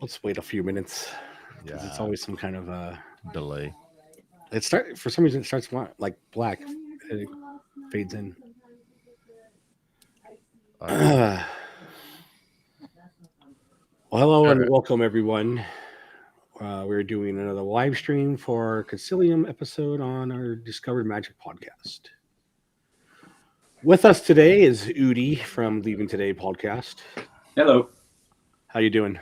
Let's wait a few minutes because it's Yeah, always some kind of delay. it start for some reason it starts like black and it fades in. Okay. Well, hello All and right. welcome everyone. We're doing another live stream for our Concilium episode on our Discovered Magic podcast. With us today is Udi from Leaving Today podcast. Hello. How you doing?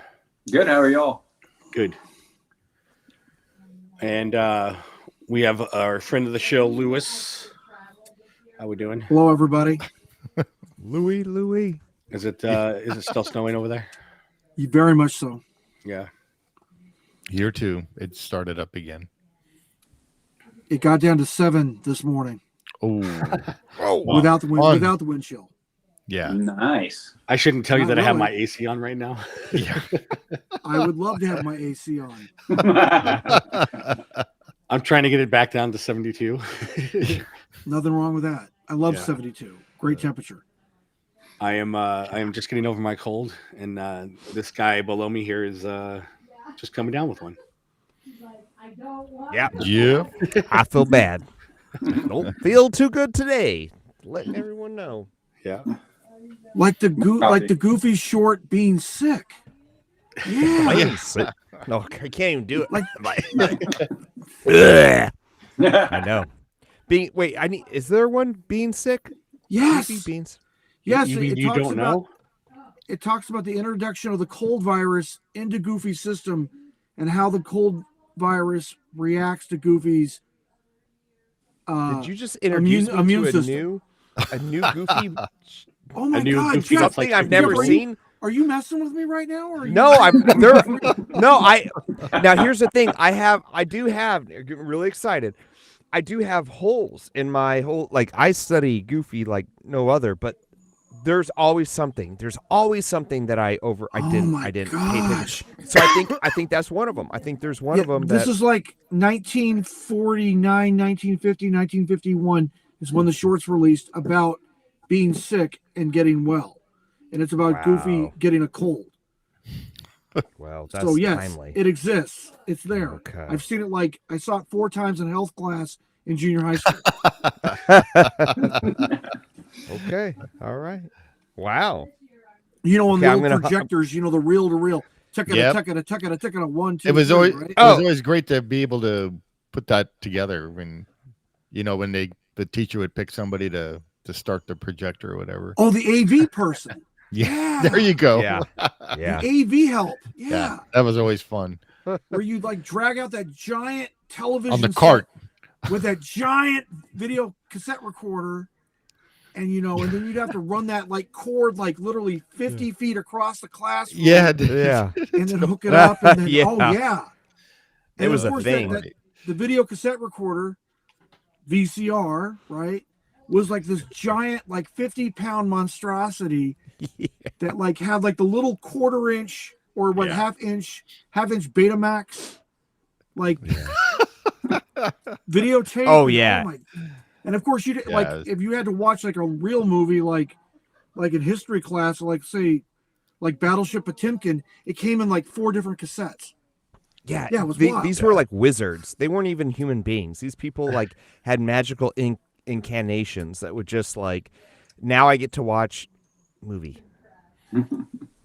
Good. How are y'all? Good. And we have our friend of the show, Lewis. How we doing? Hello, everybody. Louis. Is it still snowing over there? Very much so. Yeah. Here too. It started up again. It got down to 7 this morning Oh, without the wind, fun. without the wind chill. Yeah. Nice. I shouldn't tell you Not that I have really. my AC on right now. Yeah. I would love to have my AC on. I'm trying to get it back down to 72. Nothing wrong with that. I love Yeah. 72. Great temperature. I am just getting over my cold, and this guy below me here is just coming down with one. Yeah, Yeah. I feel bad. Don't feel too good today. Letting everyone know. Yeah. Like the goofy short being sick. Yeah. Yes. No, I can't even do it. Like- Ugh. I know. Is there one being sick? Yes. Maybe beans. Yes. You mean it you talks don't about, know? It talks about the introduction of the cold virus into Goofy's system and how the cold virus reacts to Goofy's Did you just introduce me immune to system. a new goofy Oh my A new God, Goofy Jeff, that's something like I've never Jeff, are you- seen? Are you messing with me right now? Or are you No, now here's the thing. I do have getting really excited. I do have holes in my whole, like I study Goofy like no other, but there's always something. There's always something that I my didn't pay gosh. attention. So I think that's one of them. I think there's one of them This that is like 1949, 1950, 1951 is when the short's released about being sick and getting well. And it's about Goofy Wow. getting a cold. well, that's So yes, timely. it exists. It's there. Okay. I've seen it I saw it 4 times in health class in junior high school. Okay. All right. Wow. You know, on Okay, the I'm old gonna- projectors, you know, the reel to reel. Tick it, Yep. tick it, tick it, tick it, 1, 2, It was 3, always right? it Oh. was always great to be able to put that together when when the teacher would pick somebody to start the projector or whatever. Oh, the AV person. Yeah. There you go. Yeah. Yeah. The AV help. Yeah. Yeah. That was always fun. Where you like drag out that giant television On the set cart. with that giant video cassette recorder, and and then you'd have to run that like cord like literally 50 feet across the classroom. Yeah. dude. Yeah. And then hook it up, and then Yeah. oh yeah, It And was of a course thing. the video cassette recorder, VCR, right, was like this giant like 50-pound monstrosity that like had like the little quarter-inch or what Yeah. half-inch Betamax like videotape. Oh, yeah. And of course you did like Yeah. if you had to watch like a real movie like in history class, like say like Battleship Potemkin, it came in like 4 different cassettes. Yeah, Yeah, it was wild. these were like wizards. They weren't even human beings. These people like had magical incantations that would just like. Now I get to watch movie, and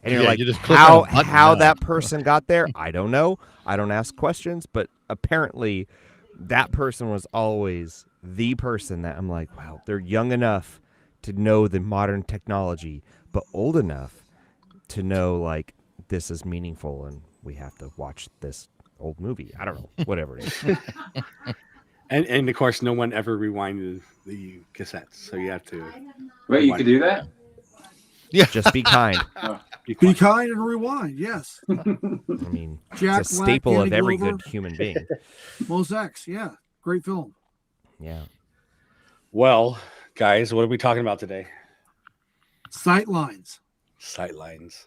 you're Yeah, like, you just click on a button how now. that person got there? I don't know. I don't ask questions, but apparently, that person was always the person that I'm like, wow, they're young enough to know the modern technology, but old enough to know like this is meaningful and we have to watch this old movie. I don't know, whatever it is. And of course, no one ever rewinded the cassettes, so you have to Wait, you could do that? Just be kind. be Be quiet. kind and rewind. Yes. I mean, Jack it's a Black, staple Danny of every Glover. good human being. Mos X. Yeah. Great film. Yeah. Well, guys, what are we talking about today? Sightlines. Sightlines.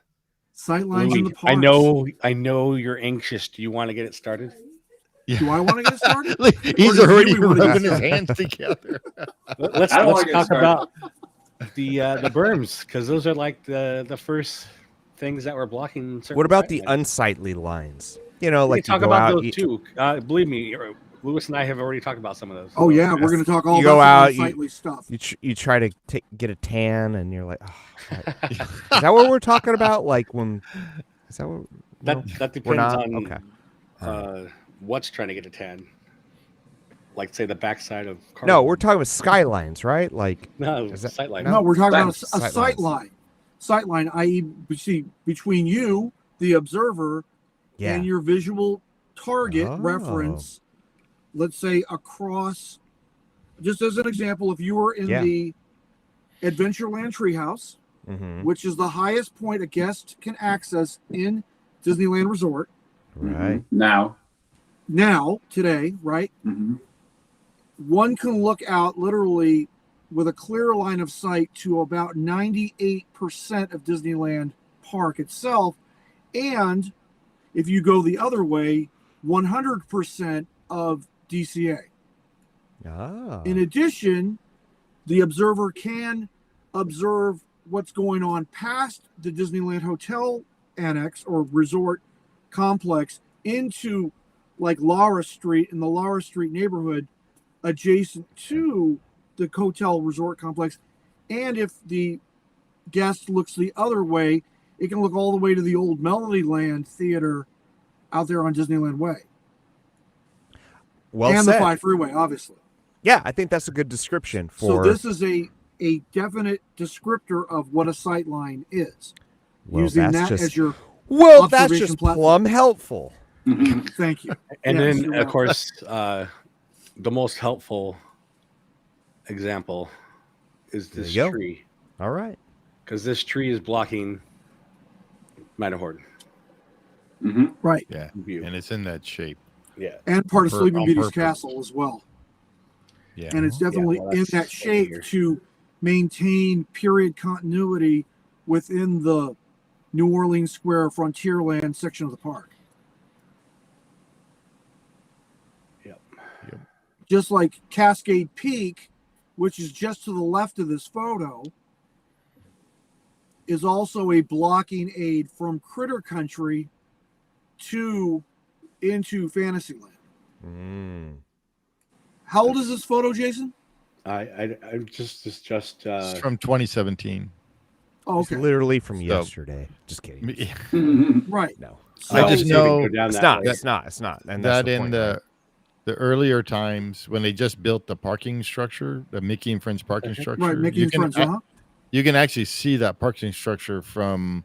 Sightlines in Louis, the parks. I know you're anxious. Do you want to get it started? Do I want to get started? He's Or do already you wanna get rubbing his started? hands together. Let's I don't let's wanna get talk started. about the berms because those are like the first things that were blocking. Certain What about the sight lines. unsightly lines? You know, We like talk you go about out, those too. Believe me, Lewis and I have already talked about some of those. Oh yeah, we're going to talk all You go about out, the unsightly stuff. you try to get a tan, and you're like, oh, is that what we're talking about? Like when is that what? No, That we're depends not. on Okay. what's trying to get a tan. Like say the backside of cars. No, we're talking about skylines, right? Like no is that- sight line. No, we're talking about a Sight sight lines. line. Sight line, i.e., between you, the observer, yeah. and your visual target Oh. reference. Let's say across, just as an example, if you were in Yeah. the Adventureland Treehouse, Mm-hmm. which is the highest point a guest can access in Disneyland Resort Right. Now. now, today, right? Mm-hmm. One can look out literally with a clear line of sight to about 98% of Disneyland Park itself. And if you go the other way, 100% of DCA. Ah. In addition, the observer can observe what's going on past the Disneyland Hotel Annex or Resort Complex into like Lara Street in the Lara Street neighborhood adjacent to the Hotel Resort Complex. And if the guest looks the other way, it can look all the way to the old Melodyland Theater out there on Disneyland Way. Well and said. the 5 freeway, obviously. Yeah, I think that's a good description for. So this is a definite descriptor of what a sight line is. Well, using that's that just- as your well, that's observation just platform. plumb helpful. thank you. And Yes, then, you're of welcome. course, the most helpful example is There this you go. tree, All right. because this tree is blocking Matterhorn Mm-hmm. Right. Yeah, view. and it's in that shape. Yeah, And part of On Sleeping Beauty's purpose. castle as well. Yeah, And it's definitely well, in that's that over shape here. to maintain period continuity within the New Orleans Square Frontierland section of the park. Yep. Just like Cascade Peak, which is just to the left of this photo, is also a blocking aid from Critter Country into Fantasyland. Mm. How old is this photo, Jason? I just it's uh, from 2017. Oh, It's okay. literally from So- yesterday. Just kidding. Right. No. So, I just say we know go down It's that not. way. It's not. It's not. And that's that the in point, the right? the earlier times when they just built the parking structure, the Mickey and Friends parking structure, right, Mickey you and can Friends, huh? you can actually see that parking structure from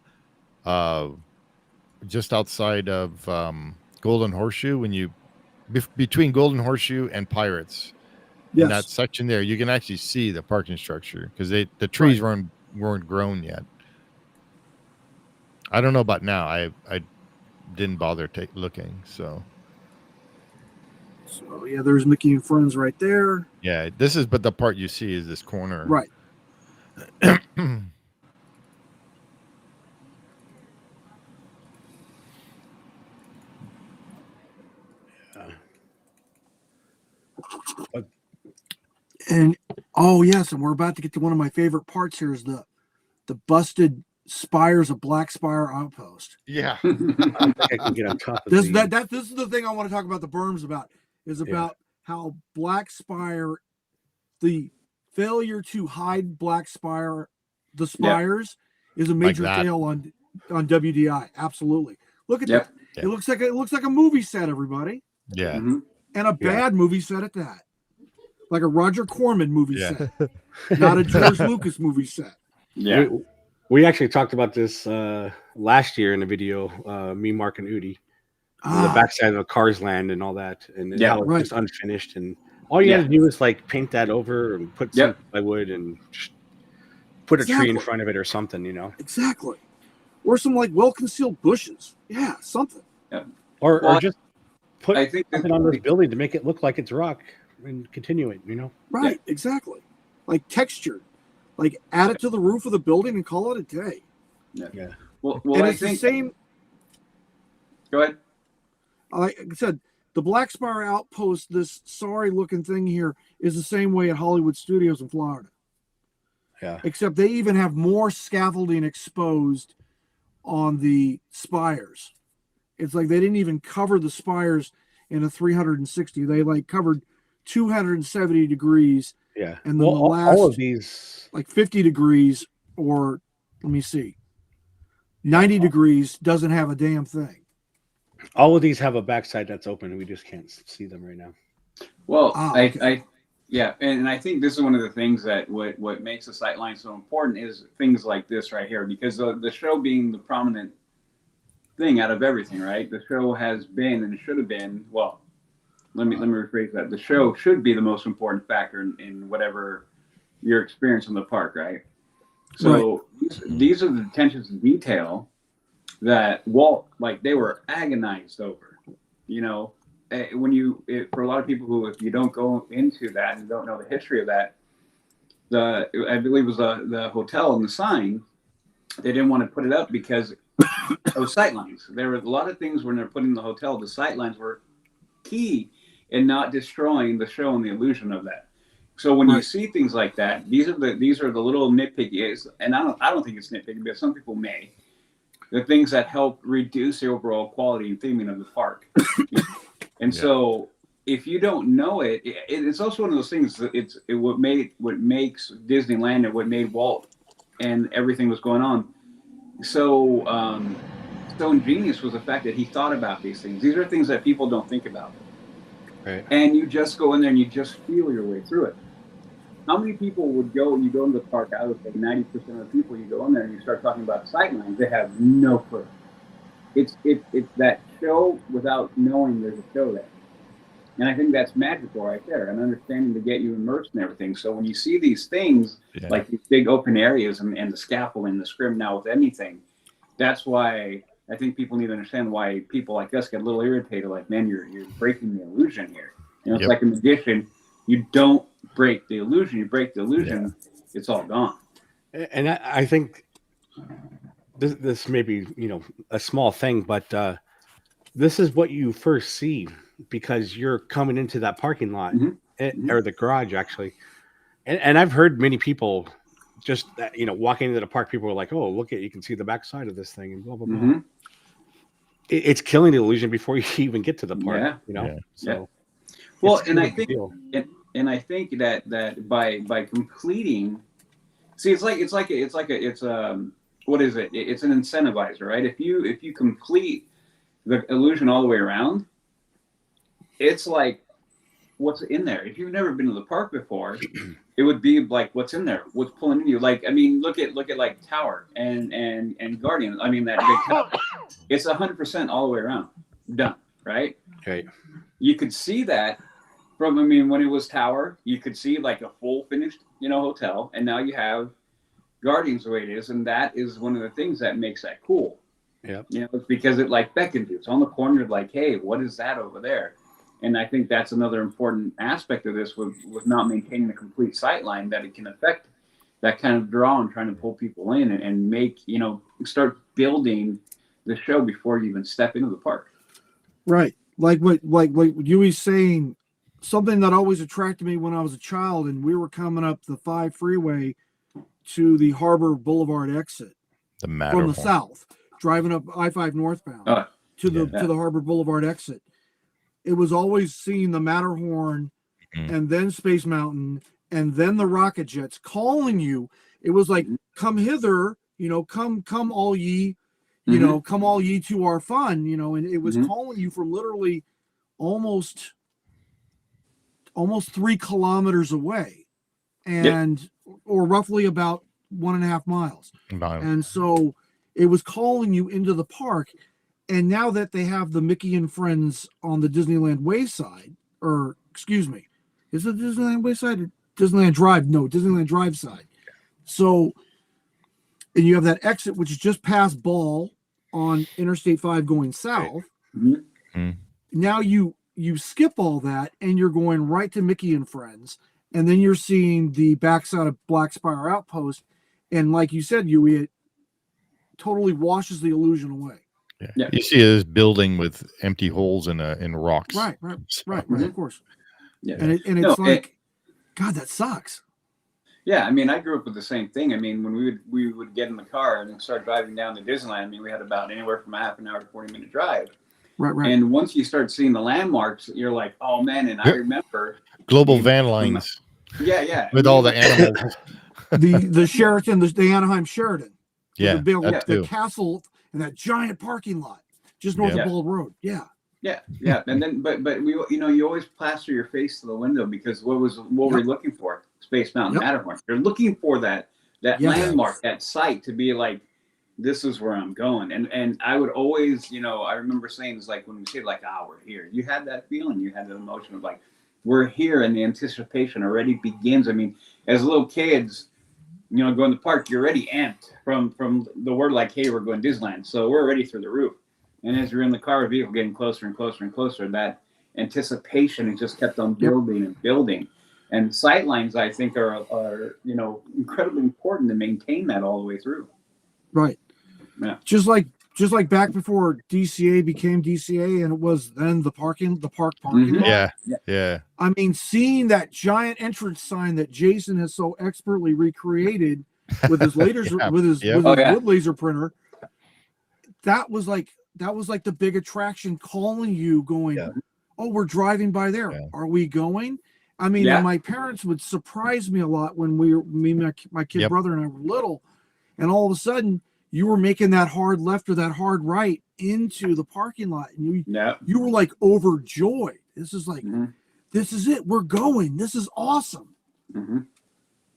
just outside of Golden Horseshoe when you between Golden Horseshoe and Pirates. In that Yes. section there, you can actually see the parking structure because the trees weren't grown yet. I don't know about now. I didn't bother looking. So So yeah, there's Mickey and Friends right there. yeah, this is but the part you see is this corner. Right. And oh yes, and we're about to get to one of my favorite parts here is the busted spires of Black Spire Outpost. Yeah. I don't think I can get on top of This the, this is the thing I want to talk about the berms about is about how Black Spire, the failure to hide Black Spire, the spires is a major that. fail on WDI. Absolutely. Look at Yep. that. Yeah. It looks like a movie set, everybody. Yeah. Mhm. And a bad movie set at that. Like a Roger Corman movie Yeah. set. Not a George Lucas movie set. Yeah. we actually talked about this last year in the video. Me, Mark, and Udi. The backside of the Cars Land and all that, and Yeah, how it's right. just unfinished. And all you Yeah. had to do is like paint that over and put some Yep. plywood and just put a tree in Exactly. front of it or something, you know, Exactly. Or some like well-concealed bushes. Yeah, something. or Well, just put I think something on this building to make it look like it's rock and continue it, you know. Right, exactly. Like textured. Like add it to the roof of the building and call it a day. Well, and I it's think. the same, Go ahead. like I said, the Black Spire Outpost, this sorry looking thing here, is the same way at Hollywood Studios in Florida. Yeah. Except they even have more scaffolding exposed on the spires. It's like they didn't even cover the spires in a 360. They like covered 270 degrees, Yeah. and then Well, the all last of these, like 50 degrees, or let me see, 90 degrees doesn't have a damn thing. all of these have a backside that's open. We just can't see them right now. Well, Okay. yeah, and I think this is one of the things that what makes the sight line so important is things like this right here, because the show being the prominent thing out of everything, right? The show has been and should have been, well, let me rephrase that. The show should be the most important factor in whatever your experience in the park, right? So these are the attentions to detail that Walt, like, they were agonized over, you know. For a lot of people who, if you don't go into that and don't know the history of that, I believe it was the hotel and the sign, they didn't want to put it up because of sightlines. There were a lot of things when they're putting the hotel, the sightlines were key in not destroying the show and the illusion of that. So when you see things like that, these are the little nitpicky, and I don't think it's nitpicky, but some people may. The things that help reduce the overall quality and theming of the park. And so if you don't know it, it's also one of those things that what makes Disneyland and what made Walt and everything was going on so ingenious was the fact that he thought about these things. These are things that people don't think about. Right. And you just go in there and you just feel your way through it. How many people would go into the park? I would say 90% of the people, you go in there and you start talking about sightlines, they have no clue. It's that show without knowing there's a show there. And I think that's magical right there, and understanding to get you immersed in everything. So when you see these things, like these big open areas and the scaffolding, the scrim now with anything, that's why I think people need to understand why people like us get a little irritated, like, man, you're breaking the illusion here. You know, it's like a magician. You don't break the illusion. You break the illusion, it's all gone. And I think this may be, a small thing, but this is what you first see because you're coming into that parking lot or the garage, actually. And I've heard many people just that, walking into the park, people are like, oh, look you can see the backside of this thing and blah, blah, blah. It's killing the illusion before you even get to the park, So, well, and I think, and I think that by completing, see, it's what is it? It's an incentivizer, right? If you complete the illusion all the way around, it's like what's in there. If you've never been to the park before, it would be like what's in there, what's pulling in you. Like, I mean, look at like Tower and Guardian. I mean, that big tower. It's 100% all the way around, done, right? Okay. You could see that from, I mean, when it was Tower, you could see like a full finished, hotel, and now you have Guardians the way it is, and that is one of the things that makes that cool. Yeah. It's because it like beckons you. It's on the corner, like, hey, what is that over there? And I think that's another important aspect of this with not maintaining a complete sight line, that it can affect that kind of draw and trying to pull people in and make, start building the show before you even step into the park. Right. Like what Huey's saying, something that always attracted me when I was a child, and we were coming up the 5 freeway to the Harbor Boulevard exit from the south, driving up I-5 northbound to the Harbor Boulevard exit. It was always seeing the Matterhorn and then Space Mountain and then the rocket jets calling you. It was like, come hither, come all ye, come all ye to our fun, and it was calling you from literally almost 3 kilometers away, and or roughly about 1.5 miles. And so it was calling you into the park. And now that they have the Mickey and Friends on the Disneyland Wayside, or excuse me, is it Disneyland Wayside or Disneyland Drive? No, Disneyland Drive side. So, and you have that exit, which is just past Ball on Interstate 5 going south. Now you skip all that and you're going right to Mickey and Friends. And then you're seeing the backside of Black Spire Outpost. And like you said, it totally washes the illusion away. Yeah. You see this building with empty holes in rocks. Right, of course. Yeah. And it's God, that sucks. Yeah, I mean, I grew up with the same thing. I mean, when we would get in the car and start driving down to Disneyland, I mean, we had about anywhere from a half an hour to 40-minute drive. Right. And once you start seeing the landmarks, you're like, oh man! And I remember Global van lines yeah, with all the animals. The Sheraton, the Anaheim Sheraton. With Yeah, the big, that the too. castle and that giant parking lot just north Yeah. of Bald Road. Yeah. Yeah, and then but we you always plaster your face to the window because what were we looking for? Space Mountain Matterhorn. You're looking for that Yes. landmark, that site to be like, this is where I'm going. And I would always, I remember saying, it's like when we say like, we're here. You had that feeling, you had that emotion of like, we're here, and the anticipation already begins. I mean, as little kids, going to the park, you're already amped from the word like, hey, we're going to Disneyland. So we're already through the roof. And as you're in the car or vehicle getting closer and closer and closer, that anticipation has just kept on building and building. And sightlines, I think, are incredibly important to maintain that all the way through. Right. Yeah. Just like back before DCA became DCA, and it was then the park parking lot. Yeah. I mean, seeing that giant entrance sign that Jason has so expertly recreated with his with his wood laser printer, that was like the big attraction, calling you, going, oh, we're driving by there. Yeah. Are we going? I mean, and my parents would surprise me a lot when my kid brother and I were little, and all of a sudden you were making that hard left or that hard right into the parking lot, and you were like overjoyed. This is like, this is it. We're going. This is awesome. Mm-hmm.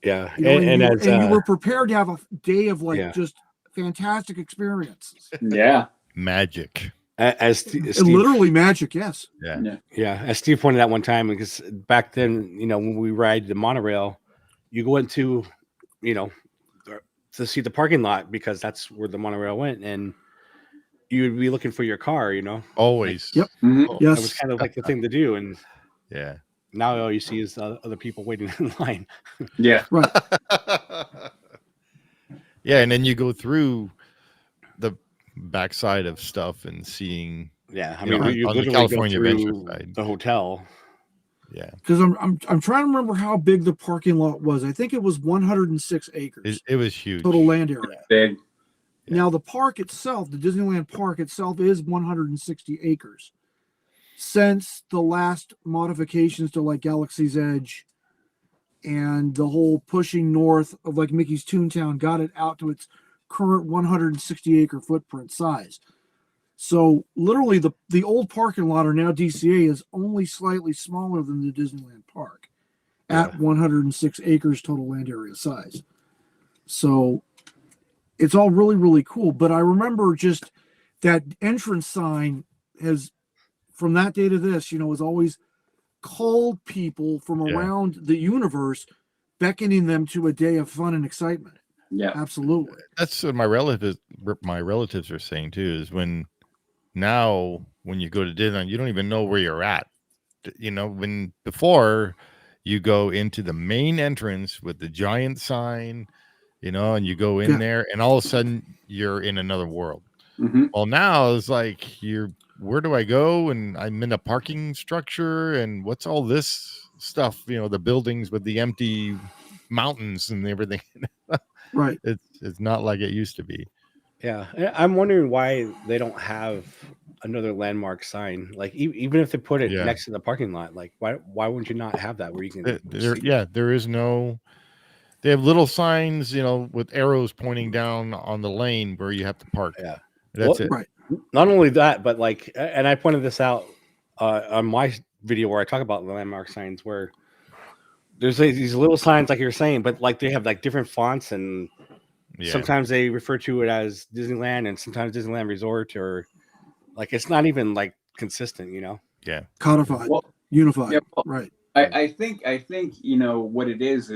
Yeah, and you were prepared to have a day of just fantastic experiences. Yeah, magic. As Steve, literally magic. Yes. Yeah. As Steve pointed out one time, because back then, when we ride the monorail, you go into, to see the parking lot because that's where the monorail went, and you would be looking for your car. Always. Yep. Mm-hmm. Yes. That was kind of like the thing to do, and now all you see is other people waiting in line. Yeah. Right. Yeah, and then you go through the backside of stuff and seeing. Yeah, I mean, you on the literally California go Adventure through side. the hotel. Yeah, because I'm trying to remember how big the parking lot was. I think it was 106 acres. it was huge. Total land area. Big. Yeah. Now the park itself, the Disneyland park itself, is 160 acres. Since the last modifications to like Galaxy's Edge and the whole pushing north of like Mickey's Toontown got it out to its current 160 acre footprint size. So literally the old parking lot, or now DCA, is only slightly smaller than the Disneyland park at 106 acres total land area size. So it's all really, really cool. But I remember just that entrance sign has, from that day to this, has always called people from around the universe, beckoning them to a day of fun and excitement. Yeah, absolutely. That's what my relatives are saying too, is when you go to Disneyland, you don't even know where you're at. When before you go into the main entrance with the giant sign, and you go in there, and all of a sudden you're in another world. Mm-hmm. Well, now it's like where do I go? And I'm in a parking structure, and what's all this stuff? The buildings with the empty mountains and everything. Right. It's not like it used to be. Yeah, I'm wondering why they don't have another landmark sign. Like even if they put it next to the parking lot, like why wouldn't you not have that where you can? There is no. They have little signs, with arrows pointing down on the lane where you have to park. Yeah, that's it. Right. Not only that, but like, and I pointed this out on my video where I talk about the landmark signs, where there's these little signs, like you're saying, but like they have like different fonts, and sometimes they refer to it as Disneyland, and sometimes Disneyland Resort, or like it's not even like consistent, Yeah, codified, unified. Right. I think what it is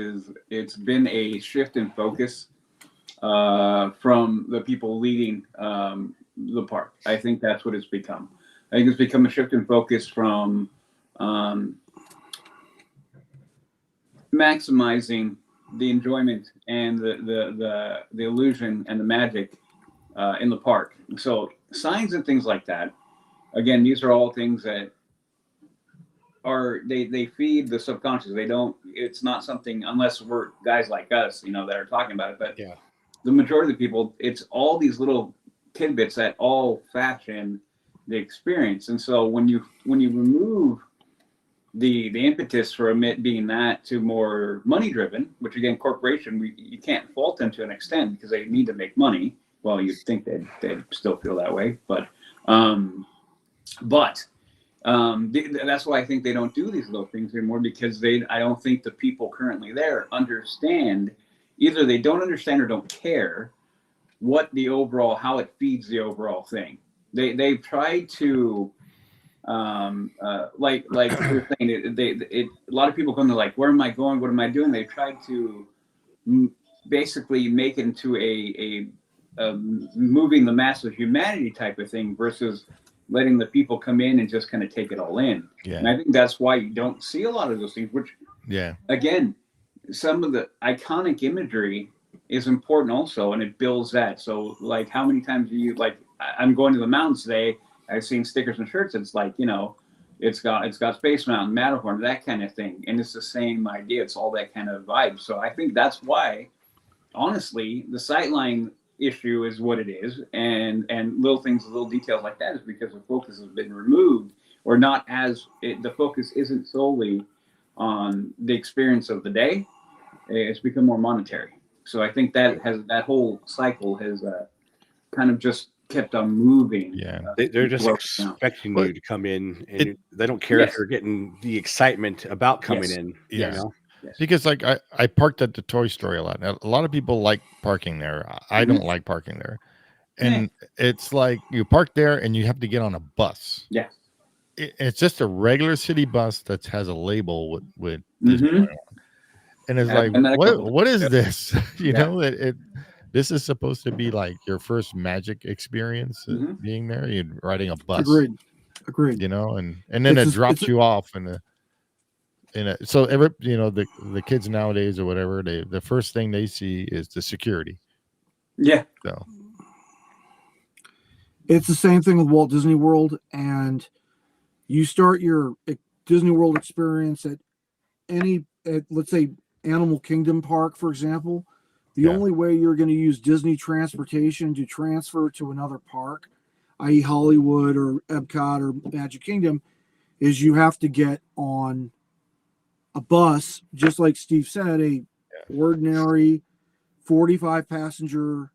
it's been a shift in focus from the people leading the park. I think that's what it's become. I think it's become a shift in focus from maximizing the enjoyment and the illusion and the magic in the park. So signs and things like that. Again, these are all things that are they feed the subconscious. They don't. It's not something unless we're guys like us, that are talking about it. But Yeah. the majority of the people, it's all these little tidbits that all fashion the experience. And so when you remove the impetus for it being that to more money driven, which again, corporation, you can't fault them to an extent because they need to make money. Well, you'd think they'd still feel that way, but that's why I think they don't do these little things anymore, because I don't think the people currently there understand, either they don't understand or don't care what the overall, how it feeds the overall thing. They've tried to like you're saying, a lot of people come to like, where am I going? What am I doing? They tried to basically make it into a moving the mass of humanity type of thing versus letting the people come in and just kind of take it all in. Yeah. And I think that's why you don't see a lot of those things, which again, some of the iconic imagery is important also, and it builds that. So like, how many times do you, like, I'm going to the mountains today, I've seen stickers and shirts. It's like, it's got Space Mountain, Matterhorn, that kind of thing. And it's the same idea. It's all that kind of vibe. So I think that's why, honestly, the sightline issue is what it is. And little things, little details like that is because the focus has been removed, or not the focus isn't solely on the experience of the day. It's become more monetary. So I think that whole cycle has kind of just kept on moving. Yeah. They're just expecting you to come in, and they don't care if you're getting the excitement about coming in. Yes. Because like I parked at the toy store a lot. Now, a lot of people like parking there. I don't like parking there. And it's like you park there and you have to get on a bus. Yeah. It's just a regular city bus that has a label with Disneyland. And it's like, what is this? You know, this is supposed to be like your first magic experience being there. You're riding a bus. Agreed. You know, and then it drops you off so the kids nowadays or whatever, the first thing they see is the security. Yeah. So it's the same thing with Walt Disney World, and you start your Disney World experience at let's say Animal Kingdom Park, for example. The only way you're going to use Disney transportation to transfer to another park, i.e. Hollywood or Epcot or Magic Kingdom, is you have to get on a bus, just like Steve said, ordinary 45 passenger,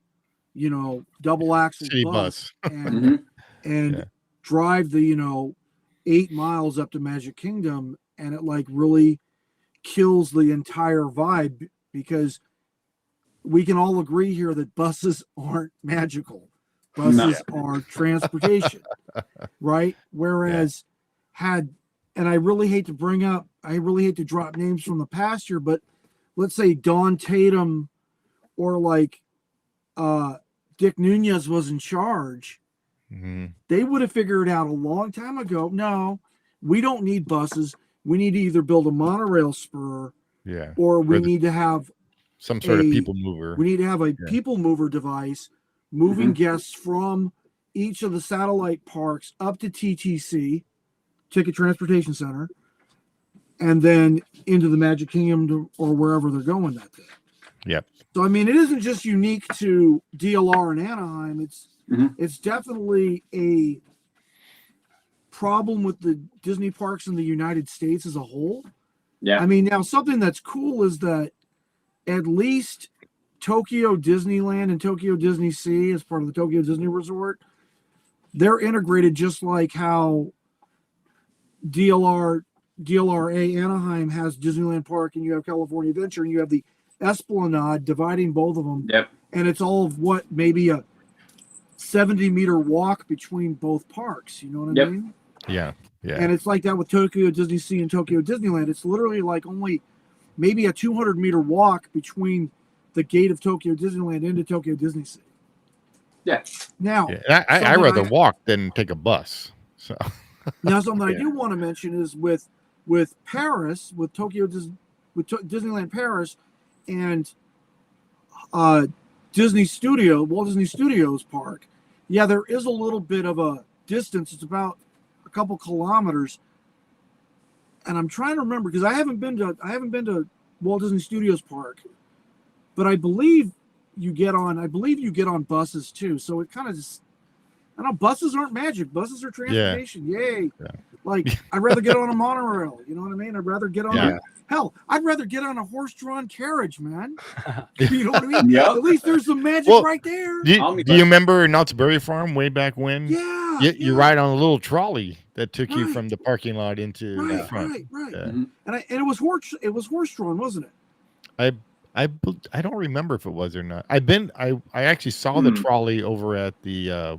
double axle bus, and drive the 8 miles up to Magic Kingdom, and it like really kills the entire vibe, because we can all agree here that buses aren't magical. Buses are transportation, right? Whereas and I really hate to drop names from the past here, but let's say Don Tatum or like Dick Nunez was in charge, they would have figured out a long time ago, no, we don't need buses. We need to either build a monorail spur, or we need to have some sort of people mover. We need to have a people mover device moving guests from each of the satellite parks up to TTC, Ticket Transportation Center, and then into the Magic Kingdom or wherever they're going that day. Yep. So I mean, it isn't just unique to DLR and Anaheim. It's definitely a problem with the Disney parks in the United States as a whole. Yeah. I mean, now something that's cool is that at least Tokyo Disneyland and Tokyo Disney Sea, as part of the Tokyo Disney Resort, they're integrated just like how DLRA Anaheim has Disneyland Park, and you have California Adventure, and you have the Esplanade dividing both of them. Yep. And it's all of what, maybe a 70-meter walk between both parks. You know what I mean? Yeah. Yeah. And it's like that with Tokyo Disney Sea and Tokyo Disneyland. It's literally like only maybe a 200-meter walk between the gate of Tokyo Disneyland into Tokyo Disney Sea. Yeah. Now, I rather walk than take a bus. So now, something I do want to mention is with Paris, with Disneyland Paris, and Walt Disney Studios Park. Yeah, there is a little bit of a distance. It's about a couple kilometers. and I'm trying to remember because I haven't been to Walt Disney Studios Park, but I believe you get on buses too. So it kind of just, I don't know, buses aren't magic. Buses are transportation. Yay. Yeah. Like, I'd rather get on a monorail. You know what I mean? I'd rather get on Yeah. I'd rather get on a horse-drawn carriage, man. You know what I mean? Yep. At least there's some magic Well, right there. Do you Omnibus. remember Knott's Berry Farm way back when? Yeah. You ride on a little trolley that took you Right. from the parking lot into the Right, front. right. Yeah. Mhm. And it was horse-drawn, wasn't it? I don't remember if it was or not. I actually saw the trolley over at the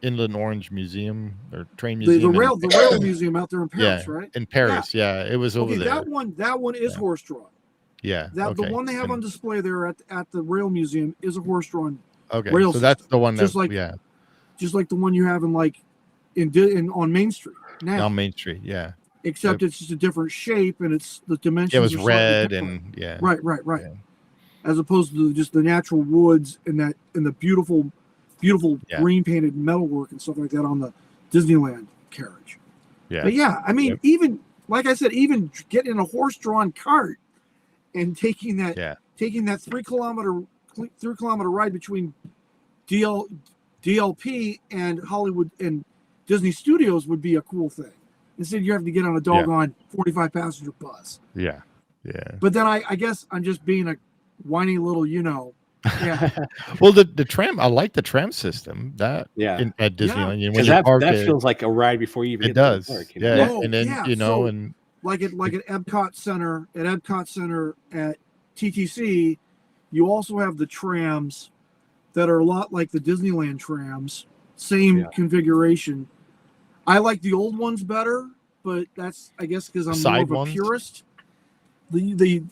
Inland Orange Museum or train The museum. rail museum out there in Paris, right? in Paris. Yeah, it was over Okay, there. that one is Yeah. horse-drawn. Yeah, The okay. one they have on display there at the rail museum is a horse-drawn, Okay, rail so that's the one that just like the one you have in on Main Street now. on Main Street. Yeah, Except it's just a different shape and it's the dimensions. it was are slightly red different. and yeah. Right. Yeah. As opposed to just the natural woods and the beautiful Yeah. green painted metalwork and stuff like that on the Disneyland carriage. Yeah. But yeah, I mean, Yep. even like I said, even getting in a horse-drawn cart and taking that 3-kilometer ride between DLP and Hollywood and Disney Studios would be a cool thing. Instead, you have to get on a doggone 45 passenger bus. Yeah. But then I guess I'm just being a whiny little, yeah. Well, the tram, I like the tram system that Yeah. at Disneyland. You know, when Because you park that it, feels like a ride before you even it get to the does. park, Yeah, Oh, and then yeah, and like at Epcot Center at TTC, you also have the trams that are a lot like the Disneyland trams, same configuration. I like the old ones better, but that's, I guess, because I'm more side of a ones? purist. The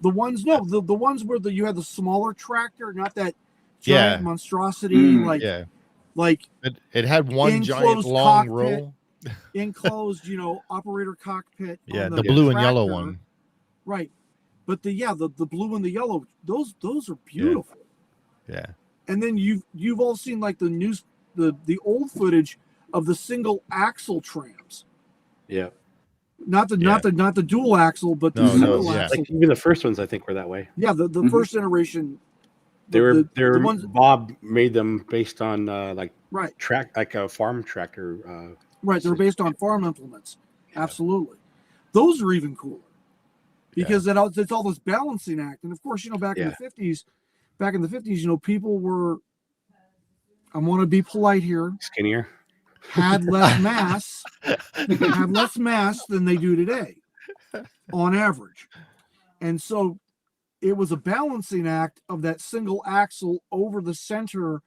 ones the ones where you had the smaller tractor, not that giant monstrosity like it had one giant enclosed long cockpit. row. enclosed, operator cockpit. Yeah, on the blue and yellow tractor. one. Right. But the blue and the yellow, those are beautiful. Yeah. And then you've all seen like the old footage of the single axle trams. Yeah. Not the dual axle, but the No, single yeah. axle. Like even the first ones, I think, were that way. Yeah, the first iteration. They were the ones, Bob made them based on right. like a farm tractor. Right, they're based on farm implements. Absolutely. Those are even cooler. Because it's all this balancing act. And of course, back in the 50s, people were, I want to be polite here, Skinnier. had less mass than they do today on average. And so it was a balancing act of that single axle over the center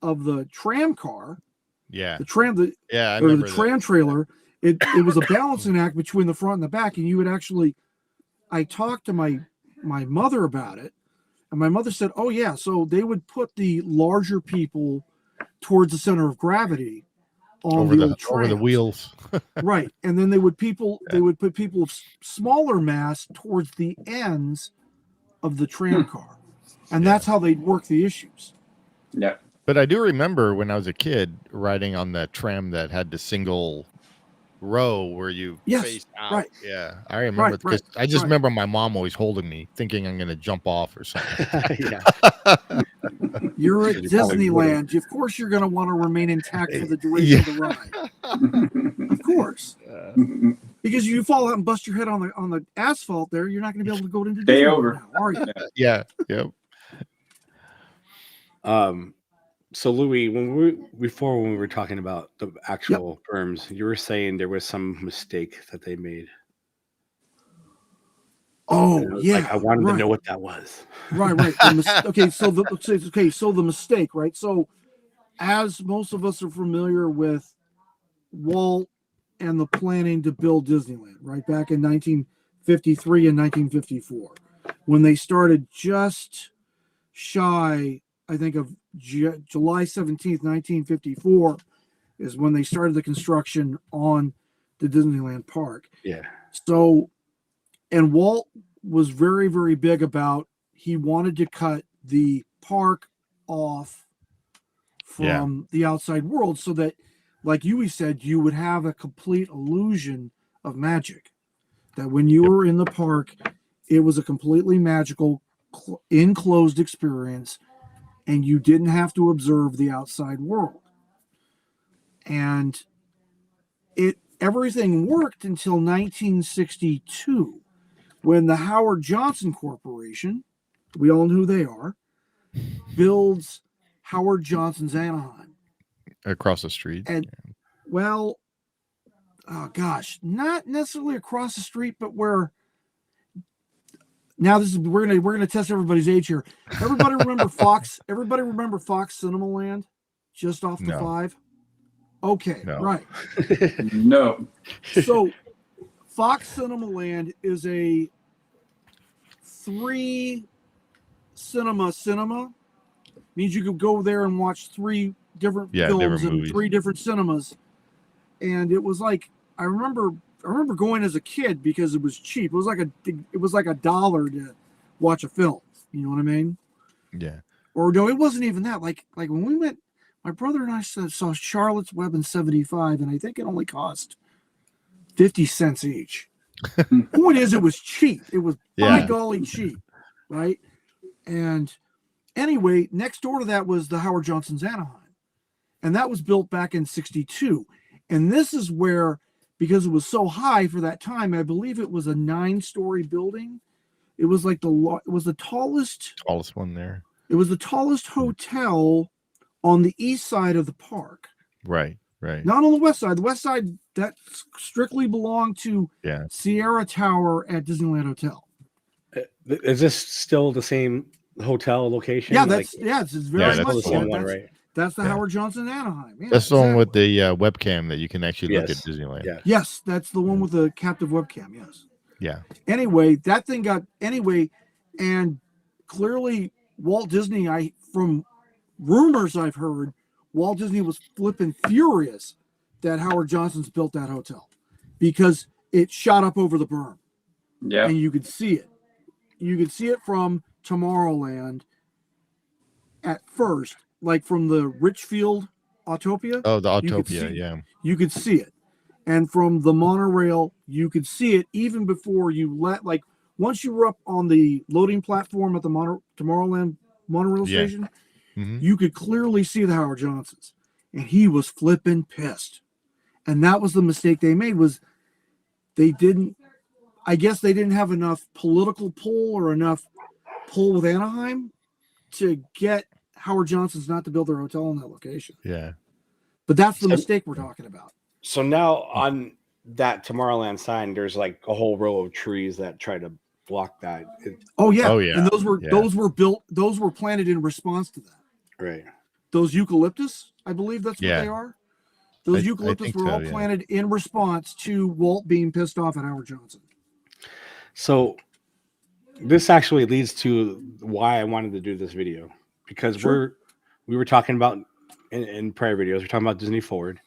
of the tram car. Yeah. The tram, I or remember the tram trailer. It was a balancing act between the front and the back. And you would actually, I talked to my mother about it, and my mother said, "Oh yeah, so they would put the larger people towards the center of gravity on over the old over the trams." wheels. Right, and then they would put people of smaller mass towards the ends of the tram car, and that's how they'd work the issues. Yeah. But I do remember when I was a kid riding on that tram that had the single row where you face out. Right. Yeah, I remember because I just remember my mom always holding me, thinking I'm going to jump off or something. You're at Disneyland. Of course, you're going to want to remain intact for the duration of the ride. Of course, because you fall out and bust your head on the asphalt there, you're not going to be able to go into Stay Disneyland over. now, are you? Yeah. Yep. So Louis, when we were talking about the actual terms, you were saying there was some mistake that they made. Oh yeah, I wanted to know what that was. Right. So the mistake, right? So, as most of us are familiar with Walt and the planning to build Disneyland, right back in 1953 and 1954, when they started just shy, I think, of July 17th, 1954, is when they started the construction on the Disneyland park. Yeah. So, and Walt was very, very big about, he wanted to cut the park off from the outside world so that, like you said, you would have a complete illusion of magic. That when you were in the park, it was a completely magical, enclosed experience, and you didn't have to observe the outside world. And everything worked until 1962, when the Howard Johnson Corporation, we all know who they are, builds Howard Johnson's Anaheim. Across the street. And well, oh gosh, not necessarily across the street, but where now this is we're gonna test everybody's age here. Everybody remember Fox? Everybody remember Fox Cinema Land? Just off the No. 5? Okay, No. right. No. So Fox Cinema Land is a 3 cinema. Means you could go there and watch 3 different films different in movies. 3 different cinemas. And it was like I remember going as a kid because it was cheap. It was like $1 to watch a film. You know what I mean? Yeah. Or no, it wasn't even that. Like when we went, my brother and I saw Charlotte's Web in '75, and I think it only cost 50 cents each. Point is, it was cheap. It was by golly cheap, right? And anyway, next door to that was the Howard Johnson's Anaheim, and that was built back in '62. And this is where, because it was so high for that time, I believe it was a 9-story building. It was like the tallest one there. It was the tallest hotel on the east side of the park. Right. Not on the west side. The west side, that strictly belonged to Yeah. Sierra Tower at Disneyland Hotel. Is this still the same hotel location? Yeah, it's very that's much the so. same one, right? That's the Howard Johnson Anaheim. Yeah, That's the one with the webcam that you can actually look at Yes. Disneyland. Yeah. Yes, that's the one with the captive webcam. Yes. Yeah. Anyway, that thing and clearly Walt Disney, from rumors I've heard, Walt Disney was flipping furious that Howard Johnson's built that hotel because it shot up over the berm. Yeah. And you could see it. You could see it from Tomorrowland at first, like from the Richfield Autopia. Oh, the You could Autopia. see- Yeah. You could see it. And from the monorail, you could see it even before once you were up on the loading platform at the Tomorrowland monorail Yeah. station, Mhm. you could clearly see the Howard Johnsons. And he was flipping pissed. And that was the mistake they made, was they didn't have enough political pull or enough pull with Anaheim to get Howard Johnson's not to build their hotel in that location. Yeah. But that's the mistake we're talking about. So now on that Tomorrowland sign, there's like a whole row of trees that try to block that. Oh yeah. Oh, yeah. And those were planted in response to that. Right. Those eucalyptus, I believe that's what Yeah. they are. Those I eucalyptus think were so, all yeah. planted in response to Walt being pissed off at Howard Johnson. So this actually leads to why I wanted to do this video, because Sure. we were talking about in prior videos, we're talking about Disney Forward.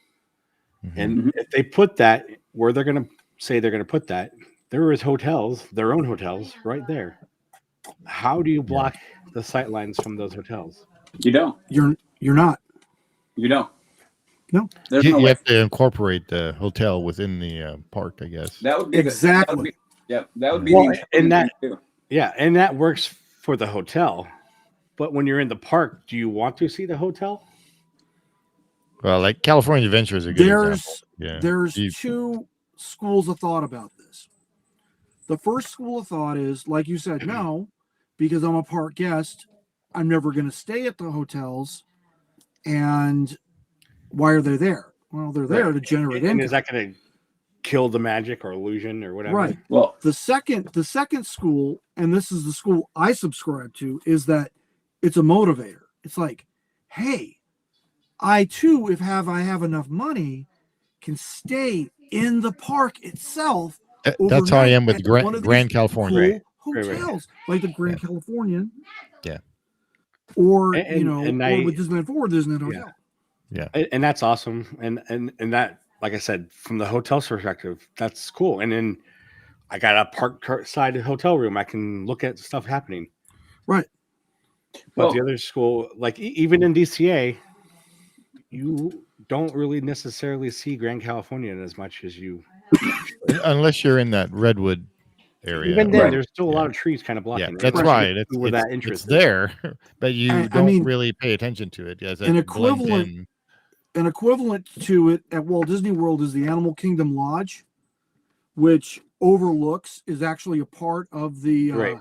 Mhm. And if they put that where they're going to say they're going to put that, there is hotels, their own hotels right there. How do you block the sight lines from those hotels? You don't. You're not. You don't. No. There's You, no you way. have to incorporate the hotel within the park, I guess. That would be Exactly. that would be Well, the and that- too. Yeah, and that works for the hotel. But when you're in the park, do you want to see the hotel? Well, like California Adventure is a good example. Yeah. There's You- 2 schools of thought about this. The first school of thought is, like you said, no, because I'm a park guest, I'm never going to stay at the hotels. And why are they there? Well, they're there to generate And income. is that going to kill the magic or illusion or whatever? Right. Well, The second school, and this is the school I subscribe to, is that it's a motivator. It's like, hey, I too, if I have enough money, can stay in the park itself. That's how I am overnight with at one of these Grand California. cool Right, right. hotels, like the Grand Californian. Yeah. Or And or with Disneyland Forward, Disneyland Hotel. And that's awesome. And that, like I said, from the hotel perspective, that's cool. And then I got a park side hotel room. I can look at stuff happening. Right. But Well- the other school, like even in DCA, you don't really necessarily see Grand Californian as much as you Unless you're in that redwood area. Even then, Right. there's still a lot of trees kind of Yeah, blocking. that's Especially right. It's, where it's, that interest it's is. there, but you I don't mean, really pay attention to it as an it blends equivalent- in. An equivalent to it at Walt Disney World is the Animal Kingdom Lodge, which overlooks is actually a part of the Right.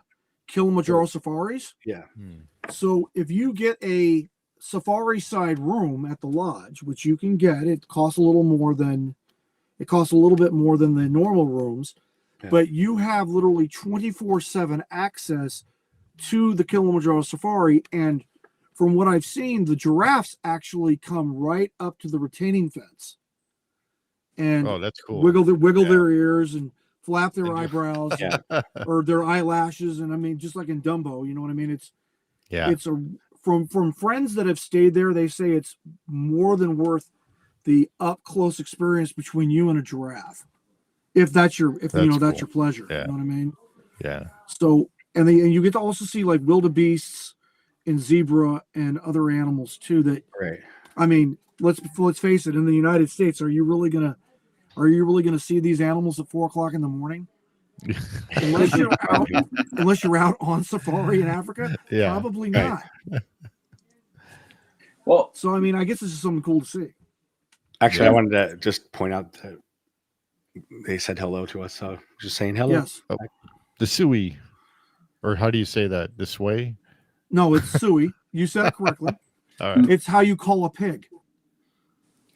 Kilimanjaro safaris. Yeah. Hmm. So if you get a safari side room at the lodge, which you can get, it costs a little bit more than the normal rooms, Yeah. but you have literally 24/7 access to the Kilimanjaro safari. And from what I've seen, the giraffes actually come right up to the retaining fence and Oh, that's cool. wiggle Yeah. their ears and flap their And do- eyebrows Yeah. or their eyelashes. And I mean, just like in Dumbo, you know what I mean? It's Yeah. from friends that have stayed there, they say it's more than worth the up close experience between you and a giraffe. If that's your That's your cool. pleasure. Yeah. You know what I mean? Yeah. So and you get to also see like wildebeests and zebra and other animals too that Right. I mean, let's face it, in the United States, are you really gonna see these animals at 4:00 in the morning? Unless you're out on safari in Africa? Yeah. Probably Right. not. Well, So I mean, I guess this is something cool to see. Actually, Yeah. I wanted to just point out that they said hello to us. So just saying hello. Yes. The Sui, or how do you say that? The Sway? No, it's suey. You said it correctly. All right. It's how you call a pig.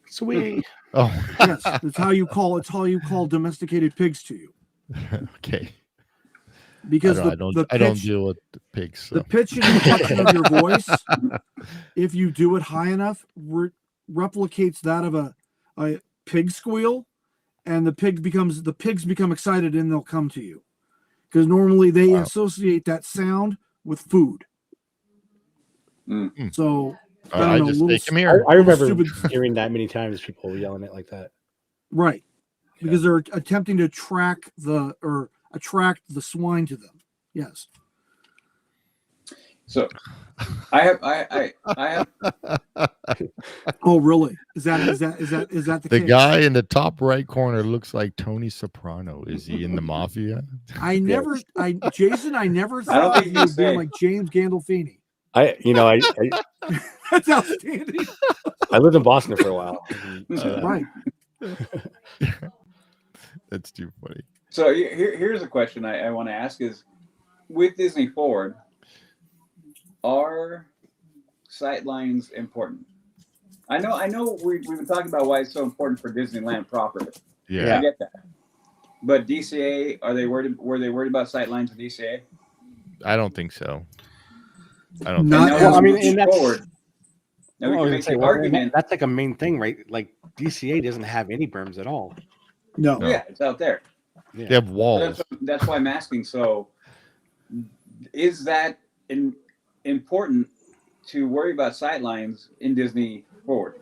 Sweet. Oh, Yes, it's how you call domesticated pigs to you. okay. Because I don't pitch, deal with the pigs. So. the pitch and inflection of your voice, if you do it high enough, replicates that of a pig squeal, and the pigs become excited and they'll come to you. Because normally they Wow. associate that sound with food. Mm. So I don't know, just little say, come here. I remember stupid- hearing that many times, people yelling it like that. right, because they're attempting to attract the swine to them. Yes. so I have Oh, really? Is that the The case? guy in the top right corner looks like Tony Soprano. Is he in the mafia? Jason, I never I don't thought think of you you say. being like James Gandolfini. I That's outstanding. I lived in Boston for a while. Right. That's too funny. So here's a question I want to ask is, with Disney Forward, are sightlines important? I know we've been talking about why it's so important for Disneyland proper. Yeah. I get that. But DCA, were they worried about sightlines in DCA? I don't think so. I don't Not think as so. Well, I mean, much. and that's Forward. Now we well, I was can gonna make say, the well, argument. that's like a main thing, right? Like DCA doesn't have any berms at all. No. No. Yeah, it's out there. Yeah. They have walls. That's why I'm asking. So, is that important to worry about sightlines in Disney Forward?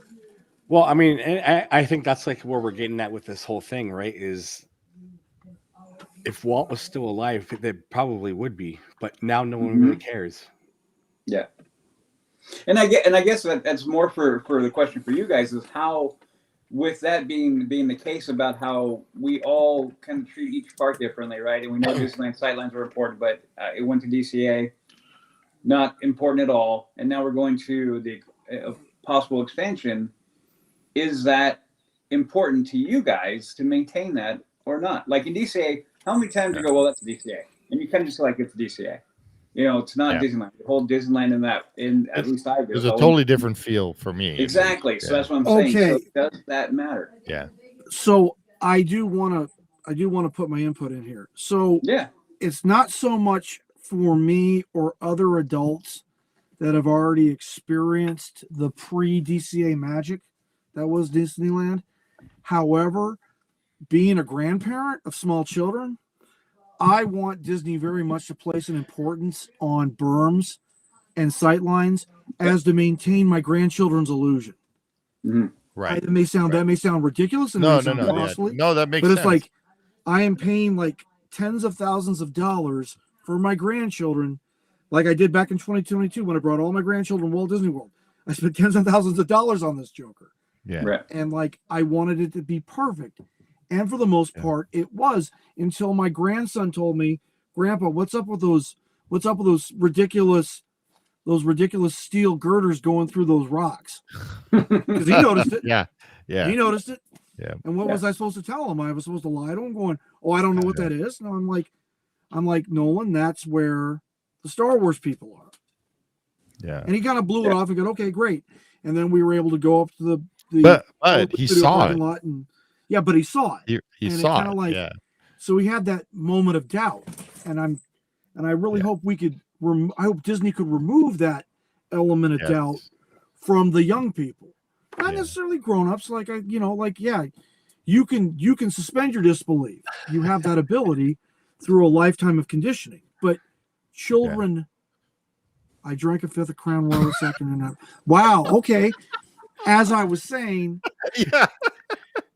Well, I mean, and I think that's like where we're getting at with this whole thing, right? Is if Walt was still alive, they probably would be, but now no one really cares. Yeah. And I guess that's more for the question for you guys is how, with that being the case about how we all kind of treat each park differently, right? And we know Disneyland sightlines are important, but it went to DCA, not important at all. And now we're going to the possible expansion. Is that important to you guys to maintain that or not? Like in DCA, how many times you go, well, that's DCA, and you kind of just like it's DCA. You know, it's not Disneyland. The whole Disneyland at least I do. There's a totally different feel for me. Exactly. So Yeah. that's what I'm saying. Okay. So does that matter? Yeah. So I do want to put my input in here. So Yeah. it's not so much for me or other adults that have already experienced the pre-DCA magic that was Disneyland. However, being a grandparent of small children, I want Disney very much to place an importance on berms and sightlines as to maintain my grandchildren's illusion. Mhm. Right. That may sound ridiculous and No, may sound yeah. costly, No, that makes but sense. it's like I am paying like tens of thousands of dollars for my grandchildren, like I did back in 2022 when I brought all my grandchildren to Walt Disney World. I spent tens of thousands of dollars on this Joker. Yeah. Right. And like I wanted it to be perfect. And for the most part, it was, until my grandson told me, "Grandpa, what's up with those ridiculous steel girders going through those rocks?" Because he noticed it. Yeah. He noticed it. Yeah. And what was I supposed to tell him? I was supposed to lie to him, going, "Oh, I don't know what that is." No, I'm like, "Nolan, that's where the Star Wars people are." Yeah. And he kind of blew it off and go, "Okay, great." And then we were able to go up to the But he video saw parking it. lot, and but he saw it. He And it saw kinda it. like- Yeah. So he had that moment of doubt, and I really hope we could. I hope Disney could remove that element of doubt from the young people, not necessarily grown-ups. Like you can suspend your disbelief. You have that ability through a lifetime of conditioning, but children. I drank a fifth of Crown Royal this afternoon. Wow. Okay. As I was saying,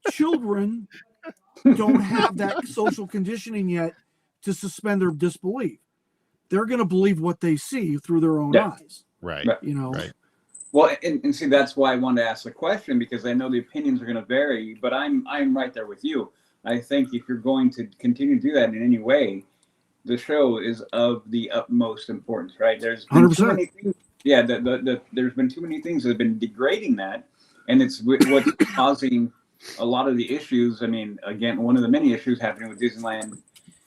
children don't have that social conditioning yet to suspend their disbelief. They're going to believe what they see through their own eyes. Right. Right. Well, and see, that's why I wanted to ask the question, because I know the opinions are going to vary, but I'm right there with you. I think if you're going to continue to do that in any way, the show is of the utmost importance, right? There's been 100%. too many things. Yeah, there's been too many things that have been degrading that, and it's what's causing a lot of the issues. I mean, again, one of the many issues happening with Disneyland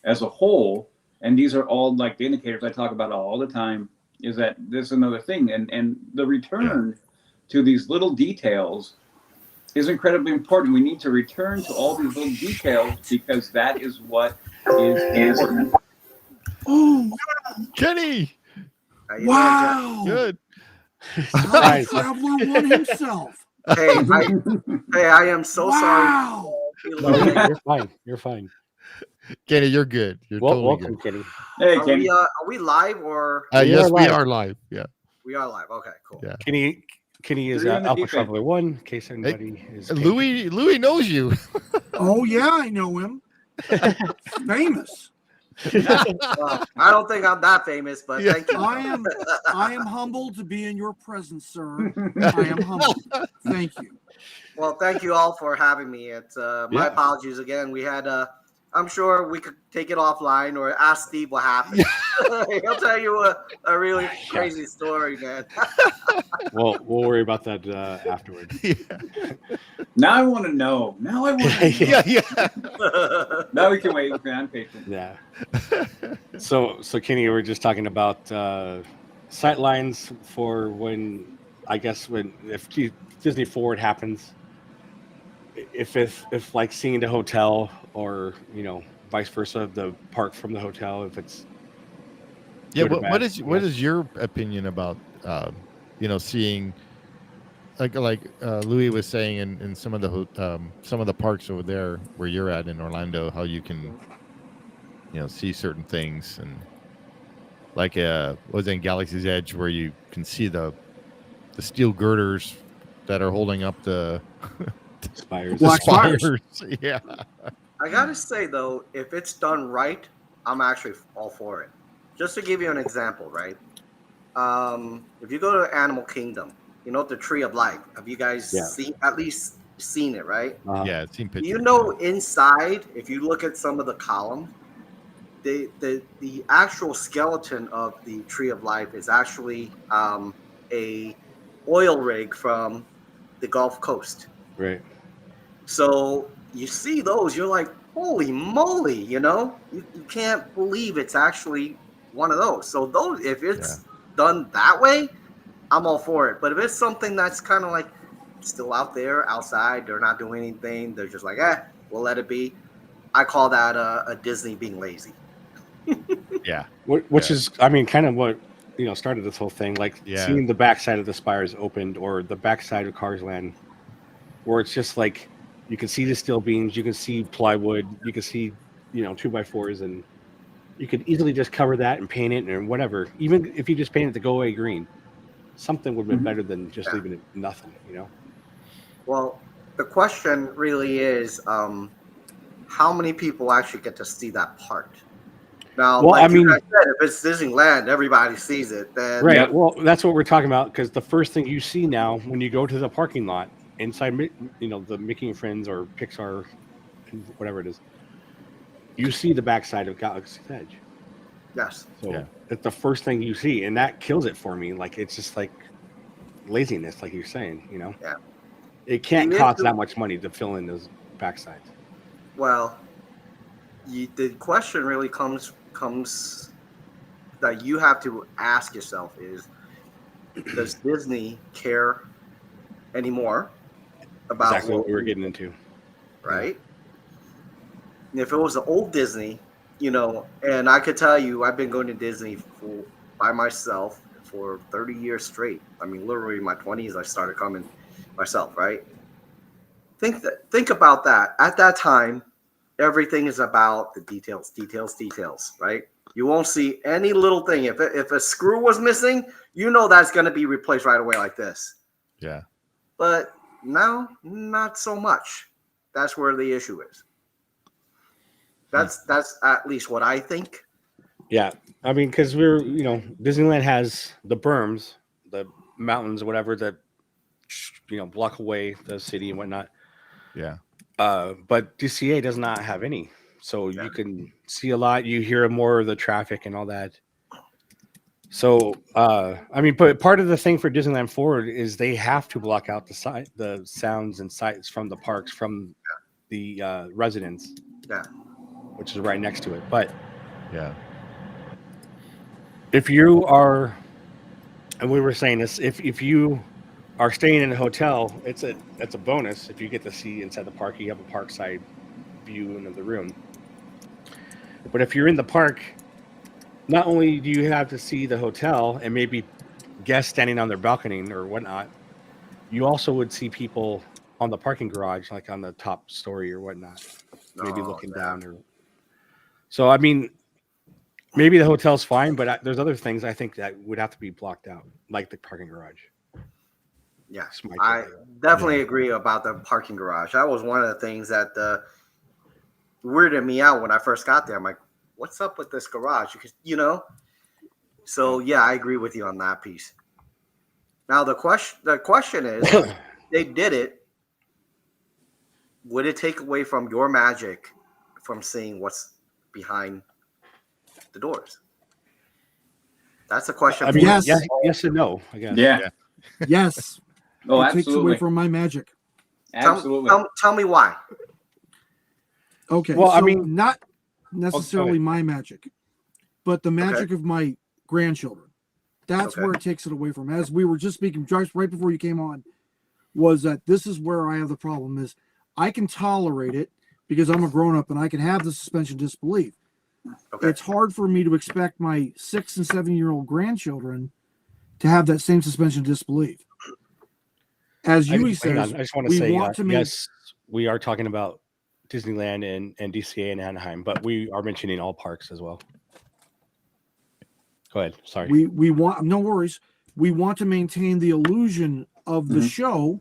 as a whole, and these are all like the indicators I talk about all the time, is that this is another thing, and the return to these little details is incredibly important. We need to return to all these little details, because that is what is important. Oh, Kenny. wow. Good. Time Traveler won himself. Hey, I am so Wow. sorry. You're fine. Kenny, you're good. You're totally Welcome, good. Kenny. Hey, Are Kenny. we live or Yes, we live. are live. Yeah. we are live? Okay, cool. Yeah. Kenny is You're in the Alpha deep Traveler 1, in case anybody is. Louis knows you. Oh yeah, I know him. Famous. I don't think I'm that famous, but Yeah. thank you. I am humbled to be in your presence, sir. I am humbled. Thank you. Well, thank you all for having me. It's my apologies again. We had I'm sure we could take it offline or ask Steve what happened. He'll tell you a really crazy story, man. Well, we'll worry about that afterwards. Now I want to know. Now I want to know. Yeah. Now we can wait. I'm patient. Yeah. So Kenny, we're just talking about sight lines for when, I guess, if Disney Forward happens, if like seeing the hotel, or vice versa, the park from the hotel, if it's good or What bad. is your opinion about seeing like Louis was saying in some of the parks over there where you're at in Orlando, how you can see certain things, and like was in Galaxy's Edge where you can see the steel girders that are holding up the Spires. Black spires. Yeah. I gotta say though, if it's done right, I'm actually all for it. Just to give you an example, right? If you go to Animal Kingdom, the Tree of Life. Have you guys seen it, right? Yeah, I've seen pictures. Inside, if you look at some of the columns, the actual skeleton of the Tree of Life is actually a oil rig from the Gulf Coast. Right. So you see those, you're like, holy moly, you can't believe it's actually one of those. So those, if it's done that way, I'm all for it. But if it's something that's kind of like still out there, outside, they're not doing anything, they're just like, we'll let it be. I call that a Disney being lazy. Yeah. Which is, I mean, kind of what started this whole thing. Like seeing the backside of the spires opened, or the backside of Cars Land, where it's just like you can see the steel beams, you can see plywood, you can see 2x4s, and you could easily just cover that and paint it and whatever. Even if you just paint it to go away green, something would have been better than just leaving it nothing. Well, the question really is, how many people actually get to see that part? Now, well, like I mean, you guys said, if it's Disneyland, everybody sees it. Then right. Well, that's what we're talking about, because the first thing you see now when you go to the parking lot inside, the Mickey and Friends or Pixar whatever it is, you see the backside of Galaxy's Edge. Yes. So Yeah. it's the first thing you see, and that kills it for me. Like it's just like laziness, like you're saying. Yeah. It can't The cost issue- that much money to fill in those backsides. Well, the question really comes that you have to ask yourself is, does Disney care anymore about Exactly what we were getting into. right? And if it was the old Disney, and I could tell you, I've been going to Disney by myself for 30 years straight. I mean, literally in my 20s, I started coming myself, right? Think about that. At that time, everything is about the details, right? You won't see any little thing. If a screw was missing, that's going to be replaced right away like this. Yeah. But now, not so much. That's where the issue is. That's at least what I think. Yeah, I mean, because Disneyland has the berms, the mountains, whatever that block away the city and whatnot. Yeah. But DCA does not have any, so Yeah. you can see a lot. You hear more of the traffic and all that. So, I mean, but part of the thing for Disneyland Forward is they have to block out the sounds and sights from the parks, from the residents, which is right next to it. But Yeah. if you are, and we were saying this, if you are staying in a hotel, it's a bonus if you get to see inside the park. You have a park side view of the room. But if you're in the park, not only do you have to see the hotel and maybe guests standing on their balcony or whatnot, you also would see people on the parking garage, like on the top story or whatnot, maybe looking down. Or so, I mean, maybe the hotel's fine, but there's other things I think that would have to be blocked out, like the parking garage. Yeah, I take. definitely agree about the parking garage. That was one of the things that weirded me out when I first got there. I'm like, what's up with this garage? Because, So yeah, I agree with you on that piece. Now the question is, they did it. Would it take away from your magic from seeing what's behind the doors? That's a question. I mean, Yes. yes and no, I guess. Yeah. Yes. Oh, It takes away absolutely. from my magic. Absolutely. Tell me why. Okay. Well, so I mean- not necessarily ahead. my magic, but the magic of my grandchildren. That's Okay. where it takes it away from. As we were just speaking just right before you came on, was that this is where I have the problem is I can tolerate it because I'm a grown up and I can have the suspension of disbelief. Okay. It's hard for me to expect my 6 and 7-year-old grandchildren to have that same suspension of disbelief. As Huey Hang on, says, I just want to we say, want to make yes, we are talking about Disneyland and DCA in Anaheim, but we are mentioning all parks as well. Go ahead. Sorry. we want, no worries. We want to maintain the illusion of the show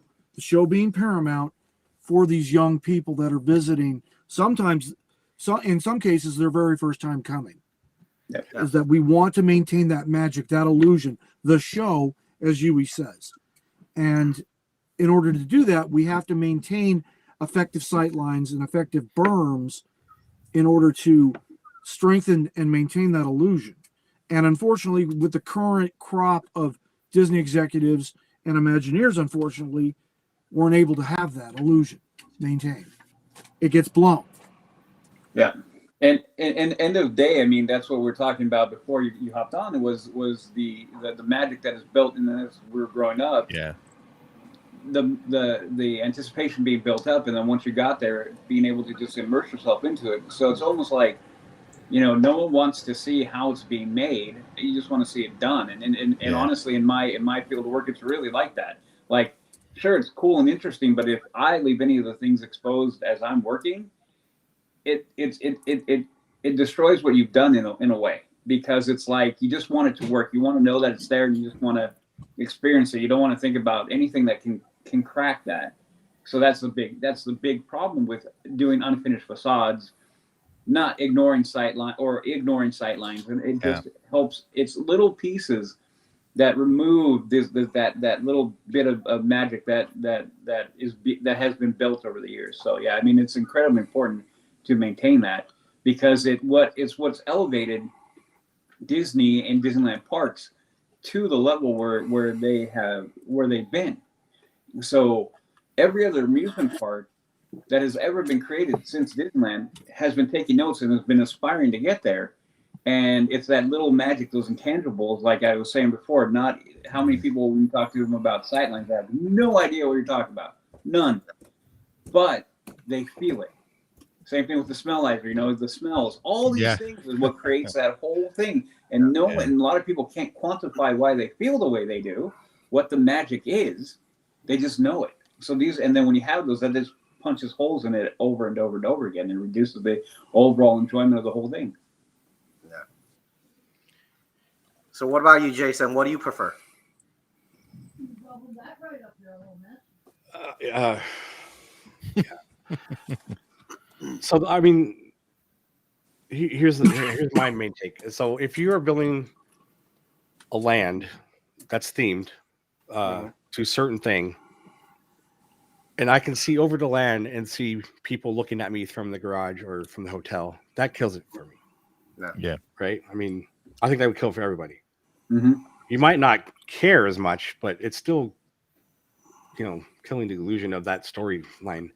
being paramount for these young people that are visiting. Sometimes, in some cases, their very first time coming. Yep. Is that we want to maintain that magic, that illusion, the show, as Huey says. And in order to do that, we have to maintain effective sight lines and effective berms in order to strengthen and maintain that illusion. And unfortunately, with the current crop of Disney executives and Imagineers, unfortunately, weren't able to have that illusion maintained. It gets blown. Yeah. And end of day, I mean, that's what we were talking about before you hopped on. It was the magic that is built in as we were growing up. Yeah. The anticipation being built up, and then once you got there, being able to just immerse yourself into it. So it's almost like, no one wants to see how it's being made. You just want to see it done. And honestly, in my field of work, it's really like that. Like, sure, it's cool and interesting, but if I leave any of the things exposed as I'm working, it destroys what you've done in a way, because it's like you just want it to work. You want to know that it's there, and you just want to experience it. You don't want to think about anything that can crack that. So that's the big problem with doing unfinished facades. Not ignoring sight lines, and it just helps. It's little pieces that removed that little bit of magic that has been built over the years. So yeah, I mean, it's incredibly important to maintain that, because it's what's elevated Disney and Disneyland parks to the level where they've been. So every other amusement park that has ever been created since Disneyland has been taking notes and has been aspiring to get there. And it's that little magic, those intangibles, like I was saying before. Not how many people, when you talk to them about sightlines, have no idea what you're talking about. None. But they feel it. Same thing with the smellizer, the smells. All these things is what creates that whole thing. And and a lot of people can't quantify why they feel the way they do, what the magic is. They just know it. So and then when you have those, that just punches holes in it over and over and over again, and reduces the overall enjoyment of the whole thing. Yeah. So what about you, Jason? What do you prefer? So I mean, here's my main take. So if you are building a land that's themed to a certain thing, and I can see over the land and see people looking at me from the garage or from the hotel, that kills it for me. Yeah. Right. I mean, I think that would kill for everybody. Mm-hmm. You might not care as much, but it's still, killing the illusion of that storyline.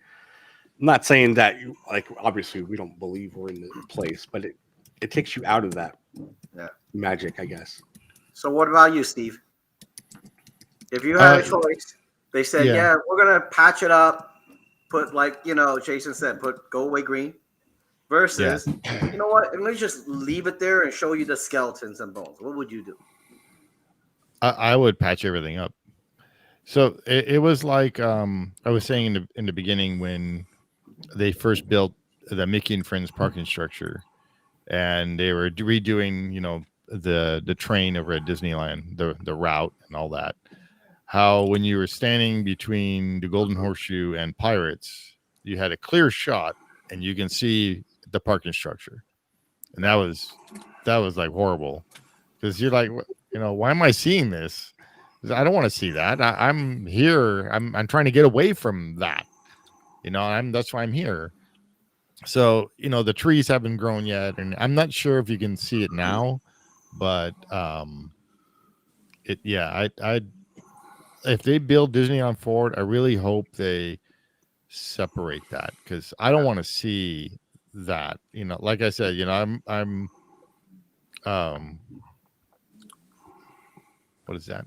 I'm not saying that, obviously we don't believe we're in the place, but it takes you out of that magic, I guess. So what about you, Steve? If you had a choice, they said, we're going to patch it up, put Jason said, put go away green, versus, you know what, let me just leave it there and show you the skeletons and bones. What would you do? I would patch everything up. So it was like I was saying in the beginning, when they first built the Mickey and Friends parking structure, and they were redoing, the train over at Disneyland, the route and all that. How when you were standing between the Golden Horseshoe and Pirates, you had a clear shot and you can see the parking structure, and that was like horrible, because you're like, why am I seeing this? I don't want to see that. I'm here. I'm trying to get away from that. That's why I'm here. So, the trees haven't grown yet, and I'm not sure if you can see it now, but if they build Disneyland Forward, I really hope they separate that, because I don't want to see that. Like I said, I'm what is that?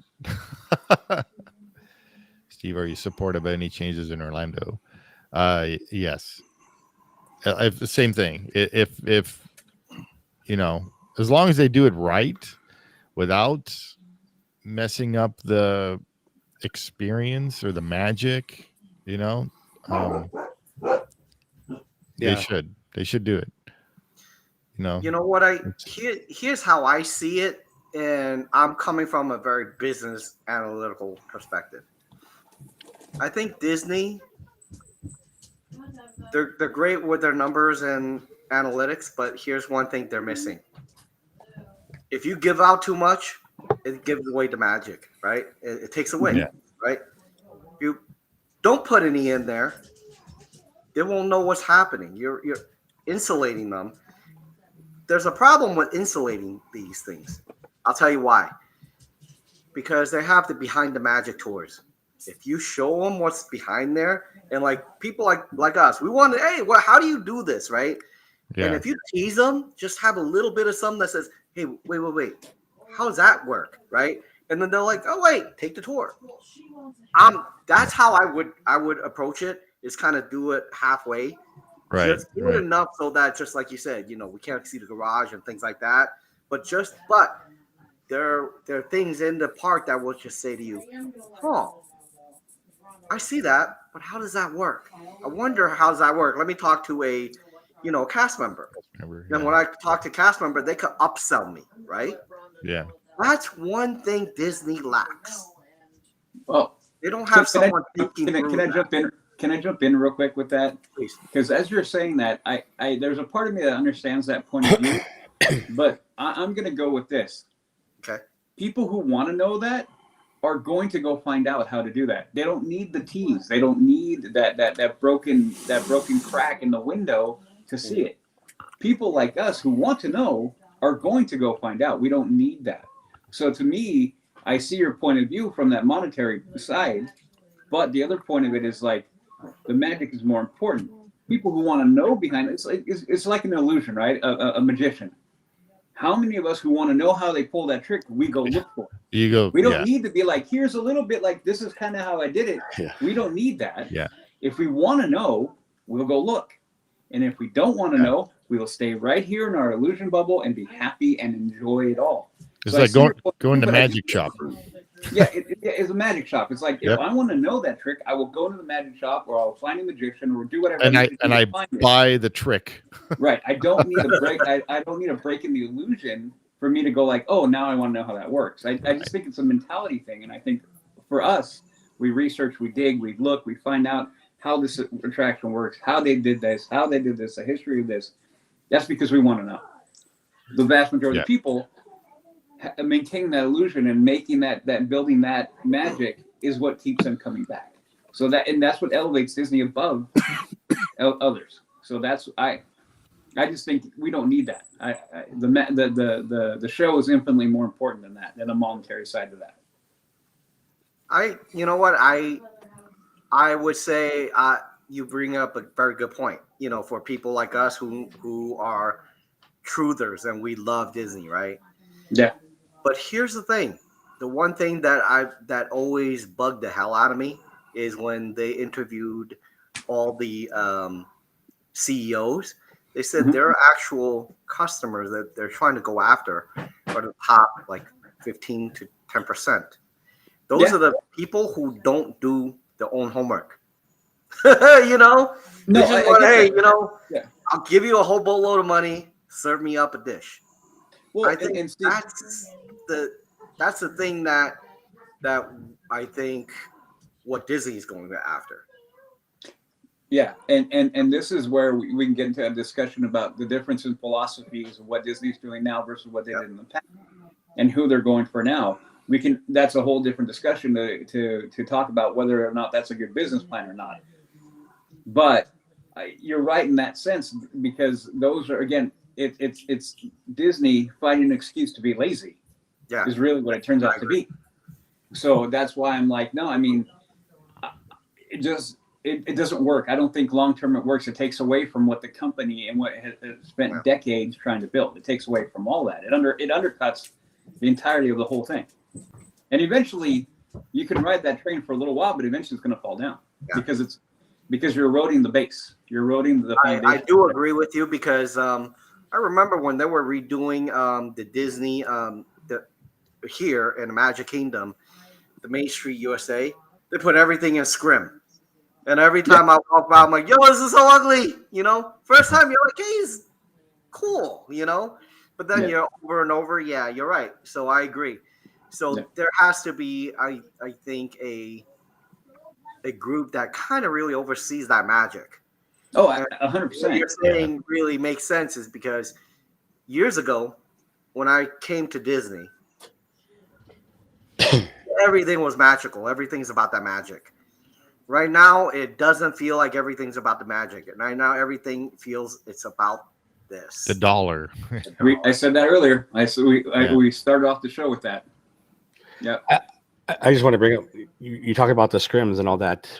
Steve, are you supportive of any changes in Orlando? Yes. The same thing. If as long as they do it right, without messing up the experience or the magic, they should do it. You know what? Here's how I see it, and I'm coming from a very business analytical perspective. I think Disney, they're great with their numbers and analytics, but here's one thing they're missing. If you give out too much, it gives away the magic, right? It takes away, right? If you don't put any in there, they won't know what's happening. You're insulating them. There's a problem with insulating these things. I'll tell you why. Because they have the behind the magic tours. If you show them what's behind there, and people like us, we want to, hey, how do you do this, right? Yeah. And if you tease them, just have a little bit of something that says, hey, wait, how does that work, right? And then they're like, oh wait, take the tour. That's how I would approach it. Is kind of do it halfway, right? Just do it enough so that, just like you said, we can't see the garage and things like that. But there are things in the park that will just say to you, I see that, but how does that work? I wonder how does that work. Let me talk to a cast member. And when I talk to cast member, they could upsell me, right? Yeah. That's one thing Disney lacks. Well, they don't have someone thinking. Can I jump in? Can I jump in real quick with that? Please. Because as you're saying that, I there's a part of me that understands that point of view, but I'm going to go with this. Okay. people who want to know that are going to go find out how to do that. They don't need the tease. They don't need that broken crack in the window to see it. People like us who want to know are going to go find out. We don't need that. So to me, I see your point of view from that monetary side, but the other point of it is like the magic is more important. People who want to know behind it, it's like an illusion, right? A magician. How many of us who want to know how they pull that trick, we go look for it? You go. We don't need to be like, here's a little bit like, this is kind of how I did it. Yeah. We don't need that. Yeah. If we want to know, we'll go look. And if we don't want to know, we will stay right here in our illusion bubble and be happy and enjoy it all. It's So like going to magic shop. Yeah, it's a magic shop. It's like, if I want to know that trick, I will go to the magic shop, or I'll find a magician, or do whatever. And I buy the trick. Right. I don't need a break. I don't need a break in the illusion for me to go like, oh, now I want to know how that works. I just think it's a mentality thing. And I think for us, we research, we dig, we look, we find out how this attraction works, how they did this, the history of this. That's because we want to know. The vast majority of people maintaining that illusion and making that building that magic is what keeps them coming back. So that's what elevates Disney above others. So I just think we don't need that. The show is infinitely more important than that, than the monetary side of that. You know what, I would say you bring up a very good point. You know, for people like us who are truthers and we love Disney, right? Yeah. But here's the thing: the one thing that always bugged the hell out of me is when they interviewed all the CEOs. They said their actual customers that they're trying to go after are the top like 15 to 10%. Those are the people who don't do their own homework. You know, No, I'll give you a whole boatload of money, serve me up a dish. Well, I think that's the thing that I think what Disney is going after. Yeah, and this is where we can get into a discussion about the difference in philosophies of what Disney's doing now versus what they did in the past, and who they're going for now. That's a whole different discussion to talk about whether or not that's a good business plan or not. But you're right in that sense, because those are, again, it's Disney finding an excuse to be lazy. Yeah, is really what it turns out to be. So that's why I'm like, no, I mean, it doesn't work. I don't think long term it works. It takes away from what the company and what it has spent decades trying to build. It takes away from all that. It undercuts the entirety of the whole thing. And eventually, you can ride that train for a little while, but eventually it's going to fall down because you're eroding the base. You're eroding the foundation. I do agree with you, because I remember when they were redoing the Disney here in the Magic Kingdom, the Main Street USA, they put everything in scrim. And every time I walk by, I'm like, yo, this is so ugly. You know, first time you're like, hey, he's cool, you know, but then you're over and over. Yeah, you're right. So I agree. So there has to be, I think, a group that kind of really oversees that magic. Oh, 100%. What you're saying really makes sense, is because years ago, when I came to Disney, everything was magical. Everything's about that magic. Right now, it doesn't feel like everything's about the magic. And right now, everything feels it's about this. The dollar. I said that earlier. We started off the show with that. Yeah. I just want to bring up, you talk about the scrims and all that.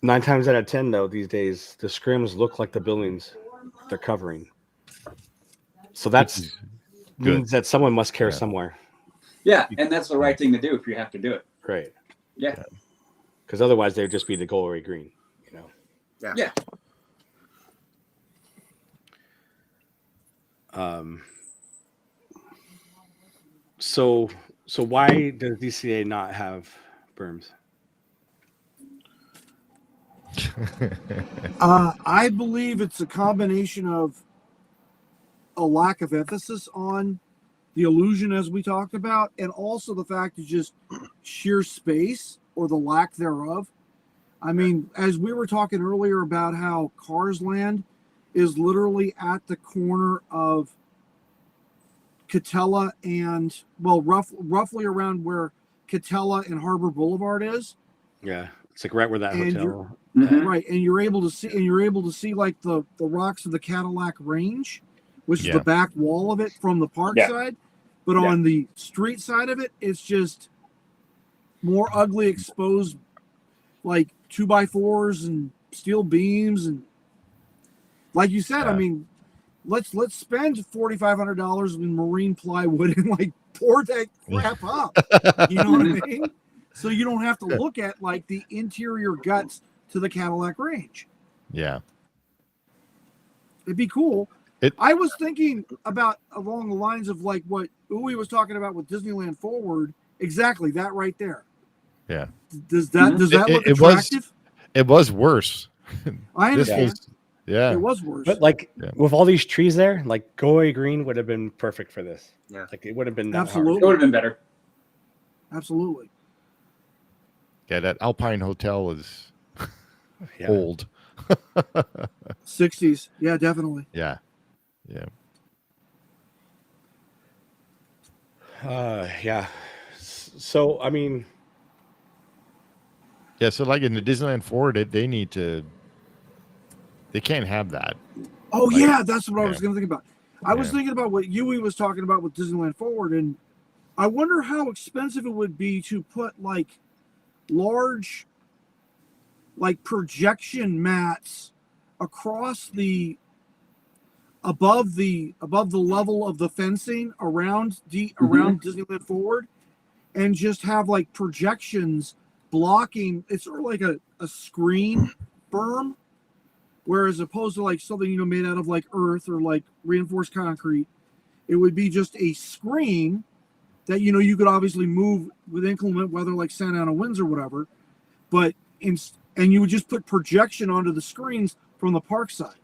9 times out of 10, though, these days, the scrims look like the buildings they're covering. So that means that someone must care somewhere. Yeah, and that's the right thing to do if you have to do it. Right. Yeah. Because otherwise, they would just be the gory green, you know? Yeah. So why does DCA not have berms? I believe it's a combination of a lack of emphasis on the illusion, as we talked about, and also the fact of just sheer space or the lack thereof. I mean, as we were talking earlier about how Cars Land is literally at the corner of Catella and roughly around where Catella and Harbor Boulevard is. Yeah, it's like right where that And hotel. Mhm. Right, and you're able to see like the rocks of the Cadillac Range, which is Yeah. the back wall of it from the park Yeah. side. But Yeah. on the street side of it, it's just more ugly, exposed, like 2x4s and steel beams, and like you said, Yeah. I mean, let's spend $4,500 in marine plywood and like pour that crap up. You know what I mean? So you don't have to look at like the interior guts to the Cadillac Range. Yeah. It'd be cool. It- I was thinking about along the lines of like what Uwe was talking about with Disneyland Forward. Exactly that right there. Yeah. Does that Mhm. look It was- attractive? It was worse. I This understand. was, yeah. It was worse. But like Yeah. with all these trees there, like go away green would have been perfect for this. Yeah. Like it would have been that Absolutely. It would have been better. Absolutely. Yeah, that Alpine Hotel is hard. Yeah. old. 60s. Yeah, definitely. Yeah. Yeah. Yeah. So I mean, Yeah. So like in the Disneyland Forward, they can't have that. Oh Like, yeah, that's what I was yeah. going to think about. I was Yeah. thinking about what Yui was talking about with Disneyland Forward, and I wonder how expensive it would be to put like large, like projection mats across the above the level of the fencing around around Disneyland Forward, and just have like projections blocking. It's sort of like a screen berm. Whereas opposed to like something, made out of like earth or like reinforced concrete, it would be just a screen that, you could obviously move with inclement weather like Santa Ana winds or whatever. But and you would just put projection onto the screens from the park side.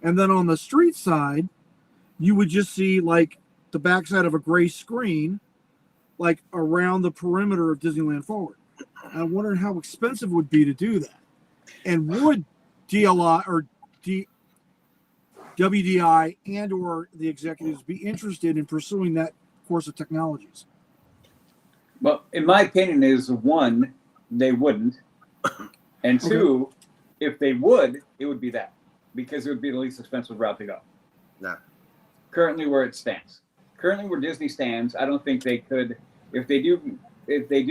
And then on the street side, you would just see like the backside of a gray screen, like around the perimeter of Disneyland Forward. And I'm wondering how expensive it would be to do that. And would DLI or WDI and or the executives be interested in pursuing that course of technologies? Well, in my opinion, is one, they wouldn't, and two, if they would, it would be that, because it would be the least expensive route to go. Yeah. Currently, where it stands, where Disney stands, I don't think they could. If they do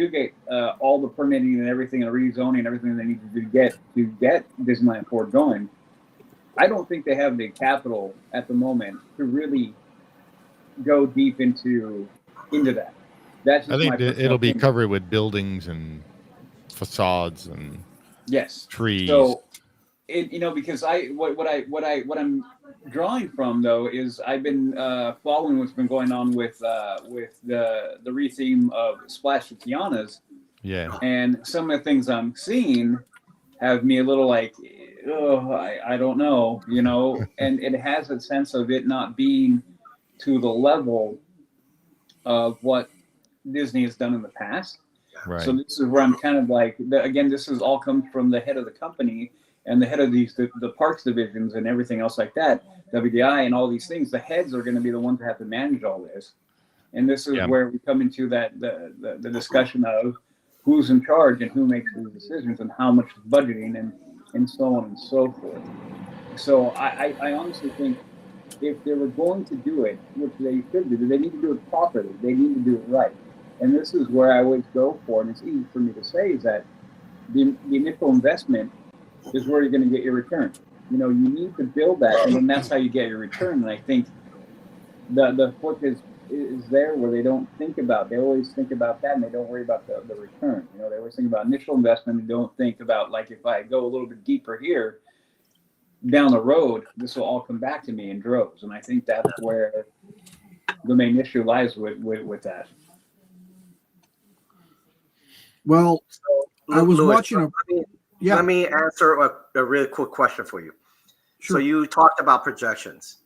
get all the permitting and everything and rezoning and everything they need to get Disneyland Forward going, I don't think they have the capital at the moment to really go deep into that. That's just I think my personal it'll be opinion. covered with buildings and facades and Yes. trees. So, because what I'm drawing from though is I've been following what's been going on with the retheme of Splash to Tiana's, yeah. and some of the things I'm seeing have me a little like, oh, I don't know, and it has a sense of it not being to the level of what Disney has done in the past. Right. So this is where I'm kind of like, again, this has all come from the head of the company and the head of the parks divisions and everything else like that, WDI and all these things. The heads are going to be the ones that have to manage all this. And this is where we come into that the discussion of who's in charge and who makes these decisions and how much budgeting and so on and so forth. So I honestly think if they were going to do it, which they should do, they need to do it properly. They need to do it right. And this is where I always go for, and it's easy for me to say, is that the initial investment is where you're going to get your return. You need to build that, and then that's how you get your return. And I think the foot is there where they don't think about. They always think about that, and they don't worry about the return. They always think about initial investment and don't think about, like, if I go a little bit deeper here, down the road, this will all come back to me in droves. And I think that's where the main issue lies with that. Well, I was Louis, watching let me answer a really quick question for you. Sure. So you talked about projections.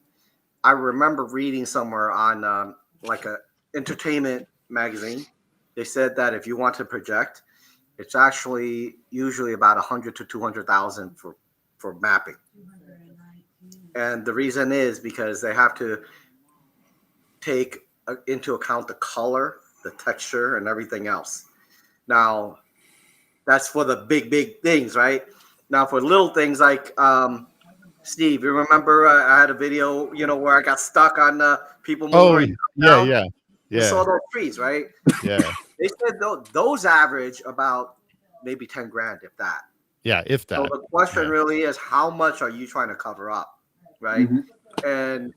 I remember reading somewhere on like a entertainment magazine. They said that if you want to project, it's actually usually about 100 to 200,000 for mapping. And the reason is because they have to take into account the color, the texture, and everything else. Now, that's for the big things, right? Now, for little things like Steve, you remember I had a video, where I got stuck on people moving. Yeah. You saw those trees, right? Yeah. They said those average about maybe 10 grand, if that. Yeah, if that. So the question really is, how much are you trying to cover up, right? Mm-hmm. And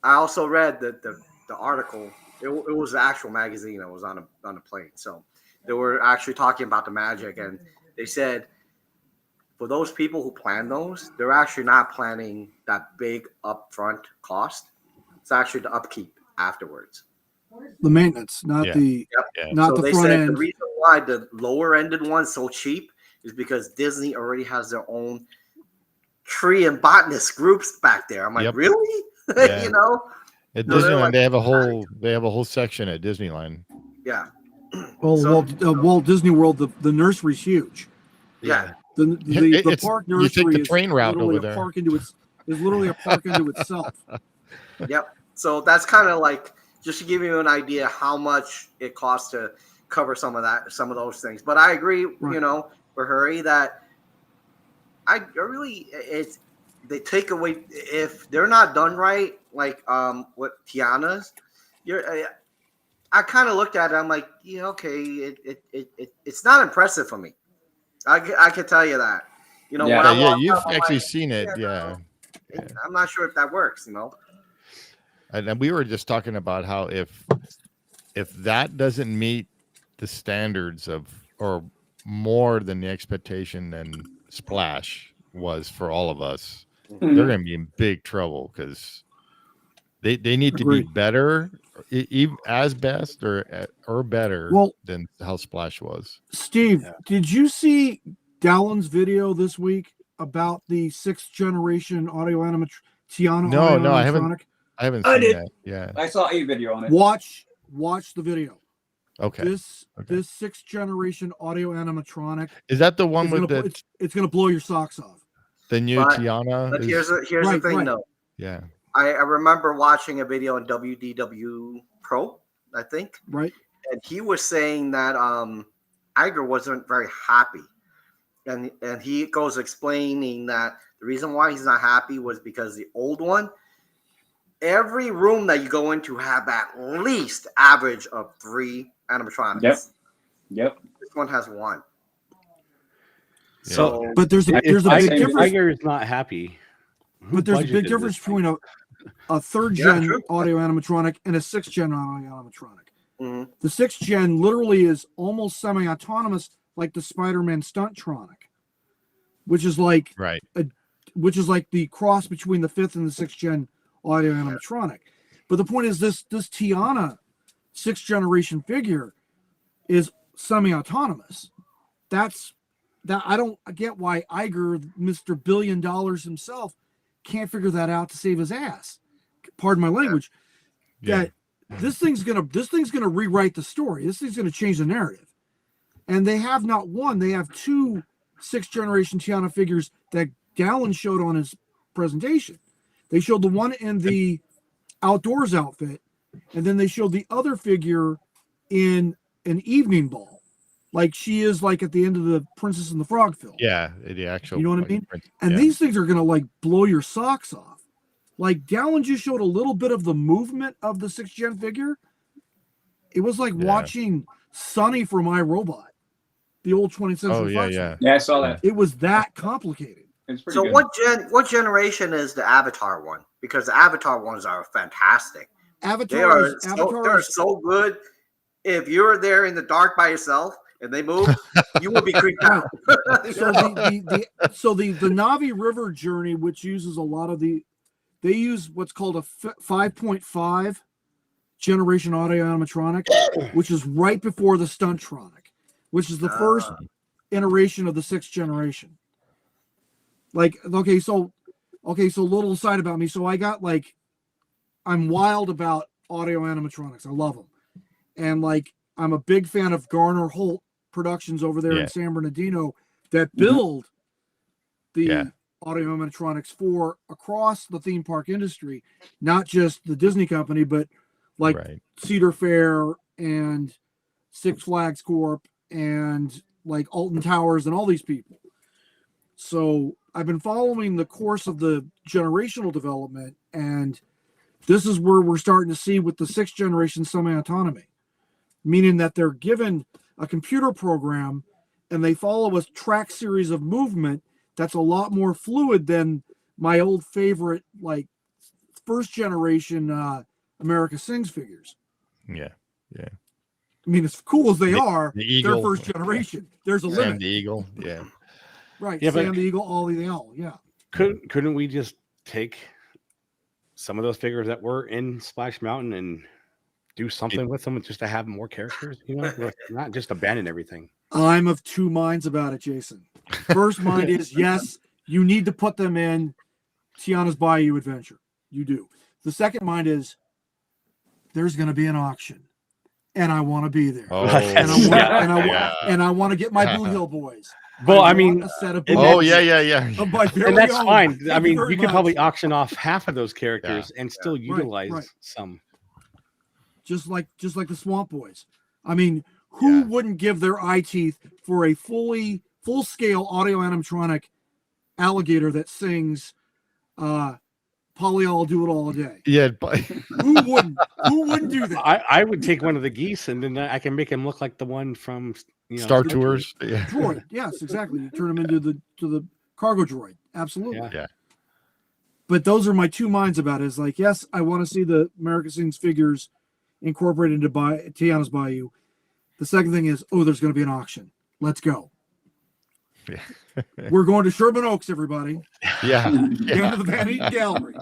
I also read that the article. It was the actual magazine that was on a plane. So they were actually talking about the magic, and they said for those people who plan those, they're actually not planning that big upfront cost. It's actually the upkeep afterwards. The maintenance, not Yeah. the Yeah. not So the they front said end. the reason why the lower ended one's so cheap is because Disney already has their own tree and botanist groups back there. I'm like, Yep. really? Yeah. You know? At No, they're Disneyland, like- they have a whole section at Disneyland. Yeah. Well, So- Walt Disney World, the nursery's huge. Yeah. The It's- park you nursery take the is train route literally over a there. park into its is literally a park into itself. Yep. So that's kind of like just to give you an idea how much it costs to cover some of those things. But I agree, Right. For Hury that I really they take away if they're not done right, like with Tiana's. I kind of looked at it. I'm like, yeah, okay, it's not impressive for me. I can tell you that. Yeah. When Yeah, I walk you've up, I'm actually like, seen it. yeah, Yeah. I'm not sure if that works. And we were just talking about how if that doesn't meet the standards of or more than the expectation than Splash was for all of us, Mm-hmm. they're going to be in big trouble because they need to be Agreed. better, as best or better Well- than how Splash was. Steve, Yeah. did you see Dallon's video this week about the 6th generation audio Tiana No, audio no, I haven't. animatronic? I haven't I seen did. that. Yeah. I saw a video on it. Watch the video. Okay. This Okay. 6th generation audio animatronic Is that the one is with gonna, the it's gonna blow your socks off. new But- Tiana? But is- here's the Right, thing, right. though. yeah. I remember watching a video on WDW Pro, I think, Right? and he was saying that Iger wasn't very happy, and he goes explaining that the reason why he's not happy was because the old one, every room that you go into have at least average of 3 animatronics. Yep. This one has 1. Yeah. So But there's a If big difference. Tiger is not happy. who But there's a big budgeted difference this between thing? a 3rd Yeah, gen true. audio animatronic and a 6th gen audio animatronic. mhm. The 6th gen literally is almost semi-autonomous, like the Spider-Man Stunttronic, which is like Right. the cross between the 5th and the 6th gen audio animatronic. But the point is this Tiana 6th generation figure is semi-autonomous. That I don't get why Iger, Mr. $1 billion himself, can't figure that out to save his ass. Pardon my language. Yeah. That this thing's gonna rewrite the story. This thing's gonna change the narrative. And they have not one, they have 2 6th generation Tiana figures that Dallon showed on his presentation. They showed the one in the outdoors outfit, and then they showed the other figure in an evening ball. Like she is like at the end of the Princess and the Frog film. Yeah. The actual. You know what I like, mean? print- And yeah. these things are gonna like blow your socks off. Like Dallon just showed a little bit of the movement of the 6th gen figure. It was like Yeah. watching Sonny from iRobot, the old 20th century Oh yeah, Fox yeah. one. Yeah, I saw that. It was that complicated. It's pretty So good. what generation is the Avatar one? Because the Avatar ones are fantastic. They Avatar are is so good. If you're there in the dark by yourself and they move, you will be creeped out. so the Navi River journey, which uses a lot of they use what's called a 5.5 generation audio animatronic, which is right before the Stunttronic, which is the first iteration of the 6th generation. Like, so little aside about me. So I got like, I'm wild about audio animatronics. I love them. And like, I'm a big fan of Garner Holt Productions over there Yeah. in San Bernardino that build the Yeah. audio animatronics for across the theme park industry, not just the Disney company, but like Right. Cedar Fair and Six Flags Corp and like Alton Towers and all these people. So I've been following the course of the generational development, and this is where we're starting to see with the 6th generation semi-autonomy, meaning that they're given a computer program and they follow a track series of movement that's a lot more fluid than my old favorite, like 1st generation America Sings figures. Yeah. Yeah. I mean, as cool as they are, the they're eagle. 1st generation. There's a Sam limit. the Eagle. Yeah. Right. Yeah, but- Sam the Eagle, Ollie the Owl. Yeah. Couldn't we just take some of those figures that were in Splash Mountain and do something with them just to have more characters? You know, not just abandon everything. I'm of two minds about it, Jason. First mind is yes, you need to put them in Tiana's Bayou Adventure. You do. The second mind is there's going to be an auction, and I want to be there. Oh, And I want to get my Blue Hill Boys. Well, I want mean, a set of and Blue Oh, Hill yeah. of my very and that's own. fine. I Thank mean, very you could much. probably auction off half of those characters and still utilize right. some. just like the Swamp Boys. I mean, who wouldn't give their eye teeth for a full scale audio animatronic alligator that sings Polly, I'll do it all day? Yeah. But Who wouldn't do that? I would take one of the geese and then I can make him look like the one from Star Tours. Yeah. Droid. Yes, exactly. You turn him into the cargo droid. Absolutely. Yeah. But those are my two minds about it. Is like, yes, I want to see the America Sings figures incorporated into Tiana's Bayou. The second thing is, there's going to be an auction. Let's go. Yeah. We're going to Sherman Oaks, everybody. Yeah. Down to the Van Eaton Gallery.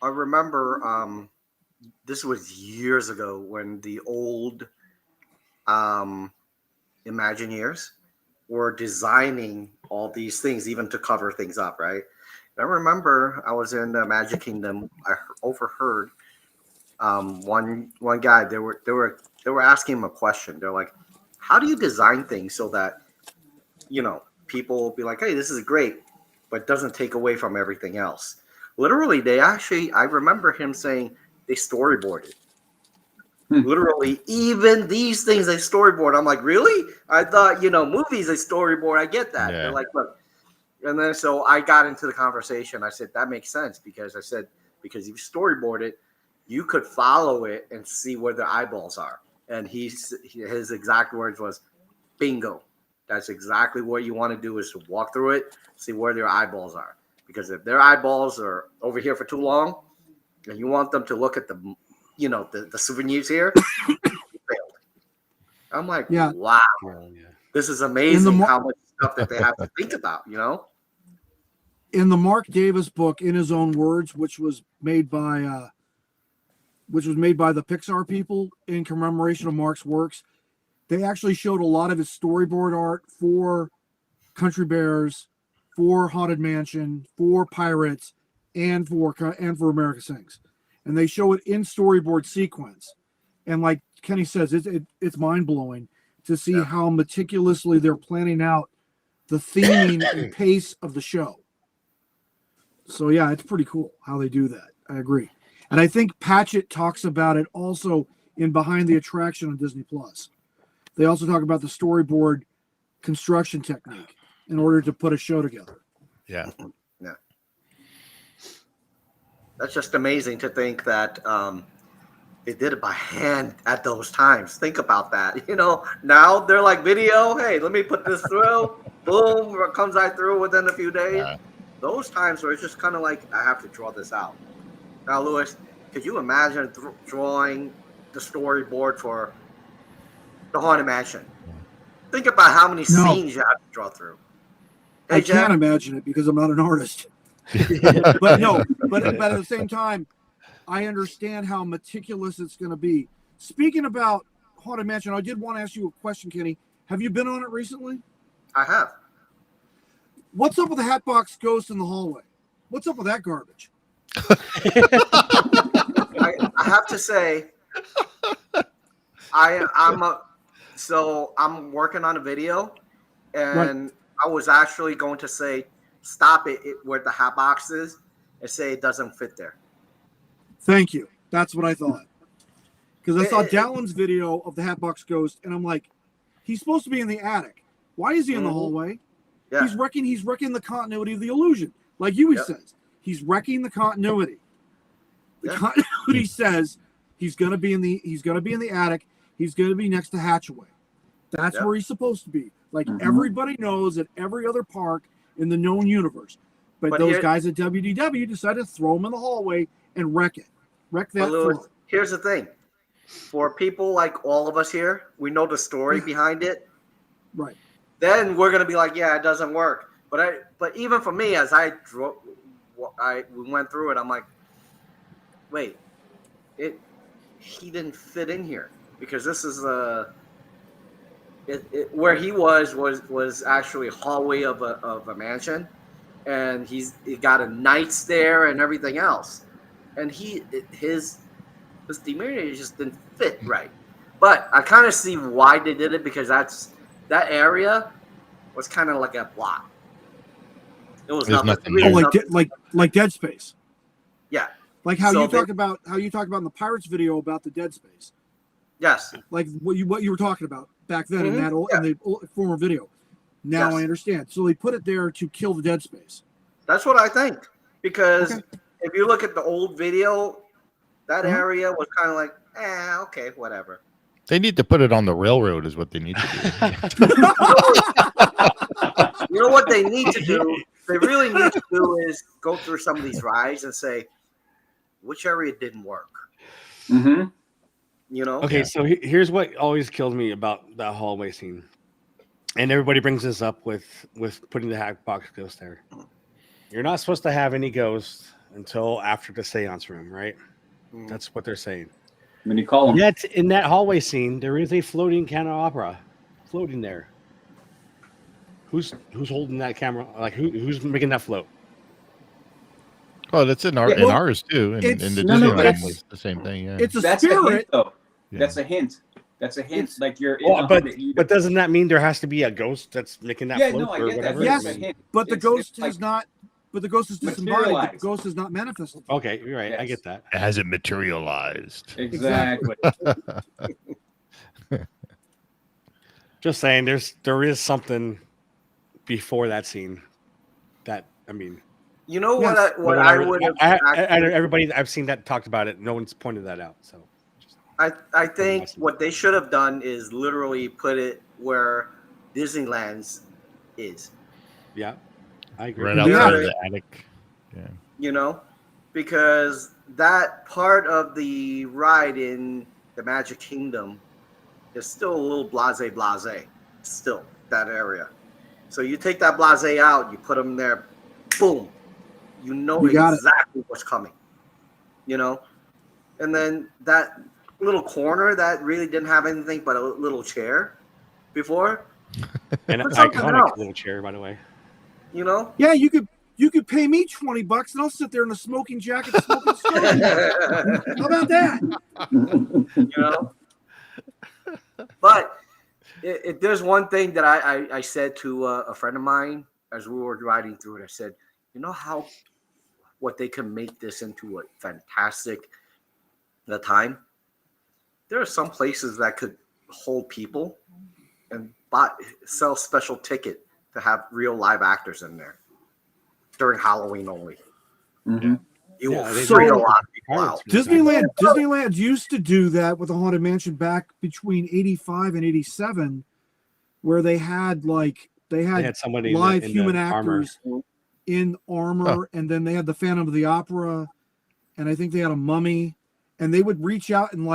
I remember this was years ago when the old Imagineers were designing all these things, even to cover things up, right? I remember I was in the Magic Kingdom. I overheard one guy. They were asking him a question. They're like, "How do you design things so that people will be like, hey, this is great, but it doesn't take away from everything else?" Literally, I remember him saying they storyboarded. Literally, even these things they storyboard. I'm like, really? I thought, movies they storyboard. I get that. Yeah. They're like, look. And then so I got into the conversation. I said, that makes sense because if you storyboard it, you could follow it and see where their eyeballs are. And his exact words was, bingo. That's exactly what you want to do, is to walk through it, see where their eyeballs are. Because if their eyeballs are over here for too long, and you want them to look at the souvenirs here, you failed. I'm like, wow, this is amazing how much stuff that they have to think about, In the Mark Davis book, In His Own Words, which was made by the Pixar people in commemoration of Mark's works, they actually showed a lot of his storyboard art for Country Bears, for Haunted Mansion, for Pirates, and for America Sings, and they show it in storyboard sequence. And like Kenny says, it's mind blowing to see how meticulously they're planning out the theming and pace of the show. So yeah, it's pretty cool how they do that. I agree, and I think Patchett talks about it also in Behind the Attraction on Disney Plus. They also talk about the storyboard construction technique in order to put a show together. Yeah. Yeah. That's just amazing to think that they did it by hand at those times. Think about that. Now they're like video. Hey, let me put this through. Boom, it comes right through within a few days. Yeah. Those times where it's just kind of like, I have to draw this out. Now, Louis, could you imagine drawing the storyboard for the Haunted Mansion? Think about how many scenes you have to draw through. Hey, I can't imagine it because I'm not an artist. but at the same time, I understand how meticulous it's going to be. Speaking about Haunted Mansion, I did want to ask you a question, Kenny. Have you been on it recently? I have. What's up with the Hatbox Ghost in the hallway? What's up with that garbage? I have to say, I'm working on a video, and I was actually going to say, stop it where the hat box is, and say it doesn't fit there. Thank you. That's what I thought. Because I saw It- Dallin's video of the Hatbox Ghost, and I'm like, he's supposed to be in the attic. Why is he in the Mhm. hallway? Yeah. He's wrecking the continuity of the illusion. Like Huey Yep. says, he's wrecking the continuity. The Yeah. continuity says he's gonna be in the attic. He's gonna be next to Hatchaway. That's Yep. where he's supposed to be. Like Mhm. everybody knows at every other park in the known universe. But But those here- guys at WDW decided to throw him in the hallway and wreck it. Wreck that But Louis, floor. here's the thing. For people like all of us here, we know the story behind it. Right. Then we're gonna be like, yeah, it doesn't work. But even for me, as we went through it, I'm like, wait, he didn't fit in here because this is where he was actually a hallway of a mansion, and he got a knights there and everything else, and his demeanor just didn't fit right. But I kind of see why they did it, because that area was kind of like a block. It was There's nothing. nothing Really there. Oh, like Dead Space. Yeah. Like how So you they- talk about in the Pirates video about the Dead Space. Yes. Like what you were talking about back then in Mhm. that in the former video. Now Yes. I understand. So they put it there to kill the Dead Space. That's what I think. Because Okay. if you look at the old video, that Uh-huh. area was kind of like, okay, whatever. They need to put it on the railroad, is what they need to You know what they need to do? They really need to do is go through some of these rides and say, which area didn't work? Mm-hmm. You know? Okay, so here's what always kills me about that hallway scene, and everybody brings this up with putting the Hatbox Ghost there. You're not supposed to have any ghosts until after the seance room, right? Mhm. That's what they're saying. When you call them. Yet in that hallway scene, there is a floating candelabra floating there. Who's holding that camera? Like who's making that float? Oh, that's in Yeah, well, ours too. In it's- the No, no, Disneyland that's- was the same thing. Yeah. It's a That's a hint, spirit. though. Yeah. That's a hint. That's a hint. It's- Like you're in Well, the but haunted, you but doesn't that mean there has to be a ghost that's making that yeah, float no, I or get that. whatever? But Yes, it's a hint. But the It's ghost like- is not. But the ghost is disembodied. The Materialized. ghost is not manifested. Okay, you're right. I Yes. get that. Has it materialized? Exactly. Just saying, there is something before that scene. That I mean, You know Yes. what but I would have everybody I've seen that talked about it. No one's pointed that out. So I think what they should have done is literally put it where Disneyland's is. yeah, I agree. Right Yeah. outside of the attic. Yeah. You know, because that part of the ride in the Magic Kingdom is still a little blase, still that area. So you take that blase out, you put them there, boom, you know You got it. exactly what's coming. You know, and then that little corner that really didn't have anything but a little chair before, And an Put something iconic else. little chair, by the way. you know. Yeah, you could pay me $20 and I'll sit there in a smoking jacket, smoking cigarettes. How about that? You know. But if there's one thing that I said to a friend of mine as we were riding through it, I said, you know what they can make this into a fantastic time. There are some places that could hold people and sell special ticket to have real live actors in there during Halloween only. Mm-hmm. You Yeah, will they freak a do. lot of people out. Disneyland used to do that with the Haunted Mansion back between 85 and 87, where they had They had somebody live in the human armor. actors in armor, and then they had the Phantom of the Opera, and I think they had a mummy, and they would reach out and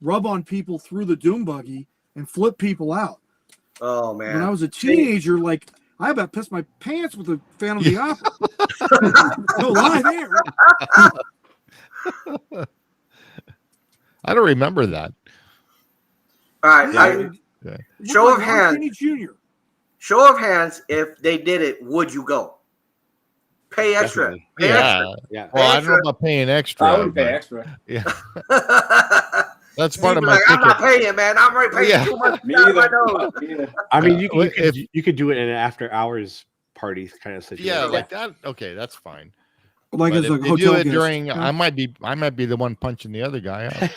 rub on people through the doom buggy and flip people out. Oh When I man. was a teenager, I about pissed my pants with the Phantom of the Opera. No lie there. I don't remember that. All right. Yeah. Show of Ron hands. Kinney Jr. Show of hands, if they did it, would you go? Pay extra. Definitely. Pay Yeah. Yeah. Well, I don't know about paying extra. I would pay but extra. Yeah, extra. that's part of my like, I'm not ticket. paying, man. I'm already paying Yeah. too much Me out of my either. nose. Me either. I mean, you If- could do it in an after hours party kind of situation. Yeah, like that. Okay, that's fine. Like But as a if they hotel do it guest. during, Yeah. I might be the one punching the other guy out.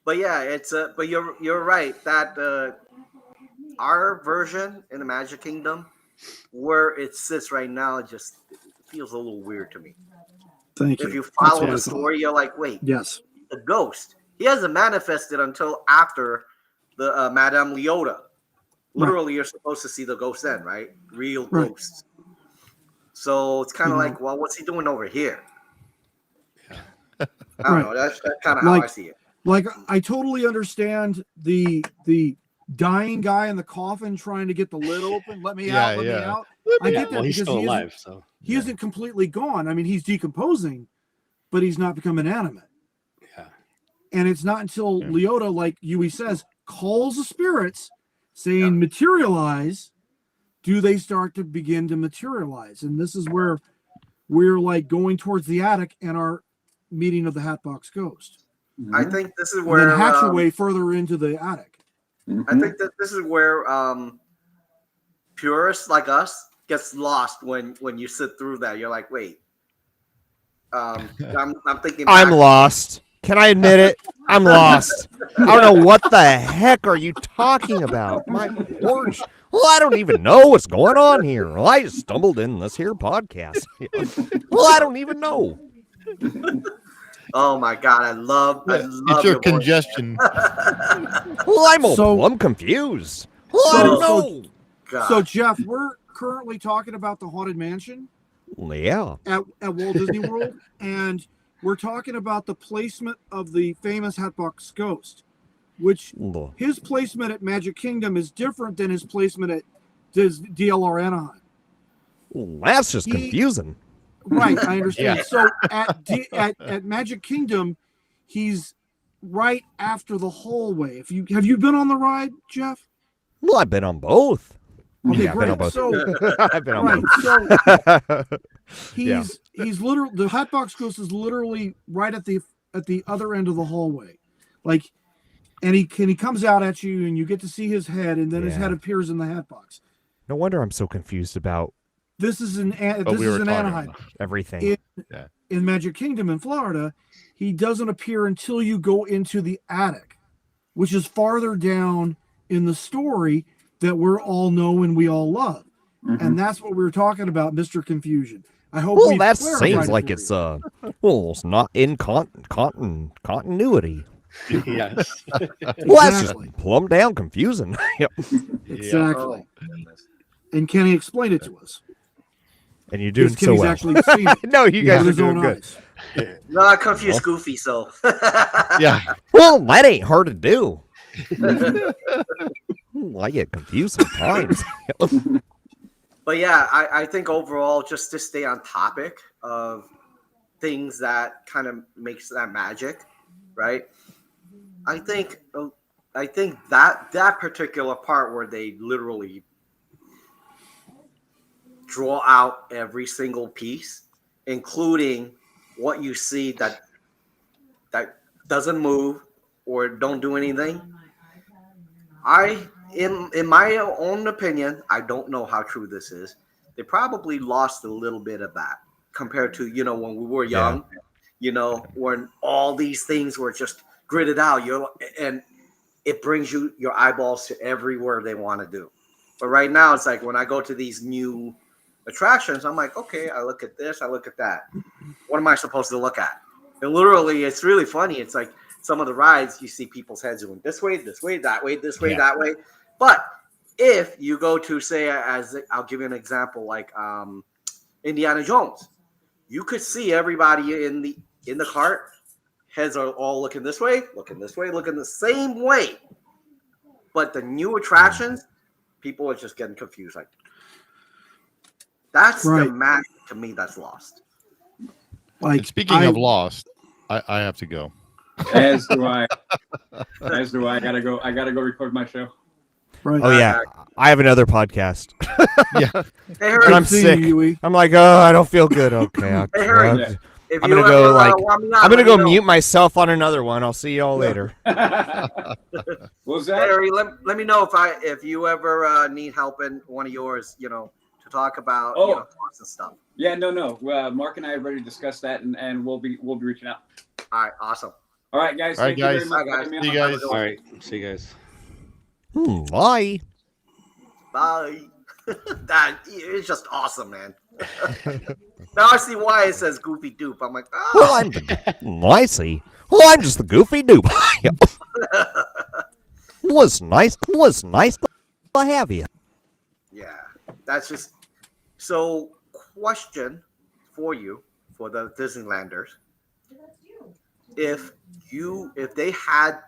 But yeah, it's but you're right that our version in the Magic Kingdom, where it sits right now, just feels a little weird to me. Thank you. If you That's follow what I the thought. story, you're like, wait, Yes. the ghost. He hasn't manifested until after the Madame Leota. Literally, you're supposed to see the ghost then, right? Real Right. ghosts. So it's kind of Mhm. like, well, what's he doing over here? Yeah. I don't Right. know. That's kind of how I Like- see it. Like I totally understand the dying guy in the coffin trying to get the lid open. Let me out. Let me out. I get that Well, he's because still he alive, so he isn't completely gone. I mean, he's decomposing, but he's not become inanimate. yeah. And it's not until Yeah. Leota, like Yui says, calls the spirits saying materialize, do they start to begin to materialize. And this is where we're like going towards the attic and our meeting of the Hatbox Ghost. I think this is And where then hatch away further into the attic. I think that this is where purists like us gets lost when you sit through that. You're like, wait. I'm thinking. I'm back- lost. Can I admit it? I'm lost. I don't know what the heck are you talking about. My porch. Well, I don't even know what's going on here. Well, I just stumbled in this here podcast. Well, I don't even know. Oh my god, I love It's your voice. congestion. Well, I'm all So- plumb confused. Well, I don't know. God. So, Jeff, we're currently talking about the Haunted Mansion Yeah. at Walt Disney World, and we're talking about the placement of the famous Hatbox Ghost, which Well, his placement at Magic Kingdom is different than his placement at DLR Anaheim. that's just He- confusing. Right, I understand. Yeah. So at Magic Kingdom, he's right after the hallway. Have you been on the ride, Jeff? Well, I've been on both. Okay, Yeah, I've been great. on both. So I've been on right, both. so he's literally the Hatbox Ghost is literally right at the other end of the hallway, like, and he comes out at you, and you get to see his head, and then his Yeah. head appears in the Hatbox. No wonder I'm so confused about This is in What this we is were in talking Anaheim. about. everything. In Magic Kingdom in Florida, he doesn't appear until you go into the attic, which is farther down in the story that we're all know and we all love. And that's what we were talking about, Mr. Confusion. I hope Well, we've that clarified seems it like for it's you. well, it's not in continuity. Yes. Well, that's just Exactly. plumb down confusing. Yep. Exactly. Oh, goodness. And can he explain it to us? And you're doing Because so Kenny's well. actually seen it No, you guys with are his own doing good. eyes. No, I confused Goofy, so Yeah. Well, that ain't hard to do. I get confused sometimes. But yeah, I think overall, just to stay on topic of things that kind of makes that magic, right? I think that particular part where they literally draw out every single piece, including what you see that doesn't move or don't do anything. In my own opinion, I don't know how true this is. They probably lost a little bit of that compared to, when we were young, when all these things were just gridded out, and it brings your eyeballs to everywhere they want to do. But right now, it's like when I go to these new attractions, I'm like, okay, I look at this, I look at that. What am I supposed to look at? And literally, it's really funny. It's like some of the rides, you see people's heads going this way, that way, this way, that way. But if you go to, say, I'll give you an example, like Indiana Jones, you could see everybody in the cart. Heads are all looking this way, looking the same way. But the new attractions, people are just getting confused. Like, that's Right. the magic to me that's lost. Like, And speaking of Lost, I have to go. As do I. As do I. I gotta go record my show. right. Oh yeah, I have another podcast, Yeah. Hey, and Harry, I'm Seeing sick. you, Yui. I'm like, oh, I don't feel good. Okay, Hey, Harry. Yeah. if I'm you gonna go, ever, like, want me on, I'm gonna let me go know. mute myself on another one. I'll see y'all later. What's Hey, that? Harry, let me know if you ever need help in one of yours, to to talk about costs and stuff. Yeah, no. Mark and I have already discussed that, and we'll be reaching out. All right, awesome. All right, guys. All right, Thank you very guys. much. All right, guys. for having me See you on. guys. All right. See you guys. Bye. Bye. That it's just awesome, man. Now I see why it says Goofy Dupe. I'm like, Well, oh, I see. Well, I'm just the goofy dupe. Was nice to have you. yeah. That's just so. Question for you, for the Disneylanders: if they had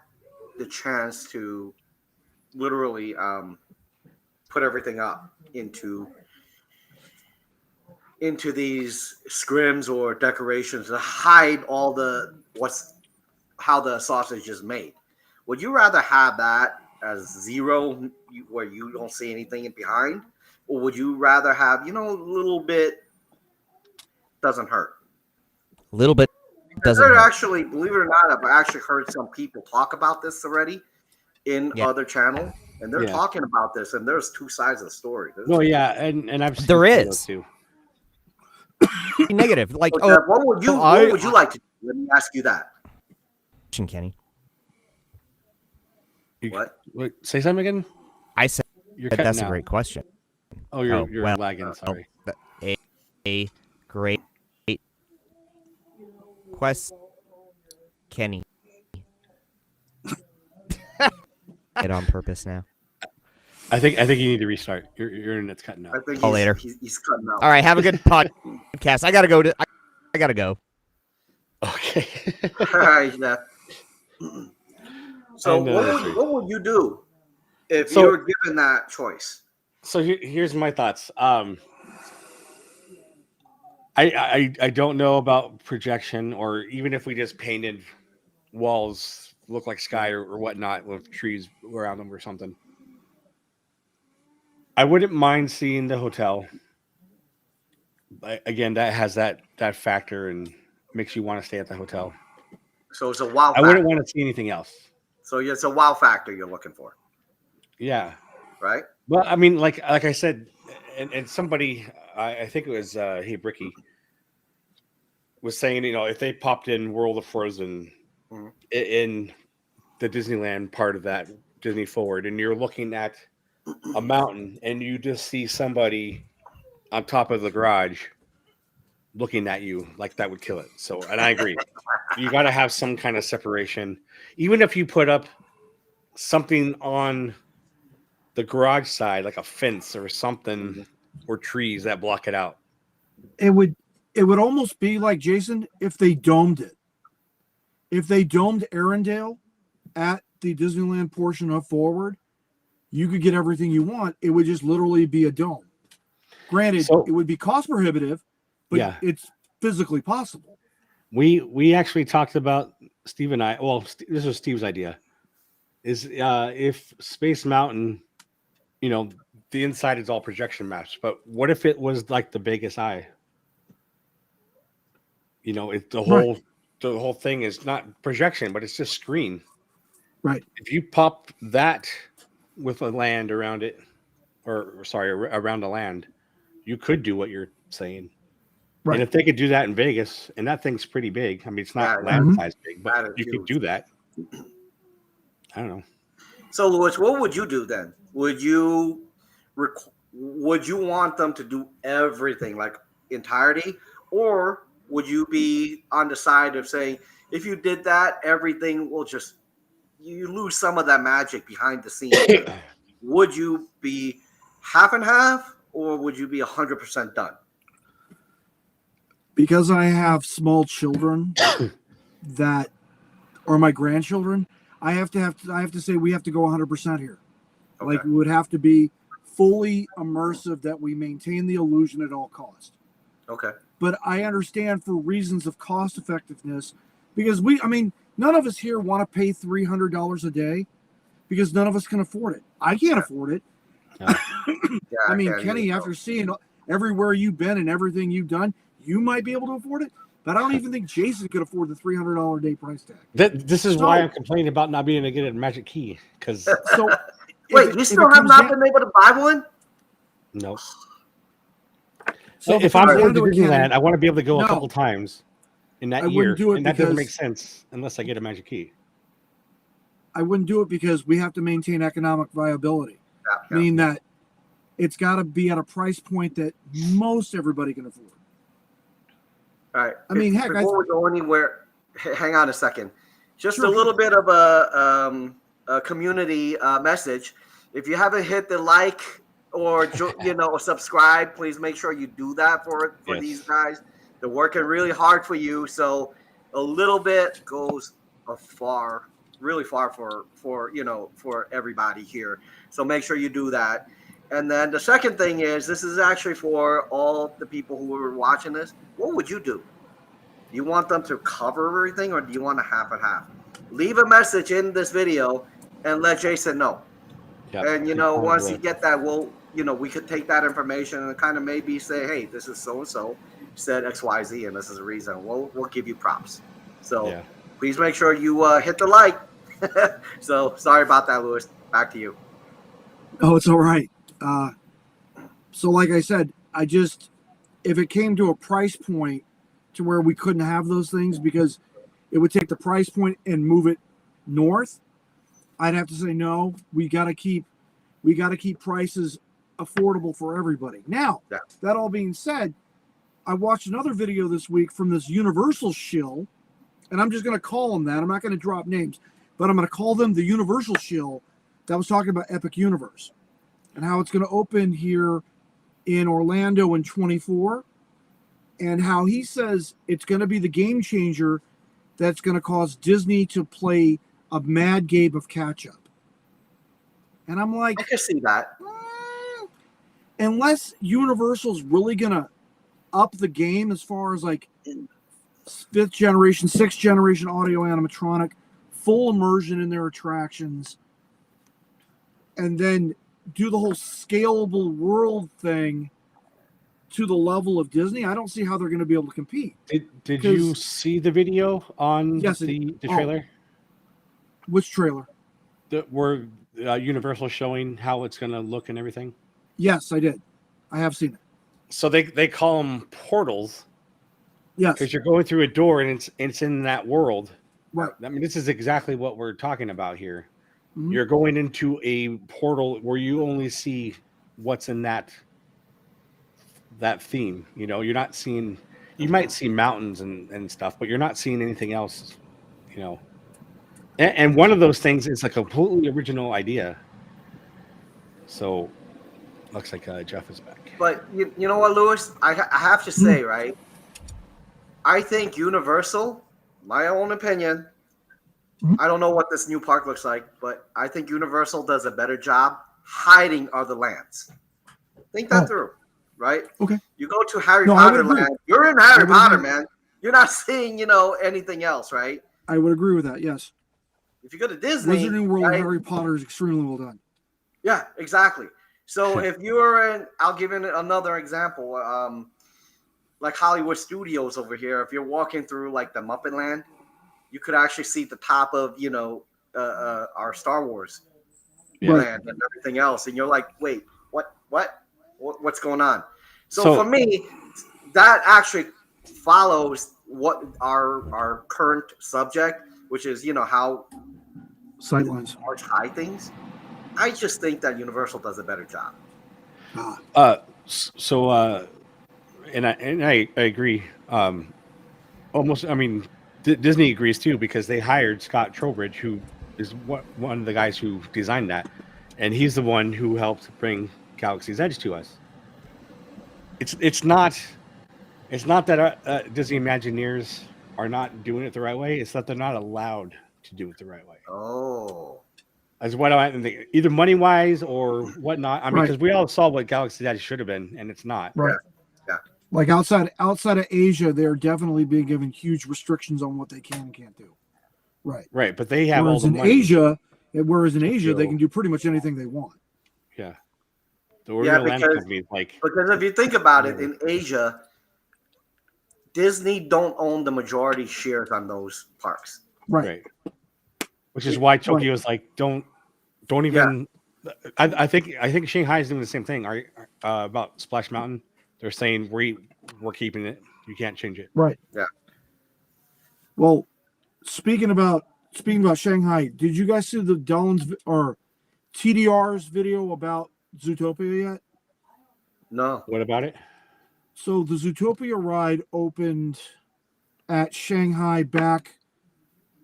the chance to literally put everything up into these scrims or decorations to hide all the how the sausage is made, would you rather have that as zero where you don't see anything in behind, or would you rather have a little bit doesn't hurt? A little bit doesn't There hurt. actually, believe it or not, I've actually heard some people talk about this already in other channels, and they're talking about this, and there's two sides of the story. No, yeah, and I've seen There photos is. too. Negative. Like, So, Jeff, what would you like to do? Let me ask you that. Kenny. What? Wait, say something again. I said You're that's cutting a out. great question. Oh, you're well, lagging. Sorry. A great question, Kenny. It on purpose now. I think you need to restart. Your internet's cutting out. I think Oh, later. He's cutting out. All right, have a good podcast. I gotta go. I gotta go. Okay. All right, Jeff. So, And, what would you do if So- you were given that choice? So here's my thoughts. I don't know about projection, or even if we just painted walls look like sky or whatnot with trees around them or something. I wouldn't mind seeing the hotel. Again, that has that factor and makes you want to stay at the hotel. So it's a wow I factor. wouldn't want to see anything else. So it's a wow factor you're looking for, Yeah. right? Well, I mean, like I said, and somebody, I think it was Hey Bricky, was saying, if they popped in World of Frozen in the Disneyland part of that Disney Forward, and you're looking at a mountain, and you just see somebody on top of the garage looking at you, like that would kill it. So, and I agree, you got to have some kind of separation, even if you put up something on the garage side, like a fence or something, or trees that block it out. It would almost be like, Jason, if they domed it. If they domed Arendelle at the Disneyland portion of Forward, you could get everything you want. It would just literally be a dome. Granted, it would be cost prohibitive, but it's physically possible. We actually talked about, Steve and I, well, this was Steve's idea, is if Space Mountain, the inside is all projection maps, but what if it was like the Vegas Eye? The whole thing is not projection, but it's just screen. Right. If you pop that with a land around it, around the land, you could do what you're saying. Right. And if they could do that in Vegas, and that thing's pretty big. I mean, it's not land size big, but you could do that. I don't know. So, Louis, what would you do then? Would you want them to do everything, like entirety, or would you be on the side of saying, if you did that, everything will just, you lose some of that magic behind the scenes? Would you be half and half, or would you be 100% done? Because I have small children that are my grandchildren, I have to say we have to go 100% here. Okay. Like, it would have to be fully immersive, that we maintain the illusion at all costs. Okay. But I understand, for reasons of cost effectiveness, because none of us here want to pay $300 a day, because none of us can afford it. I can't afford it. Yeah, I mean, can't Kenny, either. after seeing everywhere you've been and everything you've done, you might be able to afford it. But I don't even think Jason could afford the $300 a day price tag. This is why I'm complaining about not being able to get a Magic Key. Because So, wait, you still have not been able to buy one? No. So if I'm going to down a Disneyland, can- I want to be able to go a No. couple times in that I year, wouldn't do it and that doesn't make because- sense unless I get a magic key. I wouldn't do it because we have to maintain economic viability, Yeah. meaning that it's got to be at a price point that most everybody can afford. All right. I mean, heck, before we go anywhere, hang on a second. Just Sure, a little bit of a community message. If you haven't hit the like or subscribe, please make sure you do that for Yes. these guys. They're working really hard for you, so a little bit goes really far for everybody here. So make sure you do that. And then the second thing is, this is actually for all the people who are watching this. What would you do? Do you want them to cover everything, or do you want a half and half? Leave a message in this video and let Jason know. Yep. And once you get that, we could take that information and kind of maybe say, hey, this is so and so said XYZ, and this is the reason. We'll give you props. So please make sure you hit the like. So sorry about that, Louis. Back to you. Oh, it's all right. So like I said, if it came to a price point to where we couldn't have those things because it would take the price point and move it north, I'd have to say no. We got to keep prices affordable for everybody. Now, that all being said, I watched another video this week from this Universal shill, and I'm just going to call them that. I'm not going to drop names, but I'm going to call them the Universal shill that was talking about Epic Universe and how it's going to open here in Orlando in 24, and how he says it's going to be the game changer that's going to cause Disney to play a mad game of catch up. And I'm like, I can see that. Unless Universal's really going to up the game as far as like 5th generation, 6th generation audio animatronic, full immersion in their attractions, and then do the whole scalable world thing to the level of Disney, I don't see how they're going to be able to compete. Did you see the video on the trailer? Which trailer? Were Universal showing how it's going to look and everything? Yes, I did. I have seen it. So they call them portals. Yes. Because you're going through a door and it's in that world. Right. I mean, this is exactly what we're talking about here. Mm-hmm. You're going into a portal where you only see what's in that theme. You're not seeing. You might see mountains and stuff, but you're not seeing anything else. And one of those things is a completely original idea. So, looks like Jeff is back. But you know what, Louis? I have to say, right? I think Universal, my own opinion, I don't know what this new park looks like, but I think Universal does a better job hiding other lands. Think that through, right? Okay. You go to Harry Potter land, you're in Harry Potter, man. You're not seeing, anything else, right? I would agree with that, yes. If you go to Disney, Wizarding World of Harry Potter is extremely well done. Yeah, exactly. So if you're in, I'll give you another example. Like Hollywood Studios over here, if you're walking through like the Muppet Land, you could actually see the top of our Star Wars land and everything else, and you're like, wait, what's going on? So for me, that actually follows what our current subject, which is how sightlines high things. I just think that Universal does a better job. And I agree. Almost, I mean, Disney agrees too, because they hired Scott Trowbridge, who is one of the guys who designed that, and he's the one who helped bring Galaxy's Edge to us. It's not that Disney Imagineers are not doing it the right way. It's that they're not allowed to do it the right way. Oh. As what I think, either money wise or whatnot. I mean, because we all saw what Galaxy's Edge should have been, and it's not. Right. Yeah. Like outside of Asia, they're definitely being given huge restrictions on what they can and can't do. Right. Right, but they have whereas all the money. Whereas in Asia, they can do pretty much anything they want. Yeah. Because if you think about it, in Asia, Disney don't own the majority shares on those parks. Right. Which is why Tokyo's like, don't even. I think Shanghai is doing the same thing. About Splash Mountain. they're saying we're keeping it. You can't change it. Right. Yeah. Well, speaking about Shanghai, did you guys see the Dylan's or TDR's video about Zootopia yet? No. What about it? So the Zootopia ride opened at Shanghai back,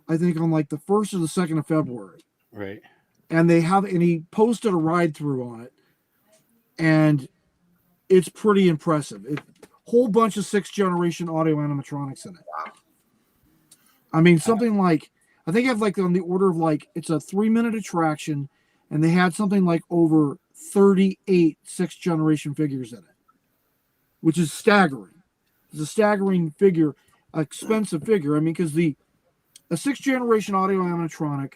I think, on like the 1st or the 2nd of February. Right. And he posted a ride through on it. And it's pretty impressive. Whole bunch of 6th generation audio animatronics in it. Wow. I mean, something like, I think I have like on the order of like, it's a 3-minute attraction, and they had something like over 38 6th generation figures in it, which is staggering. It's a staggering figure, expensive figure. I mean, because a 6th generation audio animatronic,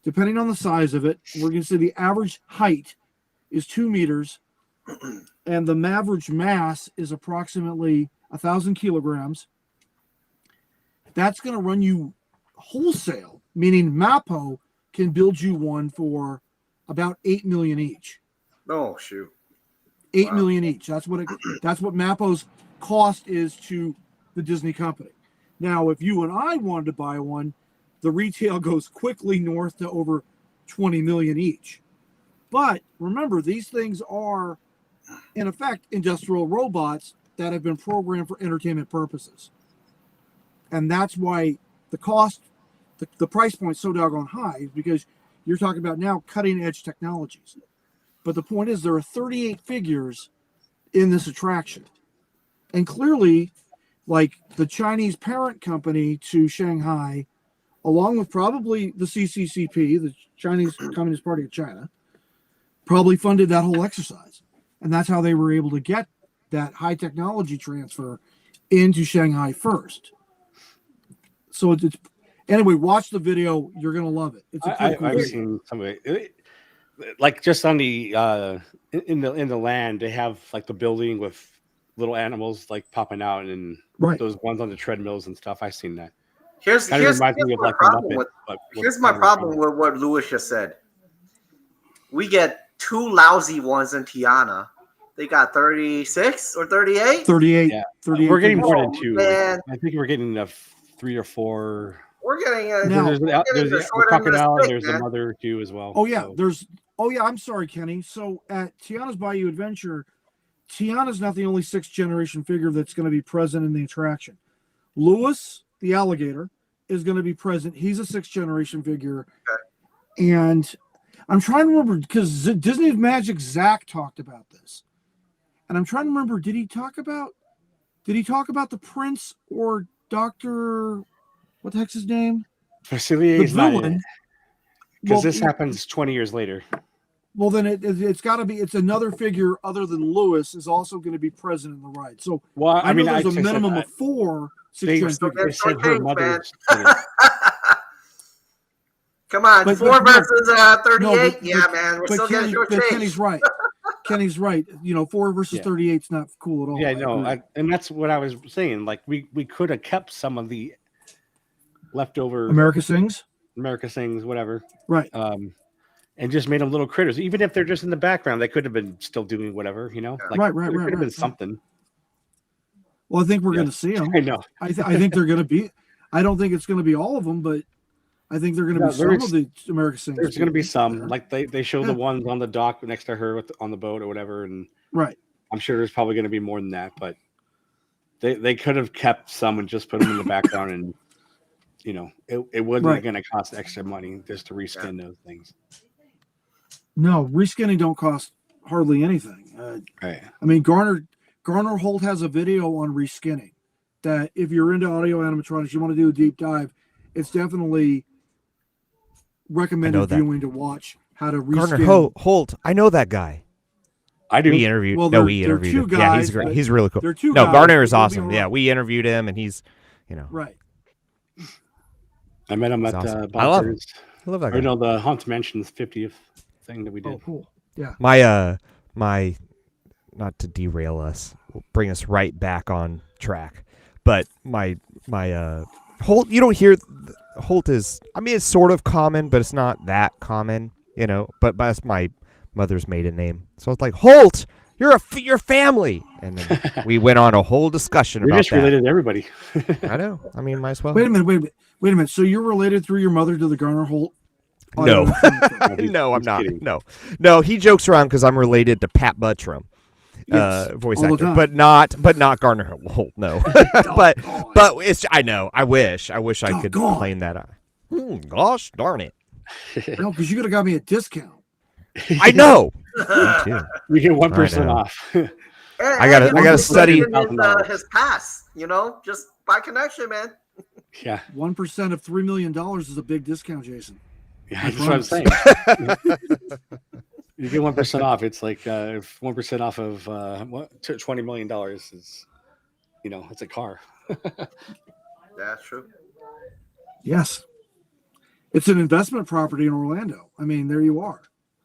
depending on the size of it, we're going to say the average height is 2 meters, and the average mass is approximately 1,000 kilograms. That's going to run you wholesale, meaning Mappo can build you one for about $8 million each. Oh shoot. $8 million each. That's what Mappo's cost is to the Disney company. Now, if you and I wanted to buy one, the retail goes quickly north to over $20 million each. But remember, these things are, in effect, industrial robots that have been programmed for entertainment purposes. And that's why the cost, the price point is so doggone high, because you're talking about now cutting edge technologies. But the point is, there are 38 figures in this attraction. And clearly, like the Chinese parent company to Shanghai, along with probably the CCCP, the Chinese Communist Party of China, probably funded that whole exercise. And that's how they were able to get that high technology transfer into Shanghai first. So it's anyway, watch the video. You're going to love it. It's a pretty cool I've video. seen some of it. Like just on the in the land, they have like the building with little animals like popping out, and Right. those ones on the treadmills and stuff. I've seen that. Here's Kind of reminds me of my like the problem Muppet. with but here's my problem with what Louis just said. We get 2 lousy ones in Tiana. They got 36 or 38. 38. Yeah. 38 We're getting figures. more than 2. Man. I think we're getting 3 or 4. We're getting a Now- There's getting the the short end of the crocodile, and stick, there's the man. mother too as well. Oh, yeah. So, I'm sorry, Kenny. So at Tiana's Bayou Adventure, Tiana's not the only 6th generation figure that's going to be present in the attraction. Lewis, the alligator, is going to be present. He's a 6th generation figure. Okay. And I'm trying to remember, because Disney's Magic Zach talked about this. And I'm trying to remember, did he talk about the prince or Dr. what the heck's his name? Facilier The is not in villain. it because Well, this happens 20 years later. Well, then it's got to be. It's another figure other than Lewis is also going to be present in the ride. So Well, I know there's a said minimum that. of 4 They, 6 gen they figures. said her Change, mother's in it. Come on, But 4 no, versus 38. no, but- Yeah, man, we're still getting short change. Kenny's right. Kenny's right. 4 versus Yeah. 38 is not cool at all. Yeah, I no, agree. and that's what I was saying. Like we could have kept some of the leftover America Sings. America Sings, whatever, Right. and just made them little critters. Even if they're just in the background, they could have been still doing whatever, Like, Right, there could have been right. something. Well, I think we're Yeah. going to see them. I know. I think they're going to be. I don't think it's going to be all of them, but I think they're going to Yeah, be some of the America Sings. There's going to be figures some. there. Like they show Yeah. the ones on the dock next to her on the boat or whatever, and Right. I'm sure there's probably going to be more than that. But they could have kept some and just put them in the background, and it wasn't Right. going to cost extra money just to reskin those things. No, reskinning don't cost hardly anything. Right. I mean, Garner Holt has a video on reskinning that if you're into audio animatronics, you want to do a deep dive, it's definitely recommended that. viewing to watch how to Garner reskin. Holt. I know that guy. I do. We interviewed. Well, no, they're we interviewed two him. Yeah, he's guys, great. but He's really cool. They're two No, guys, Garner is but they'll be awesome. all Yeah, right. we interviewed him, and he's, Right. I met him He's at awesome. the I love him. Bunkers. I love that guy. Or no, the Haunted Mansion's 50th thing that we did. Oh, cool. Yeah. My not to derail us, bring us right back on track, but my Holt, you don't hear Holt is, I mean, it's sort of common, but it's not that common, but that's my mother's maiden name, so it's like Holt, You're family. And then we went on a whole discussion You're about just that. related to everybody. I know. I mean, might as well. Wait a minute. So you're related through your mother to the Garner Holt? No. He's- No, I'm he's not. kidding. No. He jokes around because I'm related to Pat Buttram, Yes, voice all the actor, time. but not Garner Holt. No, but it's. I know. I wish I could Doggone. claim that. Gosh darn it! No, because you could have got me a discount. I know. Me too. You get 1% know. off. I gotta study- his pass. Just by connection, man. Yeah, 1% of $3 million is a big discount, Jason. yeah, that's what I'm saying. You get 1% off. It's like 1% off of $20 million is, it's a car. That's true. Yes. It's an investment property in Orlando. I mean, there you are.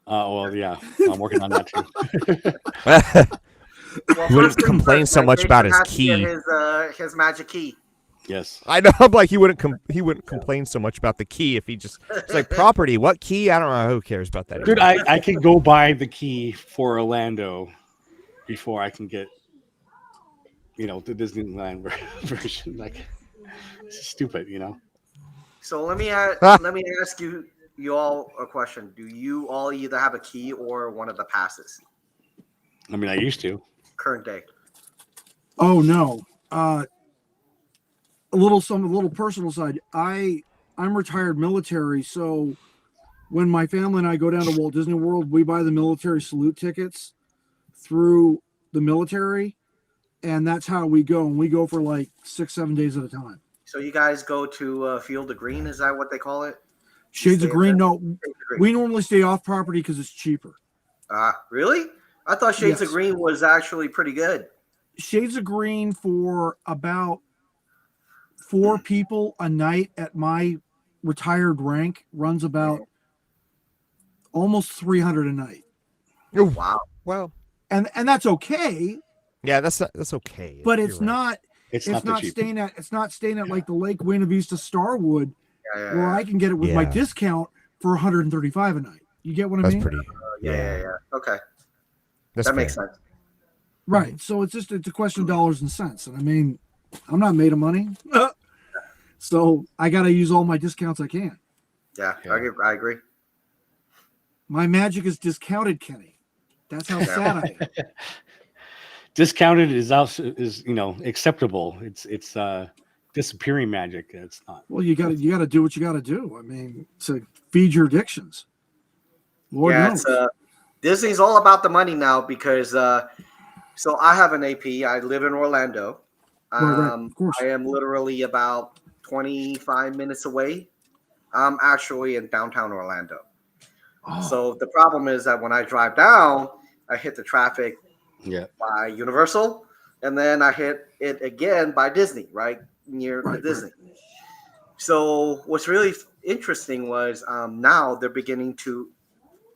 Well, yeah, I'm working on that too. Well, He wouldn't first things complain first, so man, much Jason about his has to get key. his magic key. Yes. I know. I'm like he wouldn't complain so much about the key if it's like property. What key? I don't know. Who cares about that? Dude, I could go buy the key for Orlando before I can get, the Disneyland version. Like, it's stupid, So let me ask you all a question. Do you all either have a key or one of the passes? I mean, I used to. Current day. Oh no. A little personal side. I'm retired military, so when my family and I go down to Walt Disney World, we buy the military salute tickets through the military, and that's how we go. And we go for like 6-7 days at a time. So you guys go to Field of Green? Is that what they call it? Shades of Stay Green. there? No, Shades of Green. we normally stay off property because it's cheaper. Really? I thought Shades of Yes. Green was actually pretty good. Shades of Green for about 4 people a night at my retired rank runs about almost 300 a night, Wow. Well, and that's okay. yeah, that's okay. But You're it's right. not. It's It's not the cheap. It's not staying at like the Lake Buena Vista Starwood, Yeah. where I can get it with my Yeah. discount for 135 a night. You get what I That's mean? pretty. Yeah. Okay. That's That makes fair. sense. Right. So it's a question of dollars and cents. And I mean, I'm not made of money. So I got to use all my discounts I can. Yeah, Yeah. I agree. My magic is discounted, Kenny. That's how sad I am. Discounted is also acceptable. It's disappearing magic. It's not. Well, you got to do what you got to do. I mean, to feed your addictions. Lord knows. It's Disney's all about the money now because so I have an AP. I live in Orlando. Right, of course. I am literally about 25 minutes away. I'm actually in downtown Orlando. Oh, So the problem is that when I drive down, I hit the traffic Yeah. by Universal, and then I hit it again by Disney, right near Right, the Disney. So what's really interesting was now they're beginning to.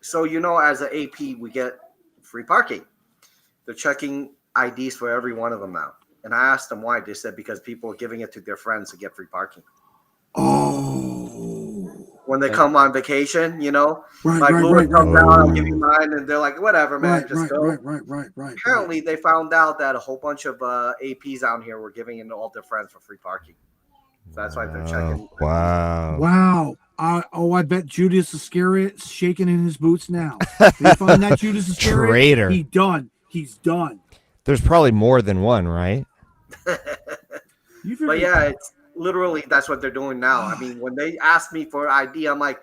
So as an AP, we get free parking. They're checking IDs for every one of them now. And I asked them why. They said because people are giving it to their friends to get free parking. oh. When they come on vacation, Right, like right, Louis right, comes right, down, right, I'll give you mine, and they're like, whatever, man, right, just right, go. right. Apparently, they found out that a whole bunch of APs out here were giving it to all their friends for free parking. So that's why they're checking. Wow. Wow. I bet Judas Iscariot's shaking in his boots now. They find that Judas Iscariot. Traitor. He's done. There's probably more than one, right? You But yeah, it's literally that's what they're doing now. I mean, when they ask me for ID, I'm like,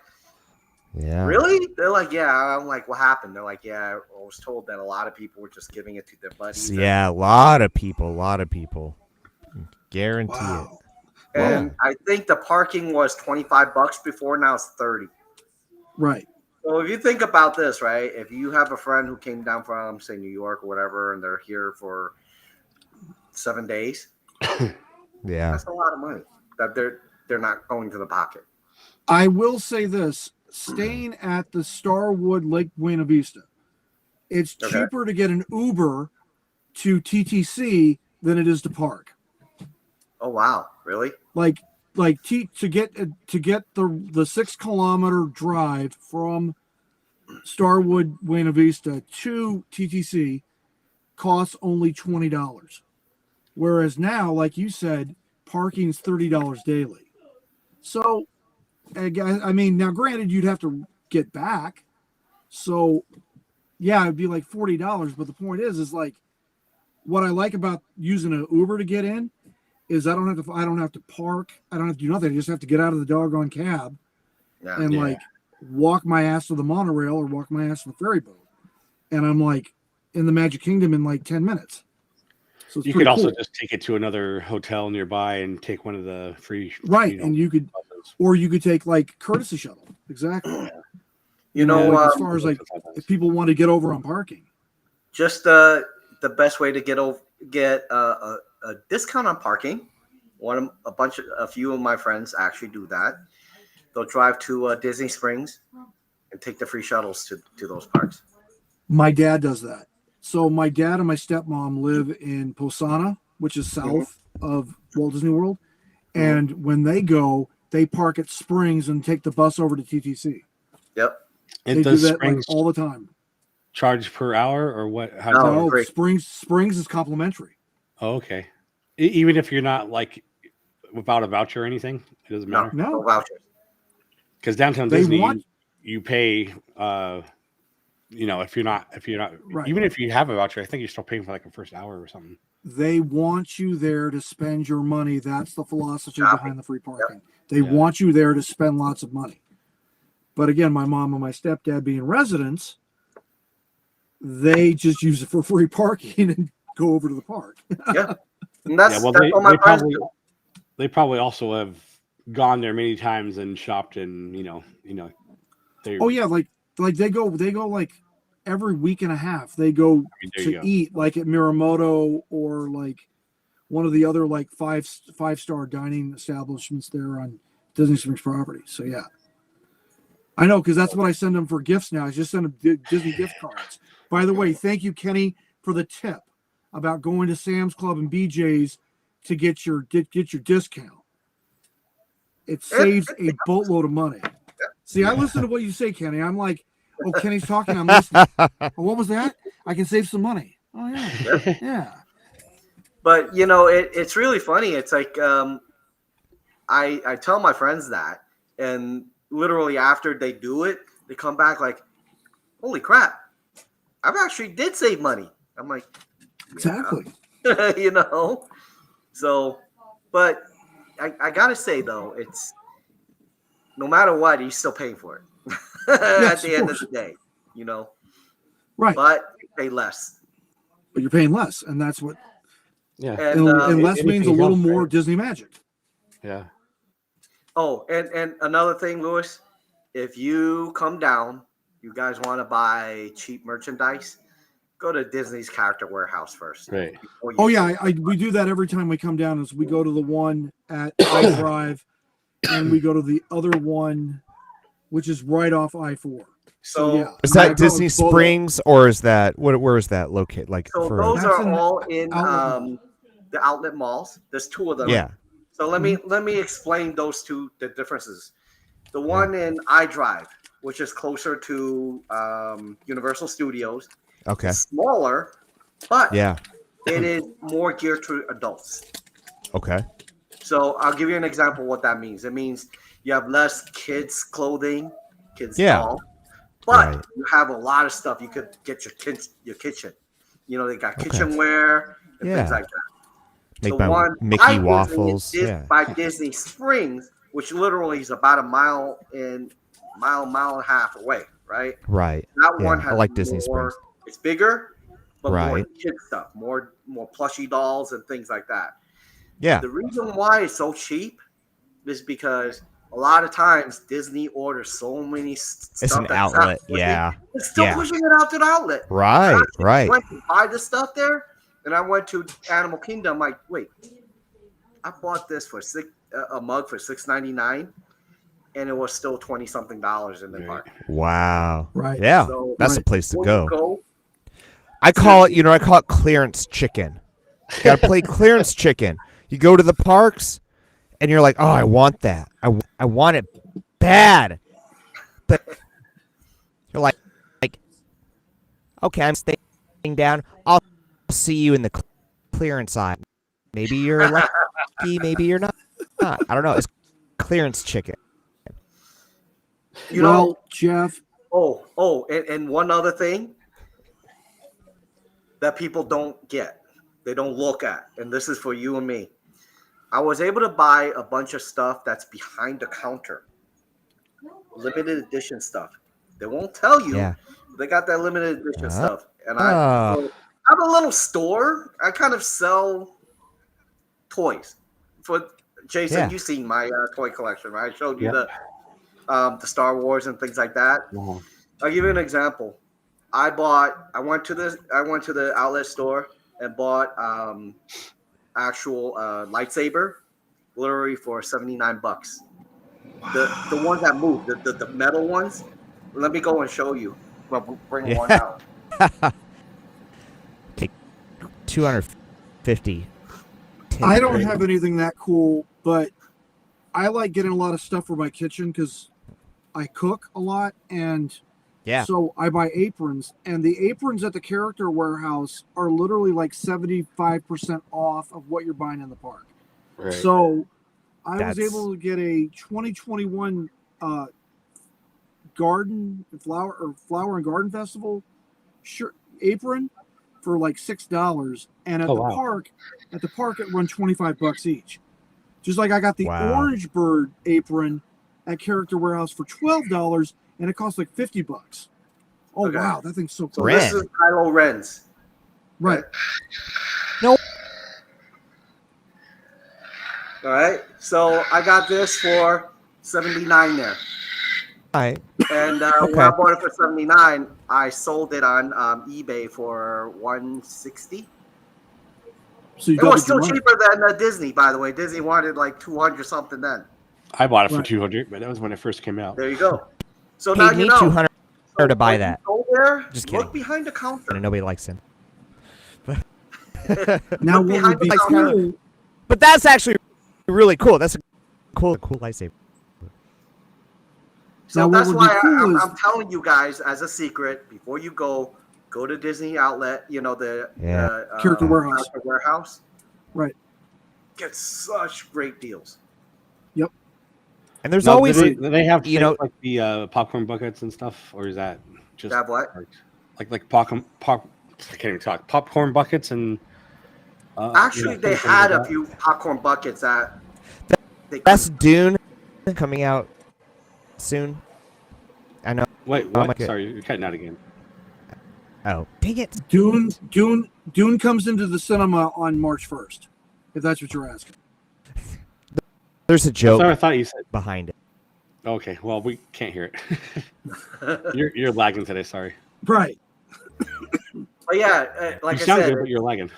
Yeah. really? They're like, yeah. I'm like, what happened? They're like, yeah, I was told that a lot of people were just giving it to their buddies. Yeah, a lot of people. Guarantee Wow. And I think the parking was $25 before. Now it's 30. Right. So if you think about this, right? If you have a friend who came down from, say, New York or whatever, and they're here for 7 days, it. Yeah. that's a lot of money that they're not going to the pocket. I will say this: staying at the Starwood Lake Buena Vista, it's Okay. cheaper to get an Uber to TTC than it is to park. Oh wow, really? To get the 6 kilometer drive from Starwood Buena Vista to TTC costs only $20. Whereas now, like you said, parking's $30 daily. So, I mean, now granted, you'd have to get back. So, yeah, it'd be like $40. But the point is like, what I like about using an Uber to get in is I don't have to park. I don't have to do nothing. I just have to get out of the doggone cab and like walk my ass to the monorail or walk my ass to the ferry boat. And I'm like in the Magic Kingdom in like 10 minutes. So it's you could also just take it to another hotel nearby and take one of the free. Right. And you could, or you could take like courtesy shuttle. Exactly. Yeah. As far as like, if people want to get over on parking. Just the best way to get a discount on parking. A few of my friends actually do that. They'll drive to Disney Springs and take the free shuttles to those parks. My dad does that. So my dad and my stepmom live in Posana, which is south of Walt Disney World. And when they go, they park at Springs and take the bus over to TTC. Yep. And they do does that Springs all the time. charge per hour or what? How No, No, Springs is complimentary. Oh, okay. Even if you're not like without a voucher or anything, it doesn't matter. No vouchers. Because downtown They Disney, want- you pay. If you're not, Right. even if you have a voucher, I think you're still paying for like a first hour or something. They want you there to spend your money. That's the philosophy behind the free parking. They Yeah. want you there to spend lots of money. But again, my mom and my stepdad being residents, they just use it for free parking and go over to the park. Yeah. And that's Yeah, well, that's what my friends do. they probably also have gone there many times and shopped and they. Oh yeah, like they go like every week and a half. They go there you to go. eat like at Miramoto or like one of the other like five-star dining establishments there on Disney Springs property. So yeah, I know because that's what I send them for gifts now. I just send them Disney gift cards. By the way, thank you, Kenny, for the tip about going to Sam's Club and BJ's to get your discount. It saves a boatload of money. See, I listen to what you say, Kenny. I'm like, oh, Kenny's talking. I'm listening. Oh, what was that? I can save some money. Oh yeah, yeah. But it's really funny. It's like I tell my friends that, and literally after they do it, they come back like, "Holy crap! I've actually did save money." I'm like, Exactly. So, but I gotta say though, it's no matter what, he's still paying for it Yes, at the of end course. of the day, Right. But you pay less. But you're paying less, and that's what. Yeah. And less means a anything little else, more right? Disney magic. Yeah. Oh, and another thing, Louis, if you come down, you guys want to buy cheap merchandise, go to Disney's Character Warehouse first. Right. before you- Oh yeah, we do that every time we come down. Is we go to the one at I-5, and we go to the other one, which is right off I-4. So yeah, Is I that go Disney with both. Springs or is that where is that located? Like So for those That's are in the all in outlet the outlet malls. There's two of them. yeah. So let me explain the differences. The one in iDrive, which is closer to Universal Studios, Okay. is smaller, but Yeah. it is more geared to adults. Okay. So I'll give you an example of what that means. It means you have less kids' clothing, kids' Yeah. doll, but Right. you have a lot of stuff you could get your kitchen. They got Okay. kitchenware and Yeah. things like that. Make The my one Mickey by Disney waffles. is Yeah. by Disney Springs, which literally is about a mile and a half away, right? Right. That Yeah, one I has like Disney more, Springs. It's bigger, but more Right. kid stuff, more plushy dolls and things like that. Yeah. The reason why it's so cheap is because a lot of times Disney orders so many stuff. It's an that's not outlet. pushing- Yeah. It's still Yeah. pushing it out to the outlet. Right. I actually Right. went to buy this stuff there, and I went to Animal Kingdom. Like, wait, I bought this for a mug for $6.99, and it was still $20-something in the Right. park. Wow. Right. Yeah. So That's the right. place to when go. you go, I call it clearance chicken. You gotta play clearance chicken. You go to the parks and you're like, oh, I want that. I want it bad. But you're like, okay, I'm staying down. I'll see you in the clearance aisle. Maybe you're lucky, maybe you're not. I don't know. It's clearance chicken. You know, Jeff. And one other thing that people don't get, they don't look at, and this is for you and me. I was able to buy a bunch of stuff that's behind the counter, limited edition stuff. They won't tell you. Yeah. They got that limited edition stuff, and I have a little store. I kind of sell toys. For Jason, Yeah. you've seen my toy collection, right? I showed you the Star Wars and things like that. I'll give you an example. I went to the outlet store and bought actual lightsaber, literally for $79. The ones that move, the metal ones. Let me go and show you. I'll bring one out. Take 250. I don't have anything that cool, but I like getting a lot of stuff for my kitchen because I cook a lot, and so I buy aprons, and the aprons at the Character Warehouse are literally like 75% off of what you're buying in the park. Right. So I was able to get a 2021 garden and flower and garden festival apron for like $6, and at the park it run $25 each. Just like I got the Orange Bird apron at Character Warehouse for $12, and it costs like $50. Oh wow, that thing's so cool. So this is Kylo Ren's. Right. No. All right. So I got this for $79 there. All right. And when I bought it for $79, I sold it on eBay for $160. So it was still cheaper than Disney, by the way. Disney wanted like $200 something then. I bought it for $200, but that was when it first came out. There you go. So now you know. $200 to buy that. Go there. Just kidding. Look behind the counter. And nobody likes him. Now what would be cool? But that's actually really cool. That's a cool lightsaber. So that's why I'm telling you guys as a secret, before you go to Disney Outlet, the Character Warehouse. Right. Get such great deals. Yep. And there's always do they have like the popcorn buckets and stuff, or is that just have what? Like popcorn? I can't even talk. Popcorn buckets and. Actually, they had a few popcorn buckets at. That's Dune coming out soon. I know. Wait, what? Sorry, you're cutting out again. Oh, dang it! Dune comes into the cinema on March 1st. If that's what you're asking. There's a joke. I thought you said behind it. Okay, well we can't hear it. you're lagging today. Sorry. Right. But yeah, like you I sound said, good, but you're lagging.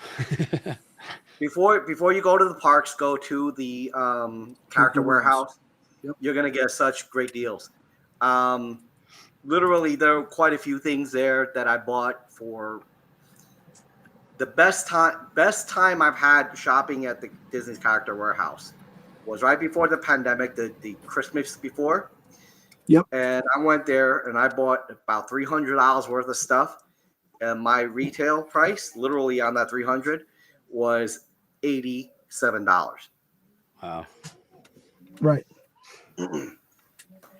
before you go to the parks, go to the Character Warehouse. Yep. You're gonna get such great deals. Literally, there are quite a few things there that I bought for the best time I've had shopping at the Disney's Character Warehouse was right before the pandemic, the Christmas before. Yep. And I went there and I bought about $300 worth of stuff. And my retail price, literally on that $300, was $87. Wow. Right.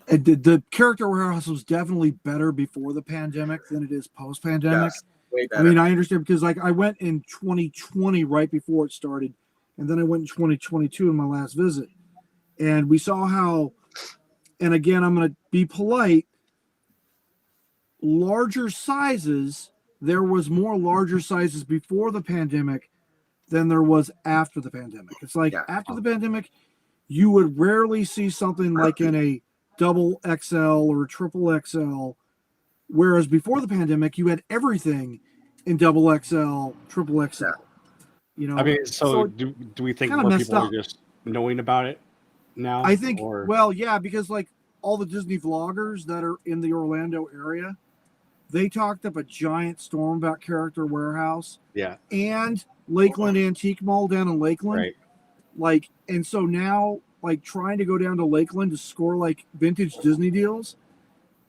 The Character Warehouse was definitely better before the pandemic than it is post-pandemic. Yes, way better. I mean, I understand because like I went in 2020 right before it started, and then I went in 2022 in my last visit, and we saw how. And again, I'm going to be polite. Larger sizes. There was more larger sizes before the pandemic than there was after the pandemic. It's like after the pandemic, you would rarely see something like in a double XL or a triple XL, whereas before the pandemic, you had everything in double XL, triple XL. I mean, so do we think more people are just knowing about it now? I think, well, yeah, because like all the Disney vloggers that are in the Orlando area, they talked up a giant storm about Character Warehouse. Yeah. And Lakeland Antique Mall down in Lakeland. Right. Like, and so now, like, trying to go down to Lakeland to score, like, vintage Disney deals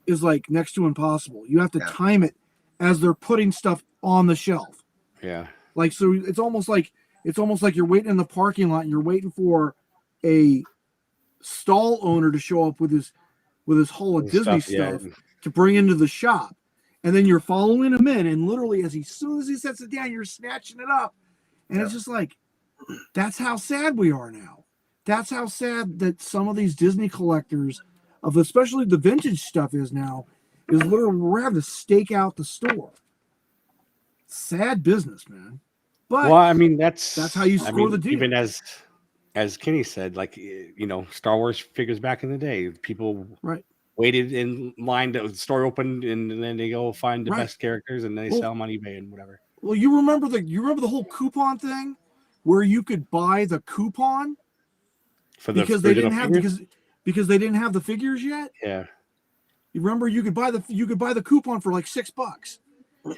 is, like, next to impossible. You have to time it as they're putting stuff on the shelf. Yeah. Like, so it's almost like you're waiting in the parking lot and you're waiting for a stall owner to show up with his haul of And Disney yeah. stuff to bring into the shop. And then you're following him in, and literally as soon as he sets it down, you're snatching it up. And it's just like, that's how sad we are now. That's how sad that some of these Disney collectors of especially the vintage stuff is now, is literally we're having to stake out the store. Sad business, man. But Well, I mean, that's how you score the deal. Even as Kenny said, like, you know, Star Wars figures back in the day, people waited in line to the store opened, and then they go find the best characters, and they sell them on eBay and whatever. Well, you remember the whole coupon thing, where you could buy the coupon because they didn't have the figures yet. Yeah, you remember you could buy the coupon for like $6,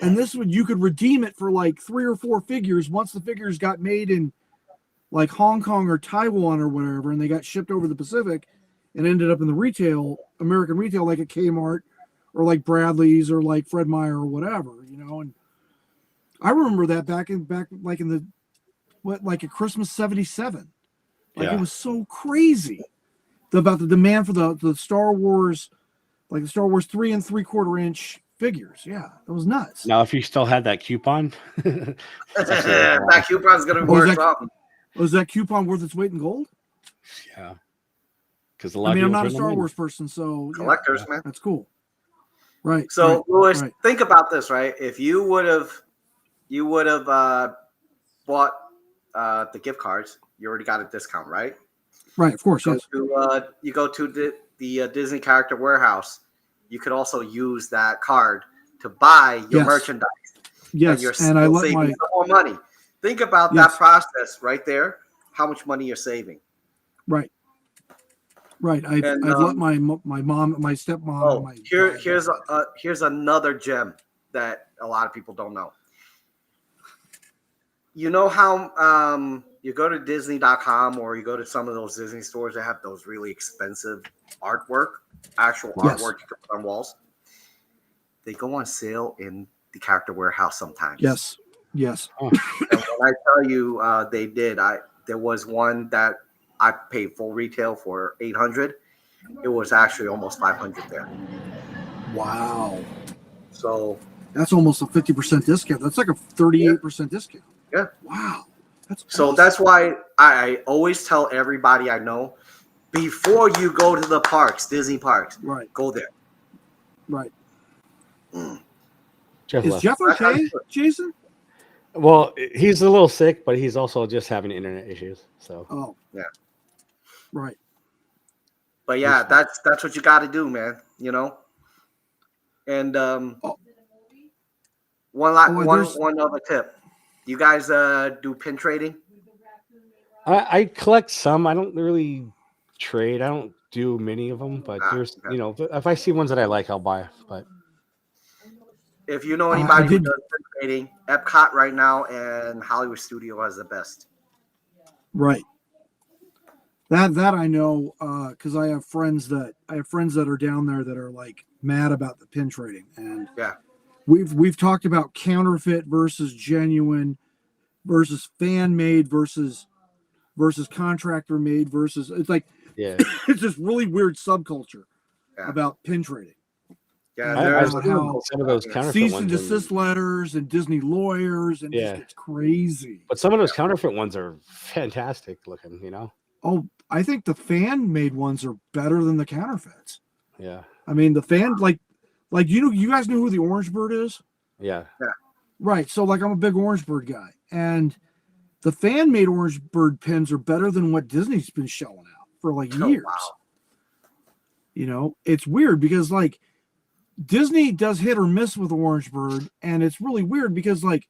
and this would you could redeem it for like 3 or 4 figures once the figures got made in like Hong Kong or Taiwan or whatever, and they got shipped over the Pacific and ended up in the American retail, like at Kmart or like Bradley's or like Fred Meyer or whatever, you know. And I remember that back at Christmas '77, it was so crazy about the demand for the Star Wars, like the Star Wars 3 3/4 inch figures. Yeah, that was nuts. Now, if you still had that coupon, that coupon's gonna be worth something. Was that coupon worth its weight in gold? Yeah, because I'm not a Star Wars person, so collectors, man, that's cool. Right. So, Louis, think about this, right? If you would have bought the gift cards, you already got a discount, right? Right, of course. Yes. You go to the Disney Character Warehouse. You could also use that card to buy your merchandise. Yes, and you're and I let saving more money. Think about that process right there. How much money you're saving? Right. I've let my mom, my stepmom. Here's another gem that a lot of people don't know. You know how you go to Disney.com or you go to some of those Disney stores that have those really expensive artwork, actual artwork you can put on walls. They go on sale in the Character Warehouse sometimes. Yes. And when I tell you they did, there was one that I paid full retail for $800. It was actually almost $500 there. Wow. So that's almost a 50% discount. That's like a 38% discount. Yeah. Wow. That's why I always tell everybody I know, before you go to the parks, Disney parks, go there. Right. Is Jeff okay, Jason? Well, he's a little sick, but he's also just having internet issues. So. Oh. Yeah. Right. But yeah, that's what you got to do, man. You know. And one other tip. You guys do pin trading? I collect some. I don't really trade. I don't do many of them, but there's, you know, if I see ones that I like, I'll buy. But if you know anybody who does pin trading, Epcot right now and Hollywood Studio has the best. Right. That I know, because I have friends that are down there that are like mad about the pin trading, and we've talked about counterfeit versus genuine, versus fan made versus contractor made versus, it's like it's this really weird subculture about pin trading. Yeah, some of those counterfeit cease ones and desist letters and Disney lawyers, and just it's crazy. But some of those counterfeit ones are fantastic looking, you know. Oh, I think the fan made ones are better than the counterfeits. Yeah. I mean, the fan, like you guys know who the Orange Bird is? Yeah. Right. So like I'm a big Orange Bird guy, and the fan made Orange Bird pins are better than what Disney's been shelling out for like years. Wow. You know, it's weird because like Disney does hit or miss with Orange Bird, and it's really weird because like